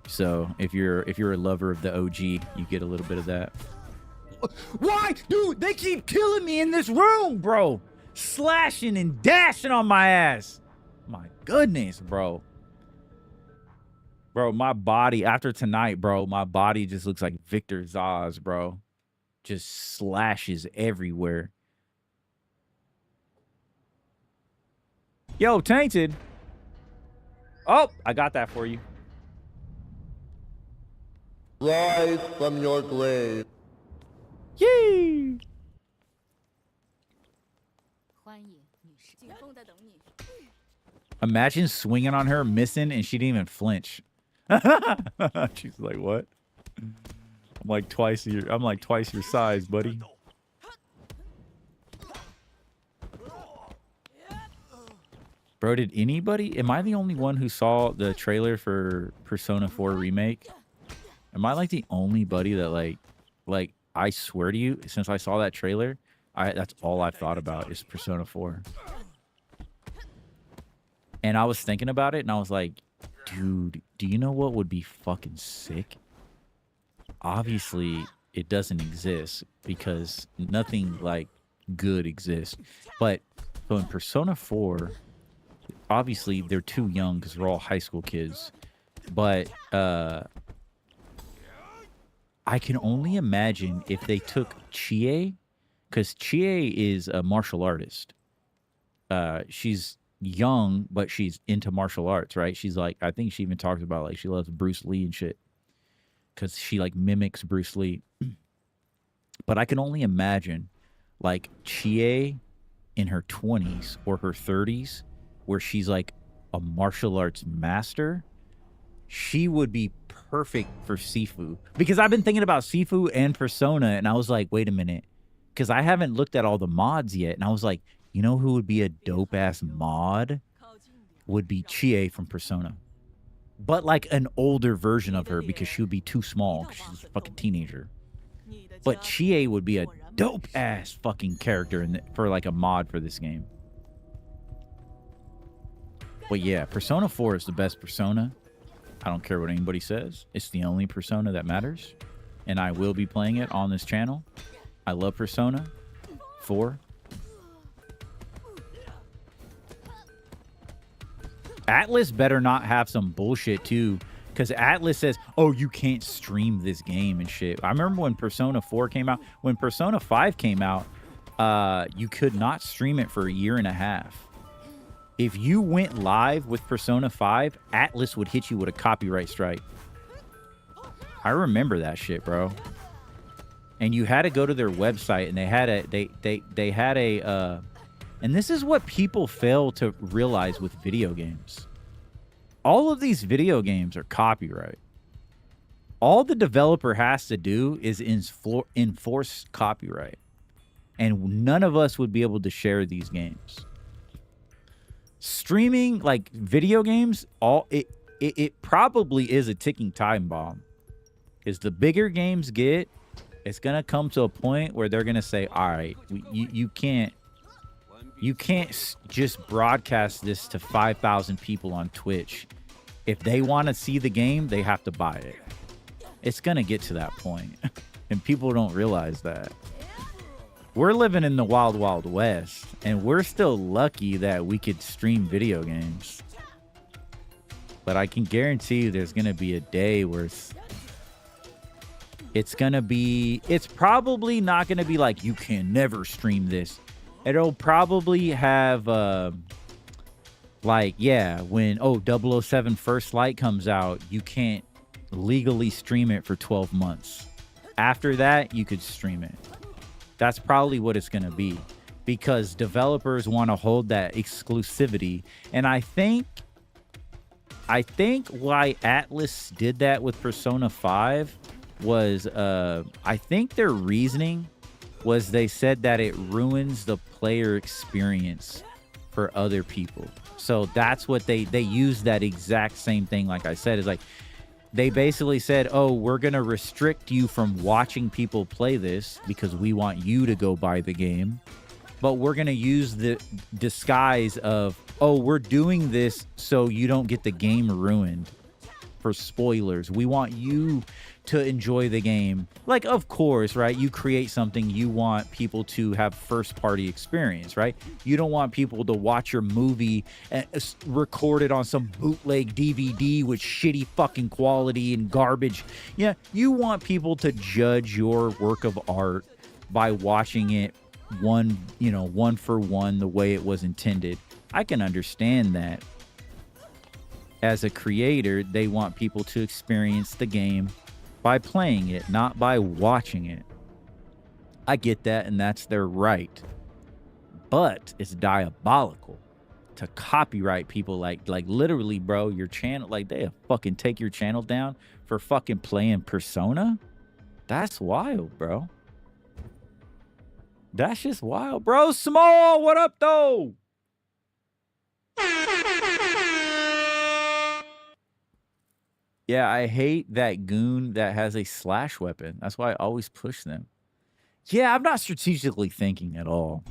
So if you're a lover of the OG, you get a little bit of that. Why? Dude, they keep killing me in this room, bro. Slashing and dashing on my ass. My goodness, bro. Bro, my body, after tonight, bro, my body just looks like Victor Zaz, bro. Just slashes everywhere. Yo, Tainted. Oh, I got that for you. Rise from your grave. Yee! Imagine swinging on her, missing, and she didn't even flinch. She's like, what? I'm like twice your size, buddy. Bro, did anybody? Am I the only one who saw the trailer for Persona 4 Remake? Am I like the only buddy that like I swear to you, since I saw that trailer, that's all I've thought about is Persona 4. And I was thinking about it, and I was like, dude, do you know what would be fucking sick? Obviously, it doesn't exist because nothing like good exists. But so in Persona 4, obviously they're too young because they're all high school kids. But I can only imagine if they took Chie, because Chie is a martial artist. She's young, but she's into martial arts, right? She's like, I think she even talks about like she loves Bruce Lee and shit because she like mimics Bruce Lee. But I can only imagine like Chie in her 20s or her 30s, where she's like a martial arts master. She would be perfect for Sifu, because I've been thinking about Sifu and Persona, and I was like, wait a minute, because I haven't looked at all the mods yet, and I was like, you know who would be a dope ass mod? Would be Chie from Persona, but like an older version of her, because she would be too small because she's a fucking teenager. But Chie would be a dope ass fucking character for like a mod for this game. But yeah, Persona 4 is the best Persona. I don't care what anybody says. It's the only Persona that matters. And I will be playing it on this channel. I love Persona 4. Atlas better not have some bullshit too, because Atlas says, oh, you can't stream this game and shit. I remember when Persona 4 came out. When Persona 5 came out, you could not stream it for a year and a half. If you went live with Persona 5, Atlas would hit you with a copyright strike. I remember that shit, bro. And you had to go to their website, and they had a and this is what people fail to realize with video games. All of these video games are copyright. All the developer has to do is enforce copyright. And none of us would be able to share these games. Streaming, like video games, it probably is a ticking time bomb. Because the bigger games get, it's going to come to a point where they're going to say, all right, you can't just broadcast this to 5,000 people on Twitch. If they want to see the game, they have to buy it. It's going to get to that point. And people don't realize that. We're living in the wild, wild west. And we're still lucky that we could stream video games. But I can guarantee you there's going to be a day where it's probably not going to be like, you can never stream this. It'll probably have, when 007 First Light comes out, you can't legally stream it for 12 months. After that, you could stream it. That's probably what it's going to be. Because developers want to hold that exclusivity. And I think why Atlas did that with Persona 5 was, I think their reasoning was they said that it ruins the player experience for other people. So that's what they used that exact same thing. Like I said, is like, they basically said, oh, we're going to restrict you from watching people play this because we want you to go buy the game. But we're going to use the disguise of, oh, we're doing this so you don't get the game ruined for spoilers. We want you to enjoy the game. Like, of course, right? You create something, you want people to have first party experience, right? You don't want people to watch your movie recorded on some bootleg DVD with shitty fucking quality and garbage. Yeah, you want people to judge your work of art by watching it one for one the way it was intended. I can understand that. As a creator, they want people to experience the game by playing it, not by watching it. I get that, and that's their right. But it's diabolical to copyright people like literally, bro, your channel, like they fucking take your channel down for fucking playing Persona? That's wild, bro. That's just wild, bro. Small, what up, though? Yeah, I hate that goon that has a slash weapon. That's why I always push them. Yeah, I'm not strategically thinking at all.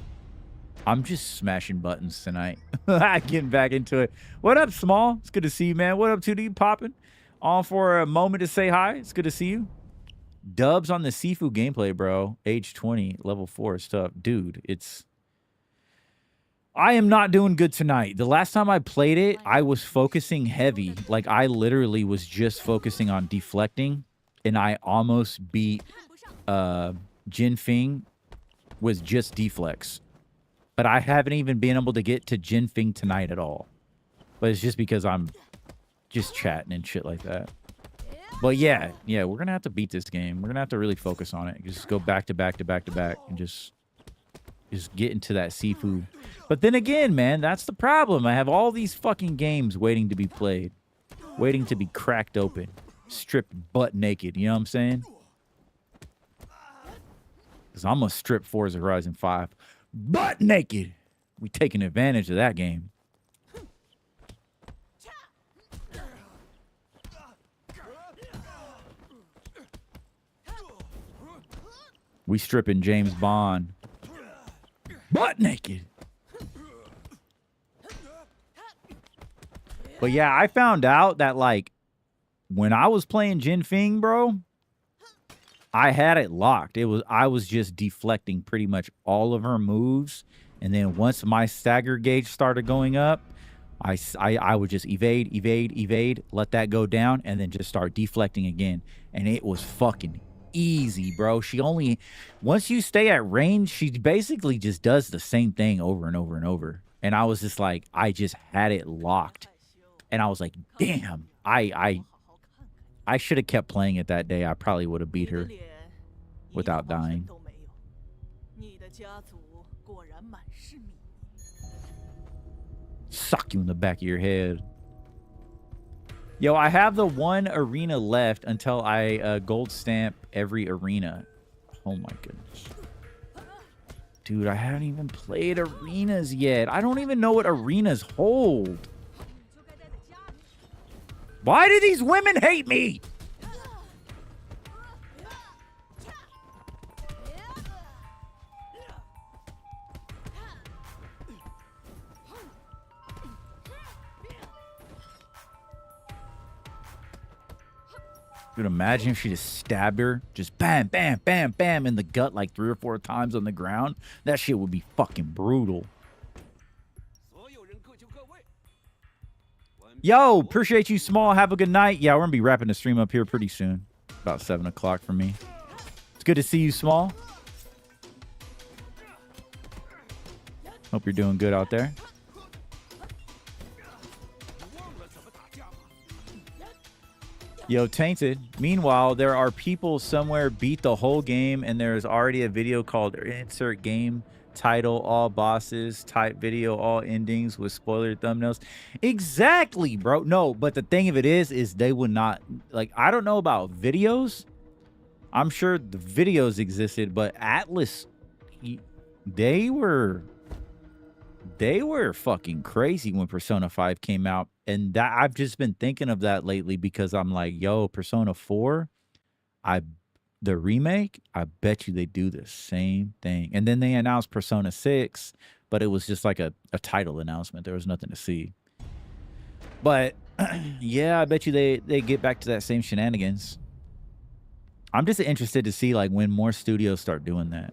I'm just smashing buttons tonight. Getting back into it. What up, Small? It's good to see you, man. What up, 2D? Popping? On for a moment to say hi. It's good to see you. Dubs on the Sifu gameplay, bro. Age 20, level 4 is tough. Dude, I am not doing good tonight. The last time I played it, I was focusing heavy. Like, I literally was just focusing on deflecting, and I almost beat Jin Fing with just deflects. But I haven't even been able to get to Jin Fing tonight at all. But it's just because I'm just chatting and shit like that. But yeah, we're going to have to beat this game. We're going to have to really focus on it. Just go back to back to back to back and just get into that Sifu. But then again, man, that's the problem. I have all these fucking games waiting to be played. Waiting to be cracked open. Stripped butt naked. You know what I'm saying? Because I'm going to strip Forza Horizon 5 butt naked. We taking advantage of that game. We stripping James Bond butt naked. But yeah, I found out that, like, when I was playing Jin Fing, bro, I had it locked. I was just deflecting pretty much all of her moves, and then once my stagger gauge started going up, I would just evade, let that go down, and then just start deflecting again. And it was fucking easy, bro. Once you stay at range, she basically just does the same thing over and over and over. And I was just like, I just had it locked. And I was like, damn, I should have kept playing it that day. I probably would have beat her without dying. Suck you in the back of your head. Yo, I have the one arena left until I gold stamp every arena. Oh my goodness. Dude, I haven't even played arenas yet. I don't even know what arenas hold. Why do these women hate me? Dude, imagine if she just stabbed her, just bam, bam, bam, bam in the gut like 3 or 4 times on the ground. That shit would be fucking brutal. Yo, appreciate you, Small. Have a good night. Yeah, we're going to be wrapping the stream up here pretty soon. About 7 o'clock for me. It's good to see you, Small. Hope you're doing good out there. Yo, Tainted. Meanwhile, there are people somewhere beat the whole game, and there's already a video called Insert Game Title, All Bosses, Type Video, All Endings with spoiler thumbnails. Exactly, bro. No, but the thing of it is they would not, like, I don't know about videos. I'm sure the videos existed, but Atlas, they were fucking crazy when Persona 5 came out. And that I've just been thinking of that lately because I'm like, yo, Persona 4, the remake, I bet you they do the same thing. And then they announced Persona 6, but it was just like a title announcement. There was nothing to see. But yeah, I bet you they get back to that same shenanigans. I'm just interested to see like when more studios start doing that.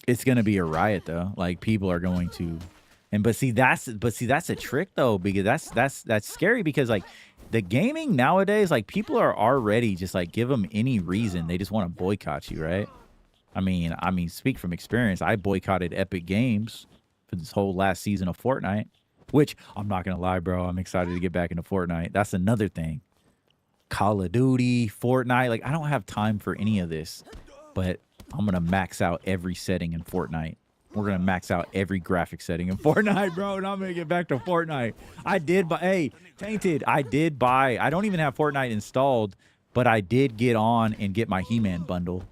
It's gonna be a riot though. Like people are going to, but see that's a trick though, because that's scary because like the gaming nowadays, like people are already just like give them any reason they just want to boycott you, right? I mean, speak from experience. I boycotted Epic Games for this whole last season of Fortnite, which I'm not gonna lie, bro. I'm excited to get back into Fortnite. That's another thing. Call of Duty, Fortnite, like I don't have time for any of this, but I'm going to max out every setting in Fortnite. We're going to max out every graphic setting in Fortnite, bro. And I'm going to get back to Fortnite. I did buy, hey, Tainted, I did buy, I don't even have Fortnite installed, but I did get on and get my He-Man bundle.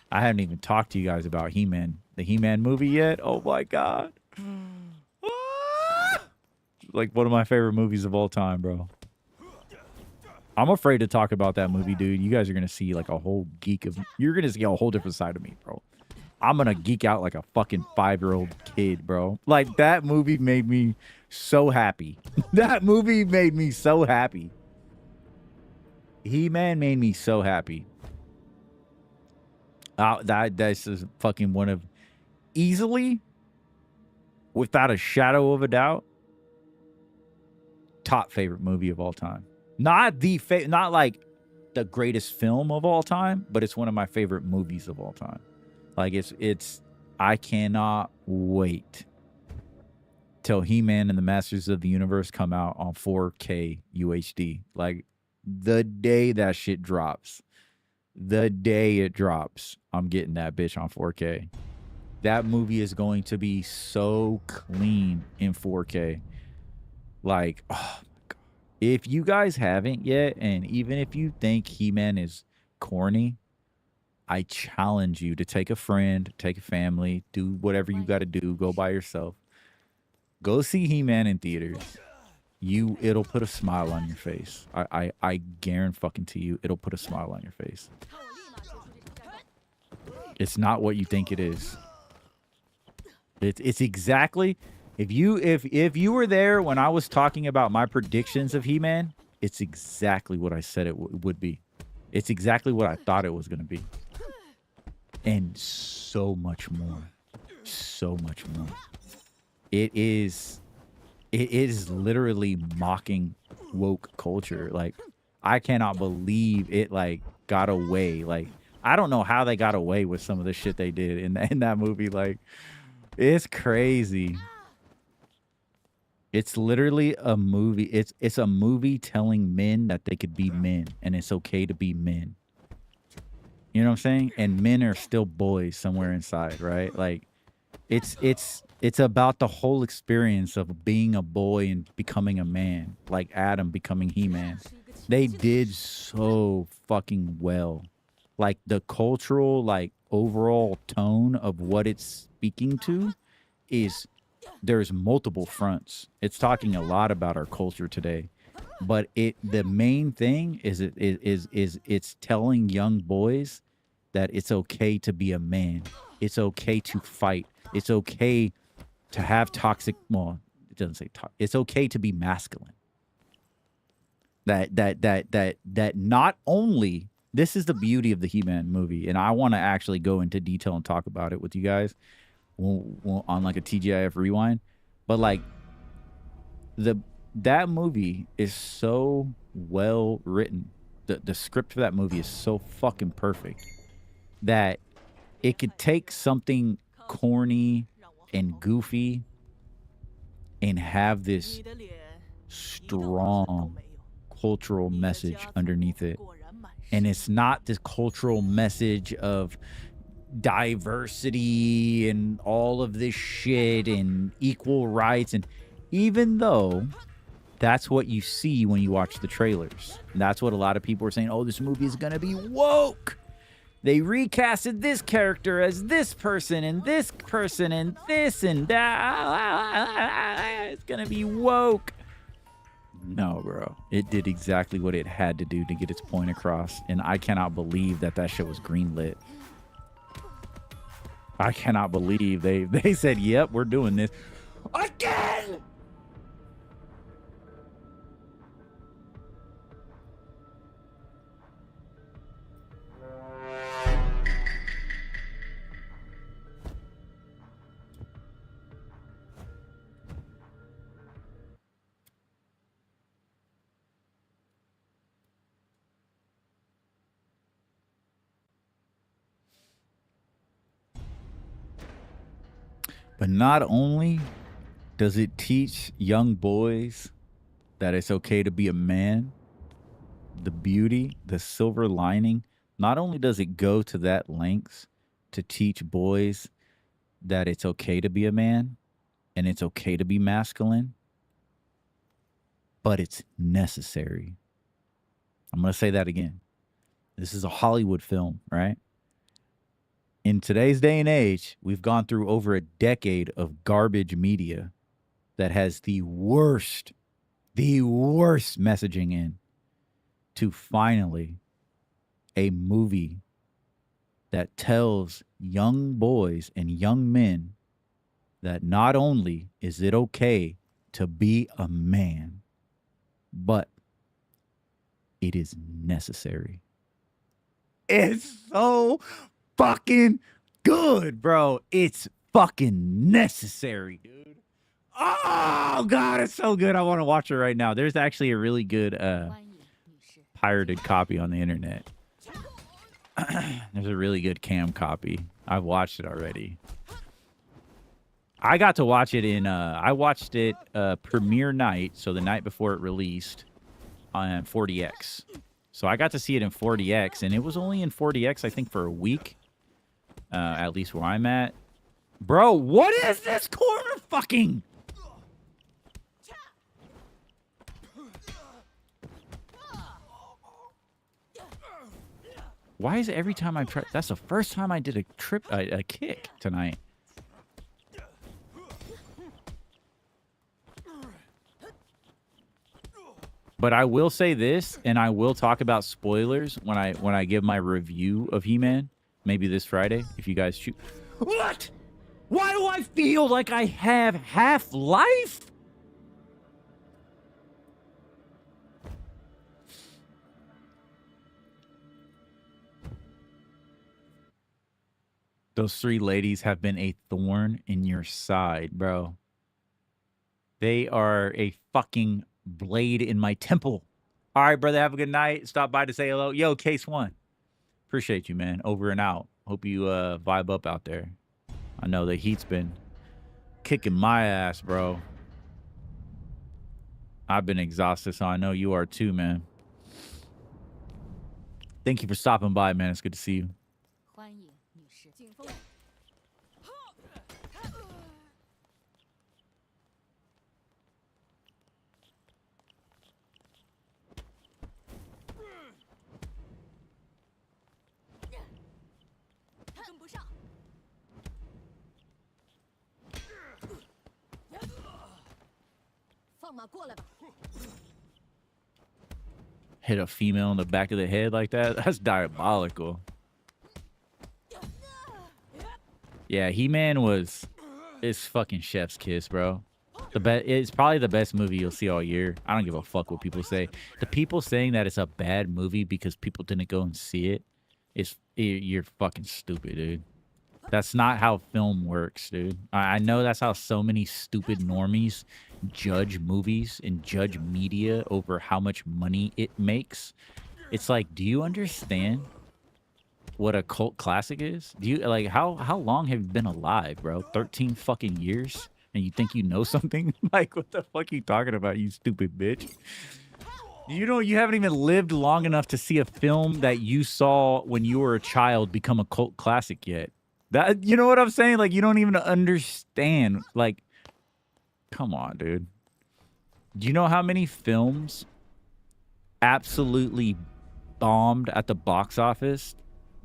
I haven't even talked to you guys about He-Man, the He-Man movie yet. Oh my God. Like one of my favorite movies of all time, bro. I'm afraid to talk about that movie, dude. You guys are going to see like a whole you're going to see a whole different side of me, bro. I'm going to geek out like a fucking 5-year-old kid, bro. Like that movie made me so happy. That movie made me so happy. He-Man made me so happy. That's just fucking one of easily, without a shadow of a doubt, top favorite movie of all time. Not like the greatest film of all time, but it's one of my favorite movies of all time. Like I cannot wait till He-Man and the Masters of the Universe come out on 4K UHD. Like the day that shit drops, the day it drops, I'm getting that bitch on 4K. That movie is going to be so clean in 4K. Like, oh, if you guys haven't yet, and even if you think He-Man is corny, I challenge you to take a friend, take a family, do whatever you got to do, go by yourself. Go see He-Man in theaters. It'll put a smile on your face. I guarantee you, it'll put a smile on your face. It's not what you think it is. It's exactly... If you were there when I was talking about my predictions of He-Man It's exactly what I said it would be. It's exactly what I thought it was going to be. And so much more. So much more. It is literally mocking woke culture. Like, I cannot believe it, like, got away. Like, I don't know how they got away with some of the shit they did in that movie. Like, it's crazy. It's literally a movie. It's a movie telling men that they could be men and it's okay to be men. You know what I'm saying? And men are still boys somewhere inside, right? Like, it's about the whole experience of being a boy and becoming a man, like Adam becoming He-Man. They did so fucking well. Like, the cultural, like, overall tone of what it's speaking to is there's multiple fronts. It's talking a lot about our culture today. But the main thing is it's telling young boys that it's okay to be a man. It's okay to fight. It's okay to have toxic, well, it doesn't say toxic. It's okay to be masculine. That not only, this is the beauty of the He-Man movie, and I want to actually go into detail and talk about it with you guys on like a TGIF rewind, but like that movie is so well written. The script for that movie is so fucking perfect that it could take something corny and goofy and have this strong cultural message underneath it. And it's not this cultural message of diversity and all of this shit and equal rights. And even though that's what you see when you watch the trailers, that's what a lot of people are saying, oh, this movie is gonna be woke. They recasted this character as this person and this person and this and that. It's gonna be woke. No, bro. It did exactly what it had to do to get its point across. And I cannot believe that shit was greenlit. I cannot believe they said, yep, we're doing this again. But not only does it teach young boys that it's okay to be a man, the beauty, the silver lining, not only does it go to that lengths to teach boys that it's okay to be a man and it's okay to be masculine, but it's necessary. I'm going to say that again. This is a Hollywood film, right? In today's day and age, we've gone through over a decade of garbage media that has the worst messaging in, to finally a movie that tells young boys and young men that not only is it okay to be a man, but it is necessary. It's so fucking good, bro. It's fucking necessary, dude. Oh god, it's so good. I want to watch it right now. There's actually a really good pirated copy on the internet. There's a really good cam copy. I've watched it already. I got to watch it in I watched it premiere night, so the night before it released on 40X. So I got to see it in 40X, and it was only in 40X I think for a week. At least where I'm at. Bro, what is this corner fucking? Why is it every time I try? That's the first time I did a kick tonight. But I will say this, and I will talk about spoilers when I give my review of He-Man. Maybe this Friday, if you guys choose. What? Why do I feel like I have half-life? Those three ladies have been a thorn in your side, bro. They are a fucking blade in my temple. All right, brother. Have a good night. Stop by to say hello. Yo, Case One. Appreciate you, man. Over and out. Hope you vibe up out there. I know the heat's been kicking my ass, bro. I've been exhausted, so I know you are too, man. Thank you for stopping by, man. It's good to see you. Hit a female in the back of the head like that? That's diabolical. Yeah, He-Man it's fucking chef's kiss, bro. It's probably the best movie you'll see all year. I don't give a fuck what people say. The people saying that it's a bad movie because people didn't go and see it, you're fucking stupid, dude. That's not how film works, dude. I know that's how so many stupid normies judge movies and judge media over how much money it makes. It's like, do you understand what a cult classic is? Do you like how long have you been alive, bro? 13 fucking years? And you think you know something? Like, what the fuck are you talking about, you stupid bitch? You haven't even lived long enough to see a film that you saw when you were a child become a cult classic yet. That, you know what I'm saying? Like, you don't even understand. Like, come on, dude. Do you know how many films absolutely bombed at the box office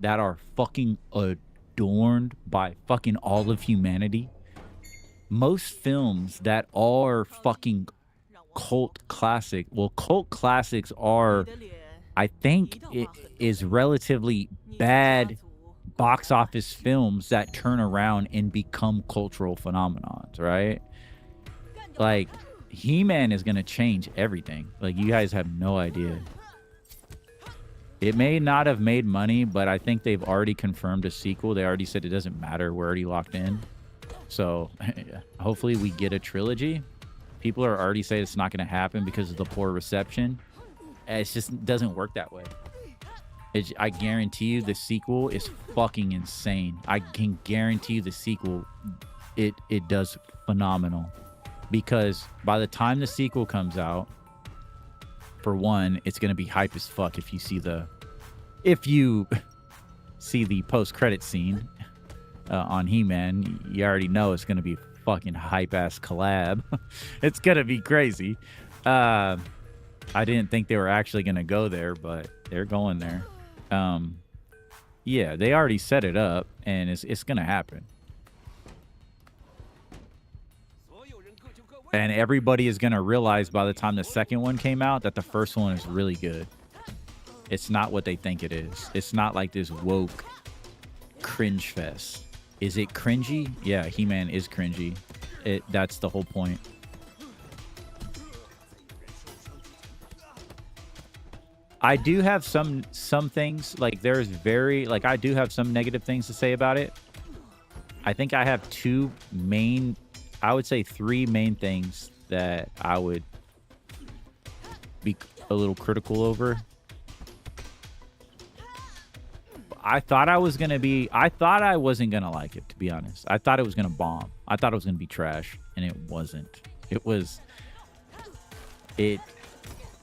that are fucking adorned by fucking all of humanity? Most films that are fucking cult classic. Well, cult classics are, I think, it is relatively bad box office films that turn around and become cultural phenomenons, right? Like, He-Man is gonna change everything. Like, you guys have no idea. It may not have made money, but I think they've already confirmed a sequel. They already said it doesn't matter. We're already locked in. So hopefully we get a trilogy. People are already saying it's not going to happen because of the poor reception. It just doesn't work that way. I guarantee you the sequel is fucking insane. I can guarantee you the sequel, it does phenomenal. Because by the time the sequel comes out, for one, it's going to be hype as fuck if you see the post-credit scene on He-Man. You already know it's going to be fucking hype-ass collab. It's going to be crazy. I didn't think they were actually going to go there, but they're going there. Yeah, they already set it up, and it's going to happen. And everybody is going to realize by the time the second one came out that the first one is really good. It's not what they think it is. It's not like this woke cringe fest. Is it cringy? Yeah, He-Man is cringy. That's the whole point. I do have some things, like there's I do have some negative things to say about it. I think I have I would say three main things that I would be a little critical over. I thought I wasn't going to like it, to be honest. I thought it was going to bomb. I thought it was going to be trash, and it wasn't.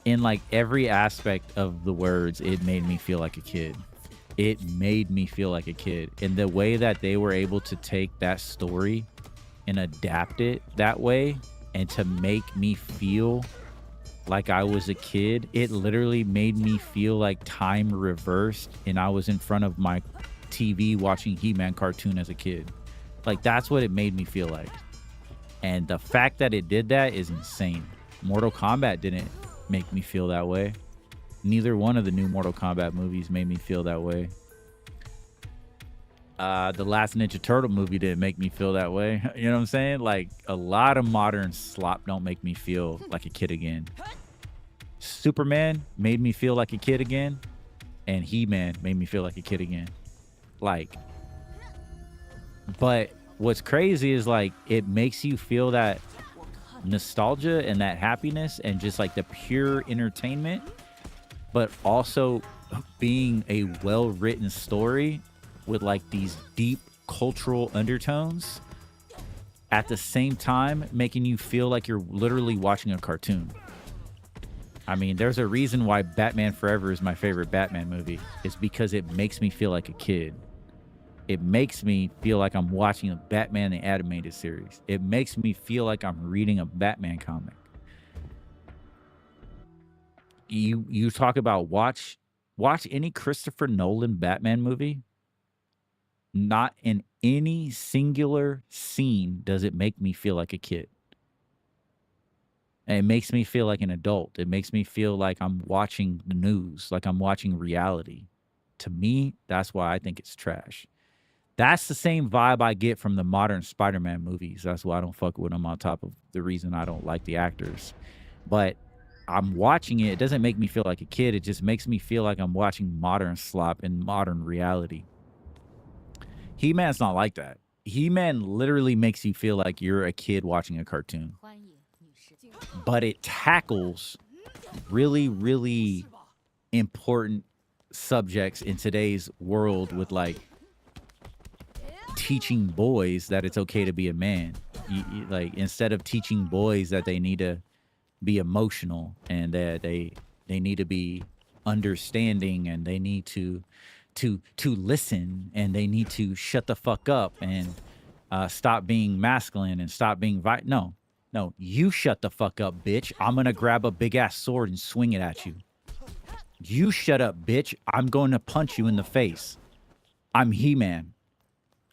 In like every aspect of the words, it made me feel like a kid. It made me feel like a kid. And the way that they were able to take that story and adapt it that way and to make me feel like I was a kid, it literally made me feel like time reversed and I was in front of my TV watching He-Man cartoon as a kid. Like, that's what it made me feel like. And the fact that it did that is insane. Mortal Kombat didn't make me feel that way. Neither one of the new Mortal Kombat movies made me feel that way. The last Ninja Turtle movie didn't make me feel that way. You know what I'm saying? Like, a lot of modern slop don't make me feel like a kid again. Superman made me feel like a kid again. And He-Man made me feel like a kid again. Like, But what's crazy is like it makes you feel that nostalgia and that happiness and just like the pure entertainment, but also being a well-written story with like these deep cultural undertones at the same time, making you feel like you're literally watching a cartoon. I mean, there's a reason why Batman Forever is my favorite Batman movie. It's because it makes me feel like a kid. It makes me feel like I'm watching a Batman the animated series. It makes me feel like I'm reading a Batman comic. You talk about watch any Christopher Nolan Batman movie. Not in any singular scene does it make me feel like a kid. And it makes me feel like an adult. It makes me feel like I'm watching the news, like I'm watching reality. To me, that's why I think it's trash. That's the same vibe I get from the modern Spider-Man movies. That's why I don't fuck with them, on top of the reason I don't like the actors. But I'm watching it. It doesn't make me feel like a kid. It just makes me feel like I'm watching modern slop and modern reality. He-Man's not like that. He-Man literally makes you feel like you're a kid watching a cartoon. But it tackles really, really important subjects in today's world with like teaching boys that it's okay to be a man. Like instead of teaching boys that they need to be emotional and that they need to be understanding and they need to listen and they need to shut the fuck up and stop being masculine and stop being no, you shut the fuck up, bitch. I'm gonna grab a big ass sword and swing it at you. You shut up, bitch. I'm going to punch you in the face. I'm He-Man.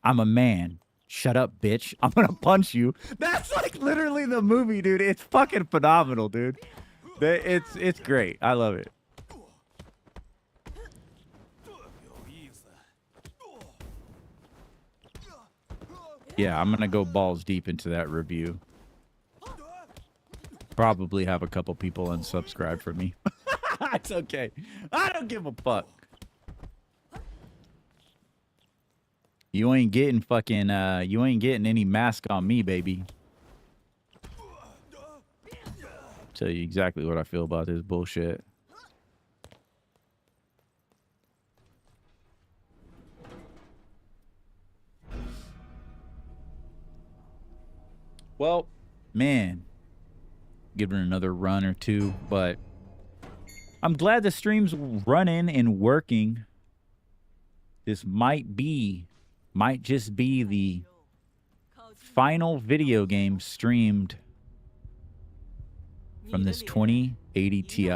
I'm a man. Shut up, bitch. I'm gonna punch you. That's like literally the movie, dude. It's fucking phenomenal, dude. It's great. I love it. Yeah, I'm gonna go balls deep into that review. Probably have a couple people unsubscribe from me. It's okay. I don't give a fuck. You ain't getting fucking, you ain't getting any mask on me, baby. Tell you exactly what I feel about this bullshit. Well, man, give it another run or two, but I'm glad the stream's running and working. This might just be the final video game streamed from this 2080 Ti.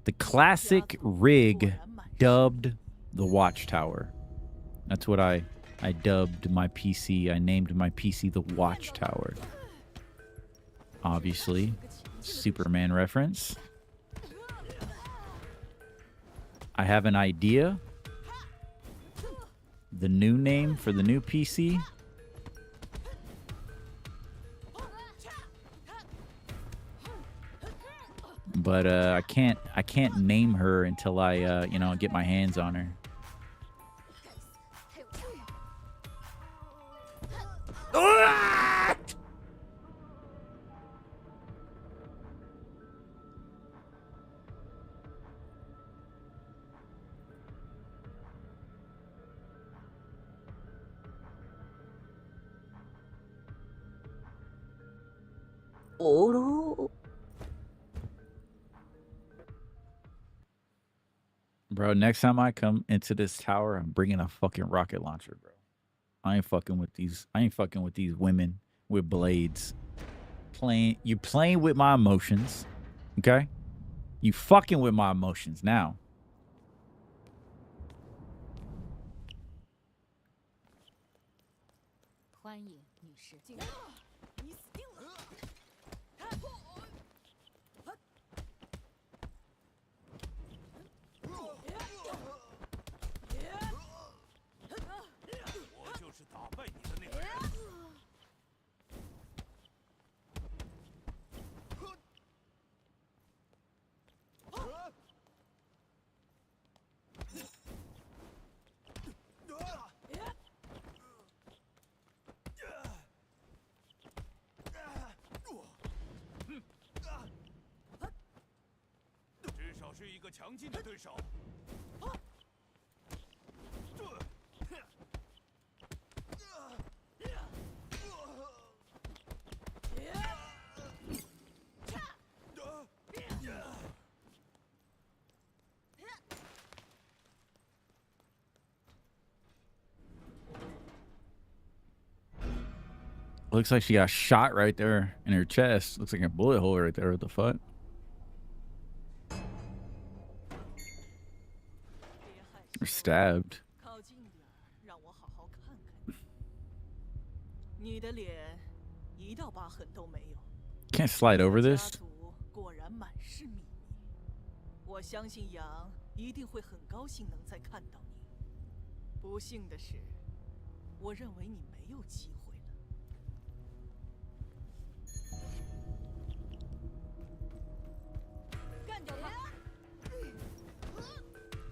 The classic rig dubbed the Watchtower. That's what I dubbed my PC. I named my PC the Watchtower. Obviously, Superman reference. I have an idea. The new name for the new PC. But I can't name her until I get my hands on her. Bro, next time I come into this tower, I'm bringing a fucking rocket launcher, bro. I ain't fucking with these women with blades. You playing with my emotions, okay? You fucking with my emotions now. Looks like she got shot right there in her chest. Looks like a bullet hole right there. What the fuck? Or stabbed. 靠近点儿，让我好好看看你。你的脸一道疤痕都没有。 Can't slide over 家 this. 族果然满是秘密。我相信杨一定会很高兴能再看到你。不幸的是，我认为你没有机会了。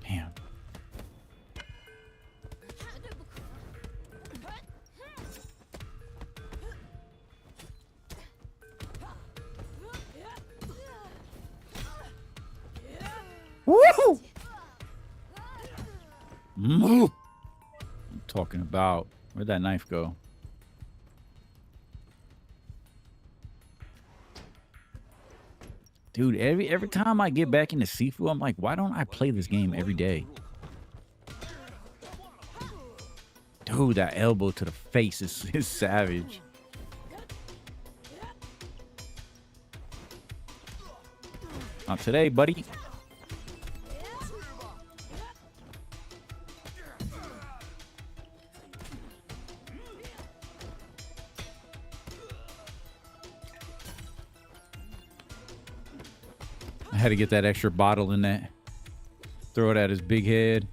Damn. Woo! Move. I'm talking about. Where'd that knife go? Dude, every time I get back into Sifu, I'm like, why don't I play this game every day? Dude, that elbow to the face is savage. Not today, buddy. I had to get that extra bottle in that. Throw it at his big head.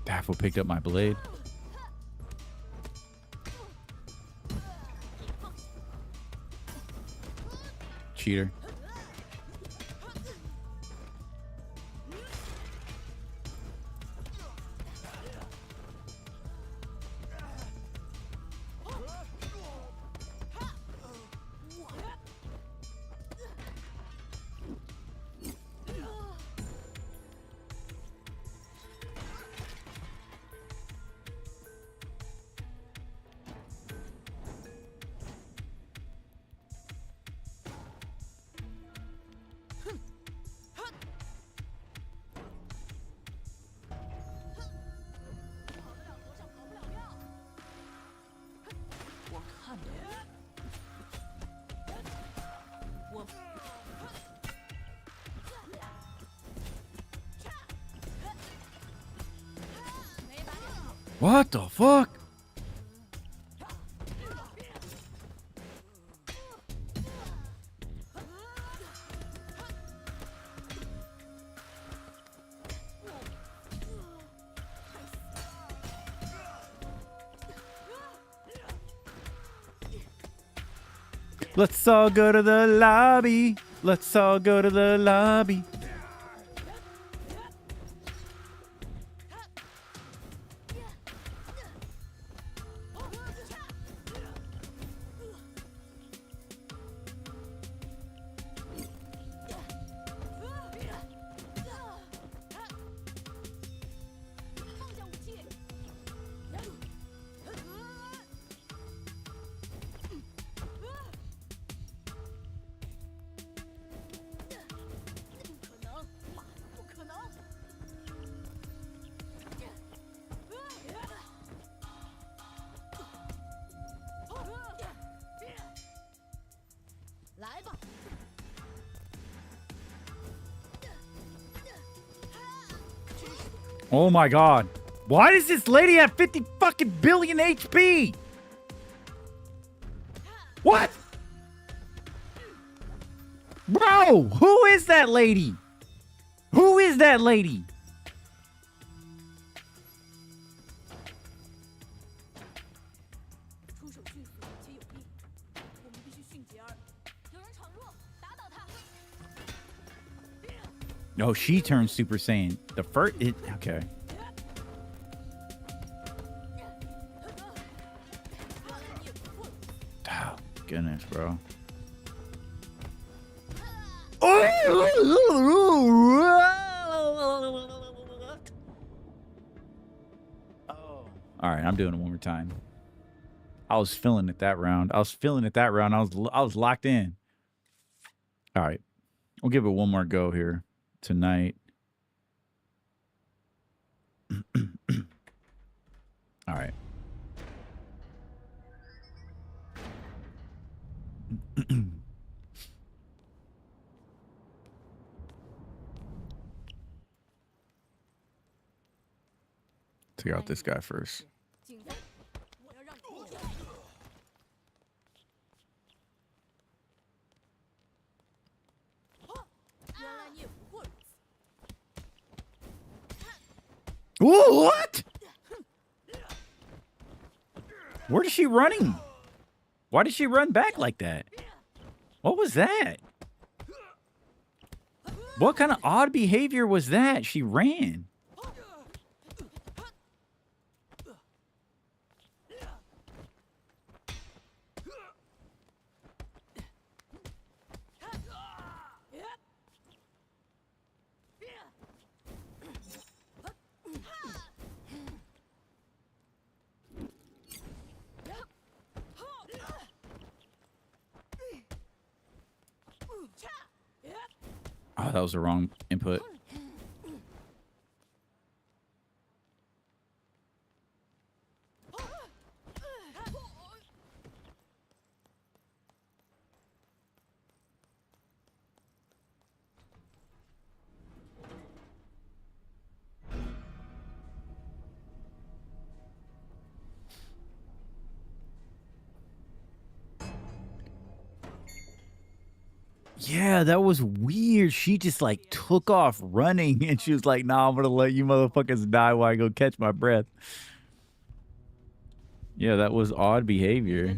Daffo picked up my blade. Cheater. What the fuck? Let's all go to the lobby. Let's all go to the lobby. Oh my god. Why does this lady have 50 fucking billion HP? What? Bro, who is that lady? Who is that lady? No, she turned Super Saiyan. The first, okay. goodness, bro. Oh. All right, I'm doing it one more time. I was feeling it that round. I was locked in. All right. We'll give it one more go here tonight. All right. Take out this guy first. Ooh, what? Where is she running? Why did she run back like that? What was that? What kind of odd behavior was that? She ran. Oh, that was the wrong input. Yeah, that was weird. She just like took off running and she was like, nah, I'm gonna let you motherfuckers die while I go catch my breath. Yeah, that was odd behavior.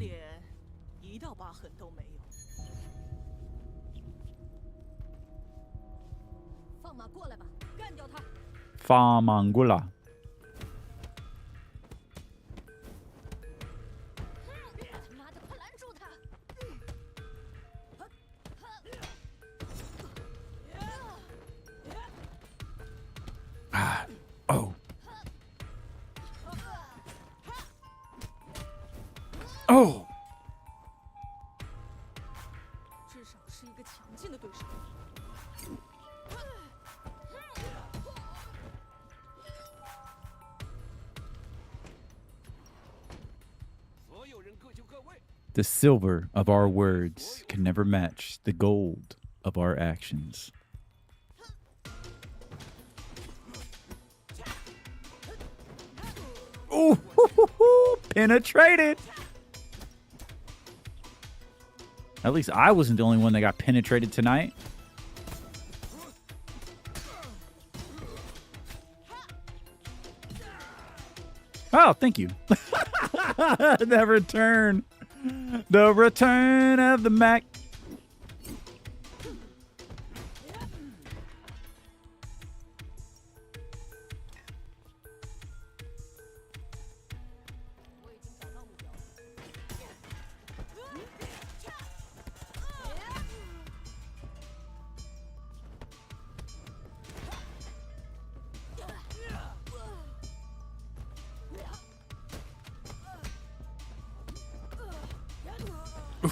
Famangula. Oh. Oh. The silver of our words can never match the gold of our actions. Oh, penetrated. At least I wasn't the only one that got penetrated tonight. Oh, thank you. The return. The return of the Mac.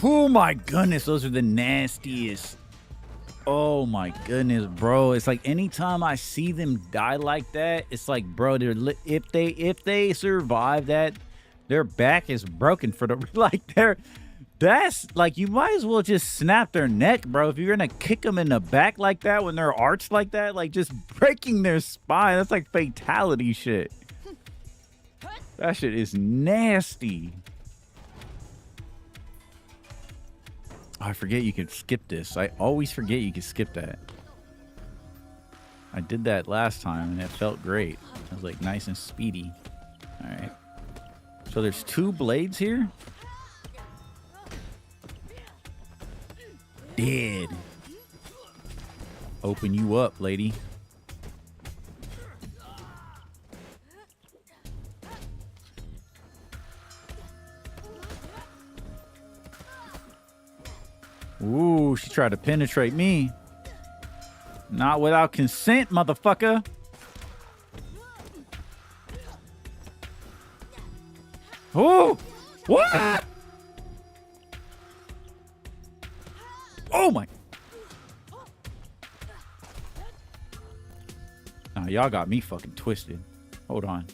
Oh my goodness, those are the nastiest. Oh my goodness, bro. It's like anytime I see them die like that, it's like, bro, they're if they survive that, their back is broken for the like that's like, you might as well just snap their neck, bro. If you're gonna kick them in the back like that when they're arched like that, like just breaking their spine, that's like fatality shit. That shit is nasty. I forget you can skip this. I always forget you can skip that. I did that last time and it felt great. It was like nice and speedy. All right. So there's 2 blades here. Dead. Open you up, lady. Ooh, she tried to penetrate me. Not without consent, motherfucker. Oh, what? Oh my. Nah, y'all got me fucking twisted. Hold on.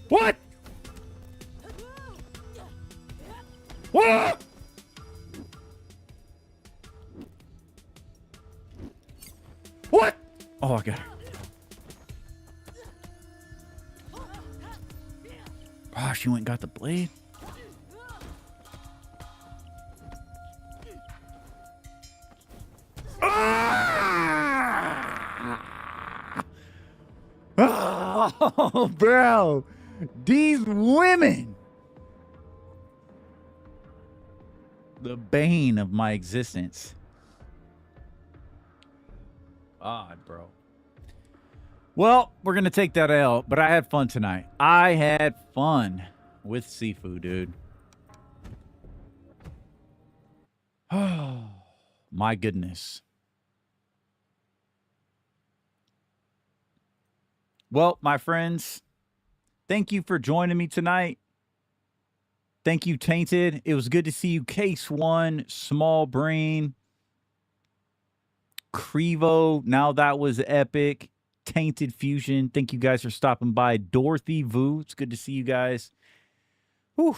What? What? What? Oh, I got her. Oh, she went and got the blade. Ah! Oh, bro. These women. The bane of my existence. God, bro. Well, we're going to take that L, but I had fun tonight. I had fun with Sifu, dude. Oh, my goodness. Well, my friends, thank you for joining me tonight. Thank you, Tainted. It was good to see you. Case One, Small Brain, Crevo. Now that was epic. Tainted Fusion. Thank you guys for stopping by. Dorothy Vu. It's good to see you guys. Whew.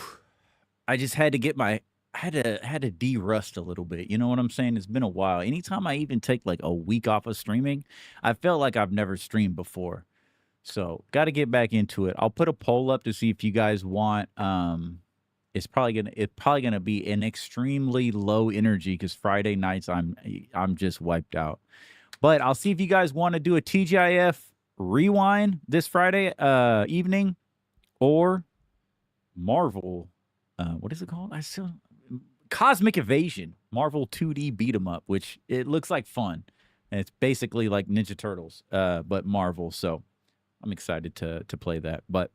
I just had to get my had to de-rust a little bit. You know what I'm saying? It's been a while. Anytime I even take like a week off of streaming, I felt like I've never streamed before. So got to get back into it. I'll put a poll up to see if you guys want it's probably gonna be an extremely low energy because Friday nights I'm just wiped out. But I'll see if you guys want to do a TGIF rewind this Friday evening or Marvel. What is it called? Cosmic Evasion, Marvel 2D beat 'em up, which it looks like fun. And it's basically like Ninja Turtles, but Marvel. So I'm excited to play that. But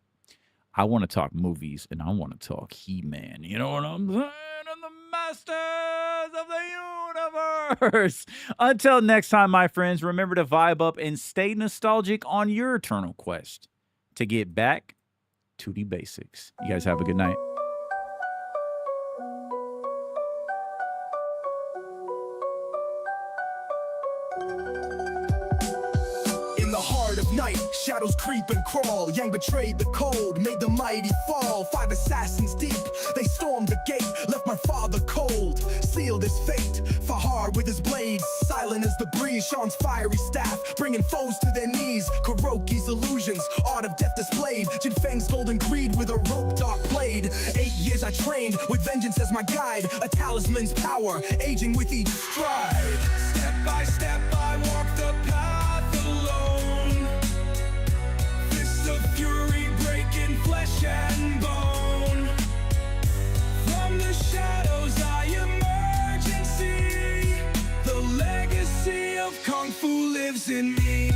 I want to talk movies and I want to talk He-Man. You know what I'm saying? And the Masters of the Universe. Until next time, my friends, remember to vibe up and stay nostalgic on your eternal quest to get back to the basics. You guys have a good night. In the heart of night, shadows creep and crawl. Yang betrayed the code, made the mighty fall. 5 assassins deep, they stormed the gate, left my father cold, sealed his fate. Fahar with his blades, silent as the breeze. Sean's fiery staff, bringing foes to their knees. Kuroki's illusions, art of death displayed. Jin Feng's golden creed with a rope dark blade. 8 years I trained, with vengeance as my guide. A talisman's power, aging with each stride. Step by step I walk the path alone. Fists of fury breaking flesh and bone. From the shadows I emerge and see the legacy of Kung Fu lives in me.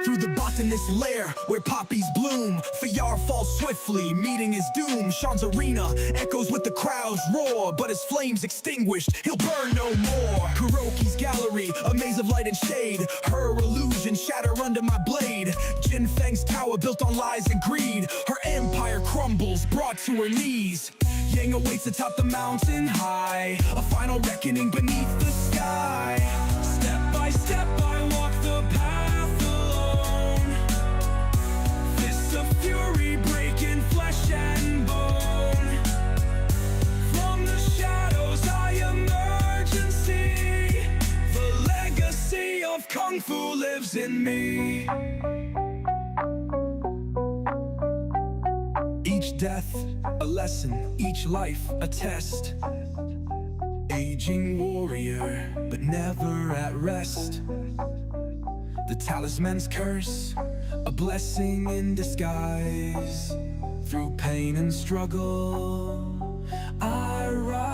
Through the botanist's lair, where poppies bloom, Fayar falls swiftly, meeting his doom. Sean's arena echoes with the crowd's roar, but his flames extinguished, he'll burn no more. Kuroki's gallery, a maze of light and shade, her illusion shatter under my blade. Jin Feng's tower built on lies and greed, her empire crumbles, brought to her knees. Yang awaits atop the mountain high, a final reckoning beneath the sky. Step by step I walk the path alone. Fists of fury breaking flesh and bone. From the shadows I emerge and see the legacy of Kung Fu lives in me. Each death, a lesson, each life, a test. Aging warrior, but never at rest. The talisman's curse, a blessing in disguise. Through pain and struggle, I rise.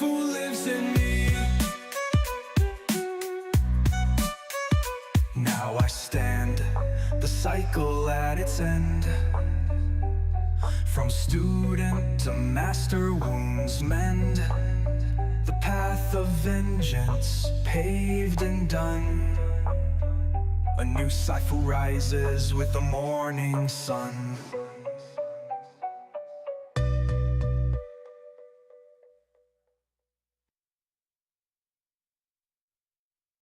Sifu lives in me. Now I stand, the cycle at its end. From student to master, wounds mend. The path of vengeance paved and done. A new Sifu rises with the morning sun.